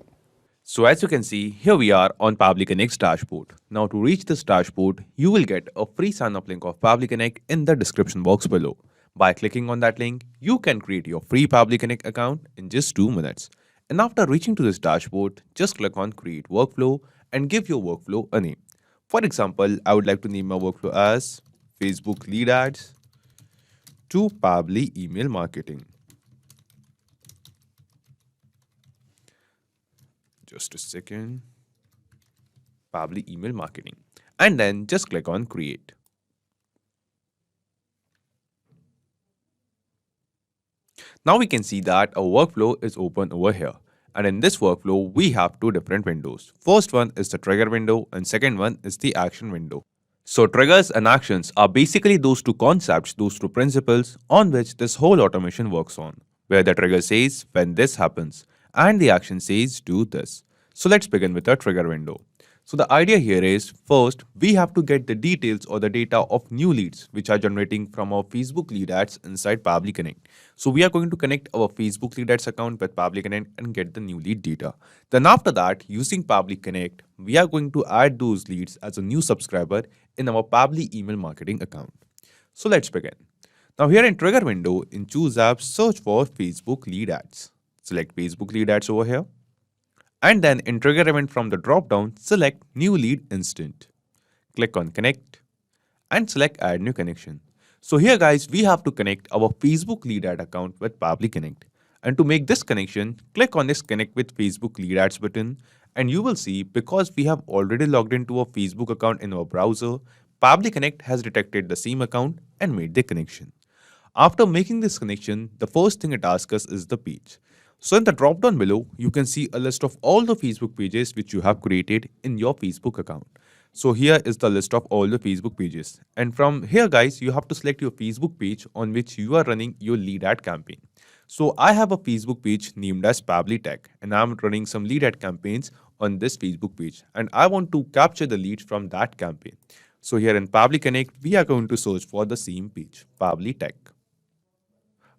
Speaker 9: So as you can see, here we are on Pabbly Connect's dashboard. Now to reach this dashboard, you will get a free sign-up link of Pabbly Connect in the description box below. By clicking on that link, you can create your free Pabbly Connect account in just 2 minutes. And after reaching to this dashboard, just click on Create Workflow and give your workflow a name. For example, I would like to name my workflow as Facebook Lead Ads to Pabbly Email Marketing. Just a second. Pabbly Email Marketing. And then just click on Create. Now we can see that a workflow is open over here. And in this workflow, we have 2 different windows. First one is the trigger window and second one is the action window. So triggers and actions are basically those 2 concepts, those 2 principles on which this whole automation works on. Where the trigger says when this happens and the action says do this. So let's begin with the trigger window. So the idea here is, first, we have to get the details or the data of new leads which are generating from our Facebook lead ads inside Pabbly Connect. So we are going to connect our Facebook lead ads account with Pabbly Connect and get the new lead data. Then after that, using Pabbly Connect, we are going to add those leads as a new subscriber in our Pabbly email marketing account. So let's begin. Now here in trigger window, in choose apps, search for Facebook lead ads. Select Facebook lead ads over here. And then in trigger event from the drop down, select new lead instant. Click on connect and select add new connection. So here guys, we have to connect our Facebook lead ad account with Pabbly Connect. And to make this connection, click on this Connect with Facebook Lead Ads button, and you will see because we have already logged into a Facebook account in our browser, Pabbly Connect has detected the same account and made the connection. After making this connection, the first thing it asks us is the page. So in the drop down below, you can see a list of all the Facebook pages which you have created in your Facebook account. So here is the list of all the Facebook pages. And from here guys, you have to select your Facebook page on which you are running your lead ad campaign. So I have a Facebook page named as Pabbly Tech, and I'm running some lead ad campaigns on this Facebook page, and I want to capture the leads from that campaign. So here in Pabbly Connect, we are going to search for the same page, Pabbly Tech.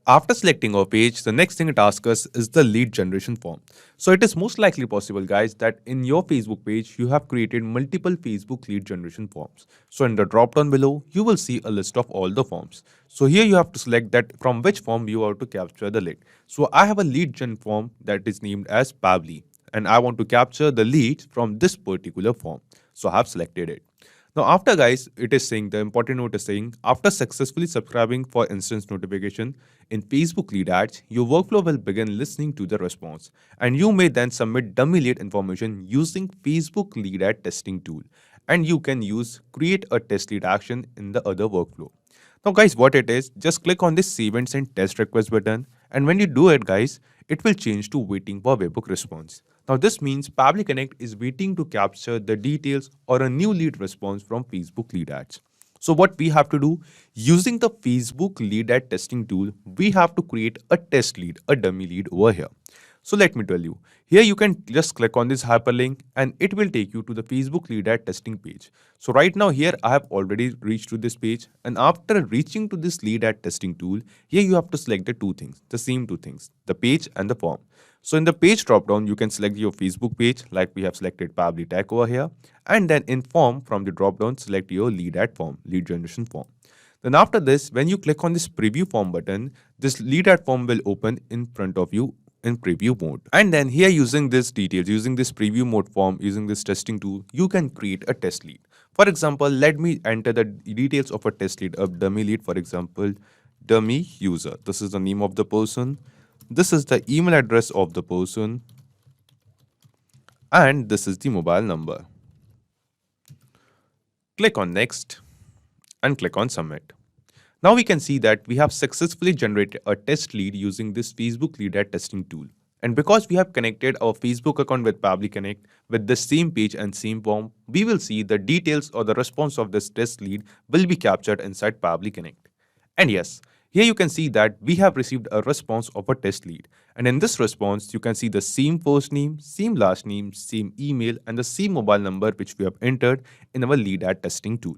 Speaker 9: After selecting our page, the next thing it asks us is the lead generation form. So it is most likely possible guys that in your Facebook page, you have created multiple Facebook lead generation forms. So in the drop down below, you will see a list of all the forms. So here you have to select that from which form you are to capture the lead. So I have a lead gen form that is named as Pabbly, and I want to capture the leads from this particular form. So I have selected it. Now after guys, it is saying, the important note is saying, after successfully subscribing for instance notification in Facebook lead ads, your workflow will begin listening to the response, and you may then submit dummy lead information using Facebook lead ad testing tool, and you can use create a test lead action in the other workflow. Now guys, what it is, just click on this save and send test request button, and when you do it guys, it will change to waiting for webhook response. Now this means Pabbly Connect is waiting to capture the details or a new lead response from Facebook lead ads. So what we have to do, using the Facebook lead ad testing tool, we have to create a test lead, a dummy lead over here. So let me tell you, here you can just click on this hyperlink and it will take you to the Facebook lead ad testing page. So right now here I have already reached to this page, and after reaching to this lead ad testing tool, here you have to select the two things, the same two things, the page and the form. So in the page dropdown, you can select your Facebook page like we have selected Pabbly Tech over here, and then in form from the dropdown, select your lead ad form, lead generation form. Then after this, when you click on this preview form button, this lead ad form will open in front of you in preview mode. And then here using this details, using this preview mode form, using this testing tool, you can create a test lead. For example, let me enter the details of a test lead, a dummy lead, for example, dummy user. This is the name of the person. This is the email address of the person. And this is the mobile number. Click on next and click on submit. Now we can see that we have successfully generated a test lead using this Facebook lead ad testing tool. And because we have connected our Facebook account with Pabbly Connect with the same page and same form, we will see the details or the response of this test lead will be captured inside Pabbly Connect. And yes, here you can see that we have received a response of a test lead. And in this response, you can see the same first name, same last name, same email, and the same mobile number which we have entered in our lead ad testing tool.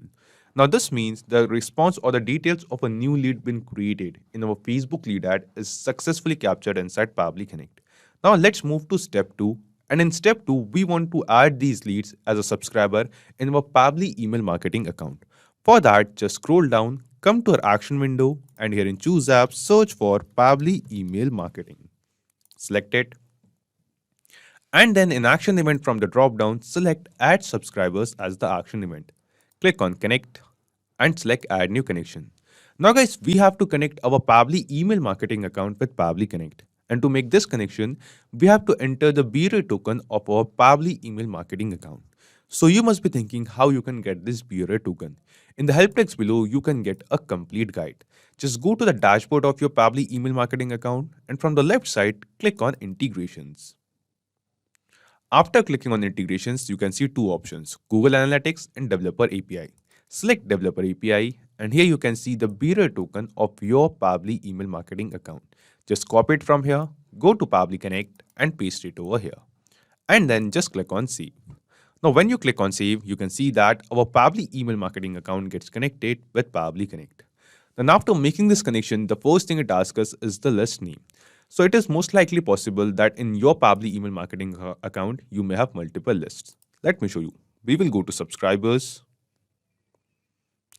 Speaker 9: Now this means the response or the details of a new lead been created in our Facebook lead ad is successfully captured inside Pabbly Connect. Now let's move to step 2. And in step 2, we want to add these leads as a subscriber in our Pabbly email marketing account. For that, just scroll down, come to our action window, and here in choose apps, search for Pabbly email marketing. Select it. And then in action event from the drop down, select add subscribers as the action event. Click on connect and select add new connection. Now guys, we have to connect our Pabbly email marketing account with Pabbly Connect. And to make this connection, we have to enter the B-Ray token of our Pabbly email marketing account. So you must be thinking how you can get this B-Ray token. In the help text below, you can get a complete guide. Just go to the dashboard of your Pabbly email marketing account, and from the left side, click on integrations. After clicking on integrations, you can see two options, Google Analytics and Developer API. Select Developer API, and here you can see the B-Ray token of your Pabbly email marketing account. Just copy it from here, go to Pabbly Connect and paste it over here. And then just click on save. Now when you click on save, you can see that our Pabbly email marketing account gets connected with Pabbly Connect. Then after making this connection, the first thing it asks us is the list name. So it is most likely possible that in your Pabbly email marketing account, you may have multiple lists. Let me show you. We will go to subscribers.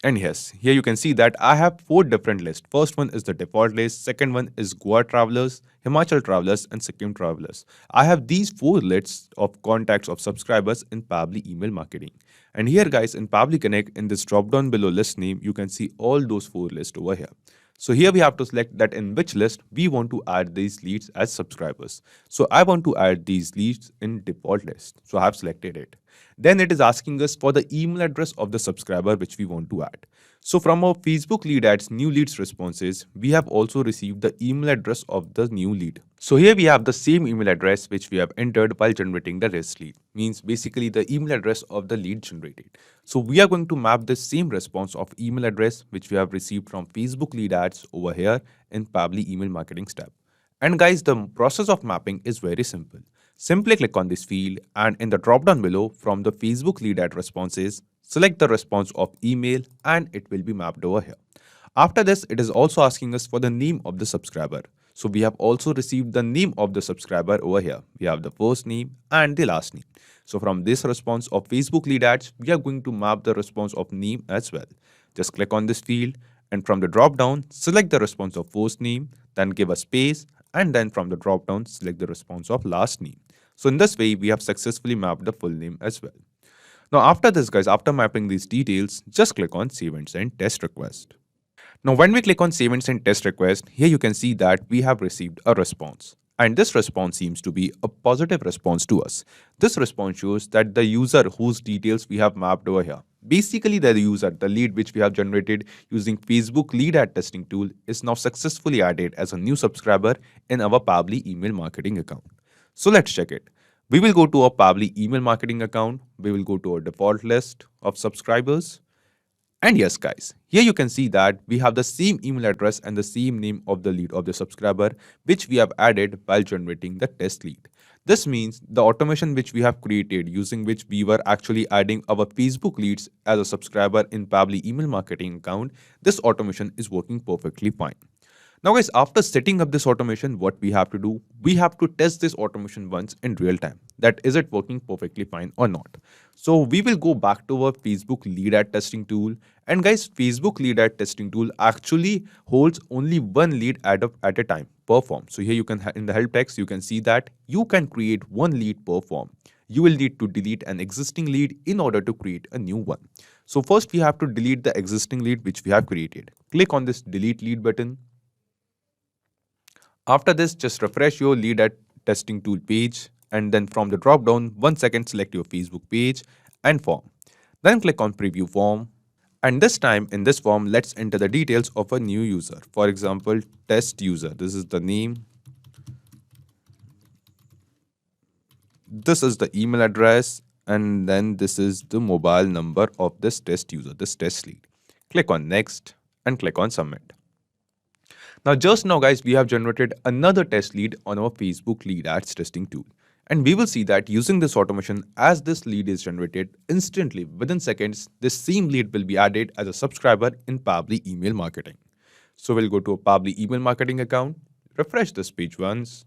Speaker 9: And yes, here you can see that I have 4 different lists. First one is the default list. Second one is Goa travelers, Himachal travelers, and Sikkim travelers. I have these 4 lists of contacts of subscribers in Pabbly email marketing. And here guys, in Pabbly Connect, in this drop down below list name, you can see all those 4 lists over here. So here we have to select that in which list we want to add these leads as subscribers. So I want to add these leads in default list. So I have selected it. Then it is asking us for the email address of the subscriber which we want to add. So from our Facebook lead ads new leads responses, we have also received the email address of the new lead. So here we have the same email address which we have entered while generating the REST lead, means basically the email address of the lead generated. So we are going to map the same response of email address which we have received from Facebook lead ads over here in Pabbly email marketing step. And guys, the process of mapping is very simple. Simply click on this field and in the drop down below from the Facebook lead ad responses, select the response of email and it will be mapped over here. After this, it is also asking us for the name of the subscriber. So we have also received the name of the subscriber over here. We have the first name and the last name. So from this response of Facebook lead ads, we are going to map the response of name as well. Just click on this field and from the drop down, select the response of first name, then give a space and then from the drop down, select the response of last name. So in this way, we have successfully mapped the full name as well. Now after this guys, after mapping these details, just click on Save and Send Test Request. Now when we click on Save and Send Test Request, here you can see that we have received a response. And this response seems to be a positive response to us. This response shows that the user whose details we have mapped over here, basically the user, the lead which we have generated using Facebook lead ad testing tool is now successfully added as a new subscriber in our Pabbly email marketing account. So let's check it. We will go to our Pabbly email marketing account. We will go to our default list of subscribers. And yes guys, here you can see that we have the same email address and the same name of the lead of the subscriber which we have added while generating the test lead. This means the automation which we have created using which we were actually adding our Facebook leads as a subscriber in Pabbly email marketing account, this automation is working perfectly fine. Now guys, after setting up this automation, what we have to do, we have to test this automation once in real time. That is it working perfectly fine or not. So we will go back to our Facebook lead ad testing tool. And guys, Facebook lead ad testing tool actually holds only one lead ad at a time per form. So here you can, in the help text, you can see that you can create one lead per form. You will need to delete an existing lead in order to create a new one. So first we have to delete the existing lead which we have created. Click on this delete lead button. After this, just refresh your lead ad testing tool page and then from the drop down, 1 second select your Facebook page and form. Then click on preview form. And this time in this form, let's enter the details of a new user. For example, test user. This is the name. This is the email address. And then this is the mobile number of this test user, this test lead. Click on next and click on submit. Now just now guys, we have generated another test lead on our Facebook lead ads testing tool. And we will see that using this automation, as this lead is generated instantly within seconds, this same lead will be added as a subscriber in Pabbly email marketing. So we'll go to a Pabbly email marketing account, refresh this page once.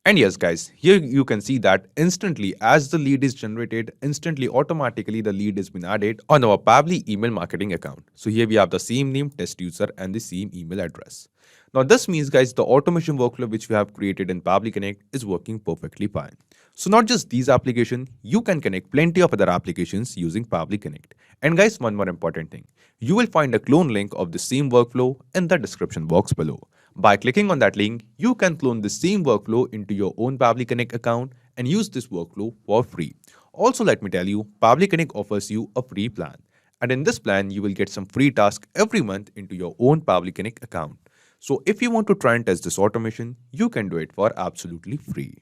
Speaker 9: And yes guys, here you can see that instantly as the lead is generated, instantly automatically the lead has been added on our Pabbly email marketing account. So here we have the same name, test user and the same email address. Now this means guys, the automation workflow which we have created in Pabbly Connect is working perfectly fine. So not just these applications, you can connect plenty of other applications using Pabbly Connect. And guys, one more important thing, you will find a clone link of the same workflow in the description box below. By clicking on that link, you can clone the same workflow into your own Pabbly Connect account and use this workflow for free. Also, let me tell you, Pabbly Connect offers you a free plan. And in this plan, you will get some free tasks every month into your own Pabbly Connect account. So if you want to try and test this automation, you can do it for absolutely free.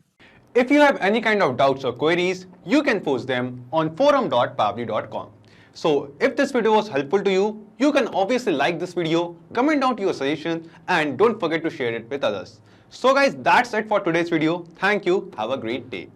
Speaker 1: If you have any kind of doubts or queries, you can post them on forum.pabbly.com. So if this video was helpful to you, you can obviously like this video, comment down your suggestions and don't forget to share it with others. So guys, that's it for today's video. Thank you. Have a great day.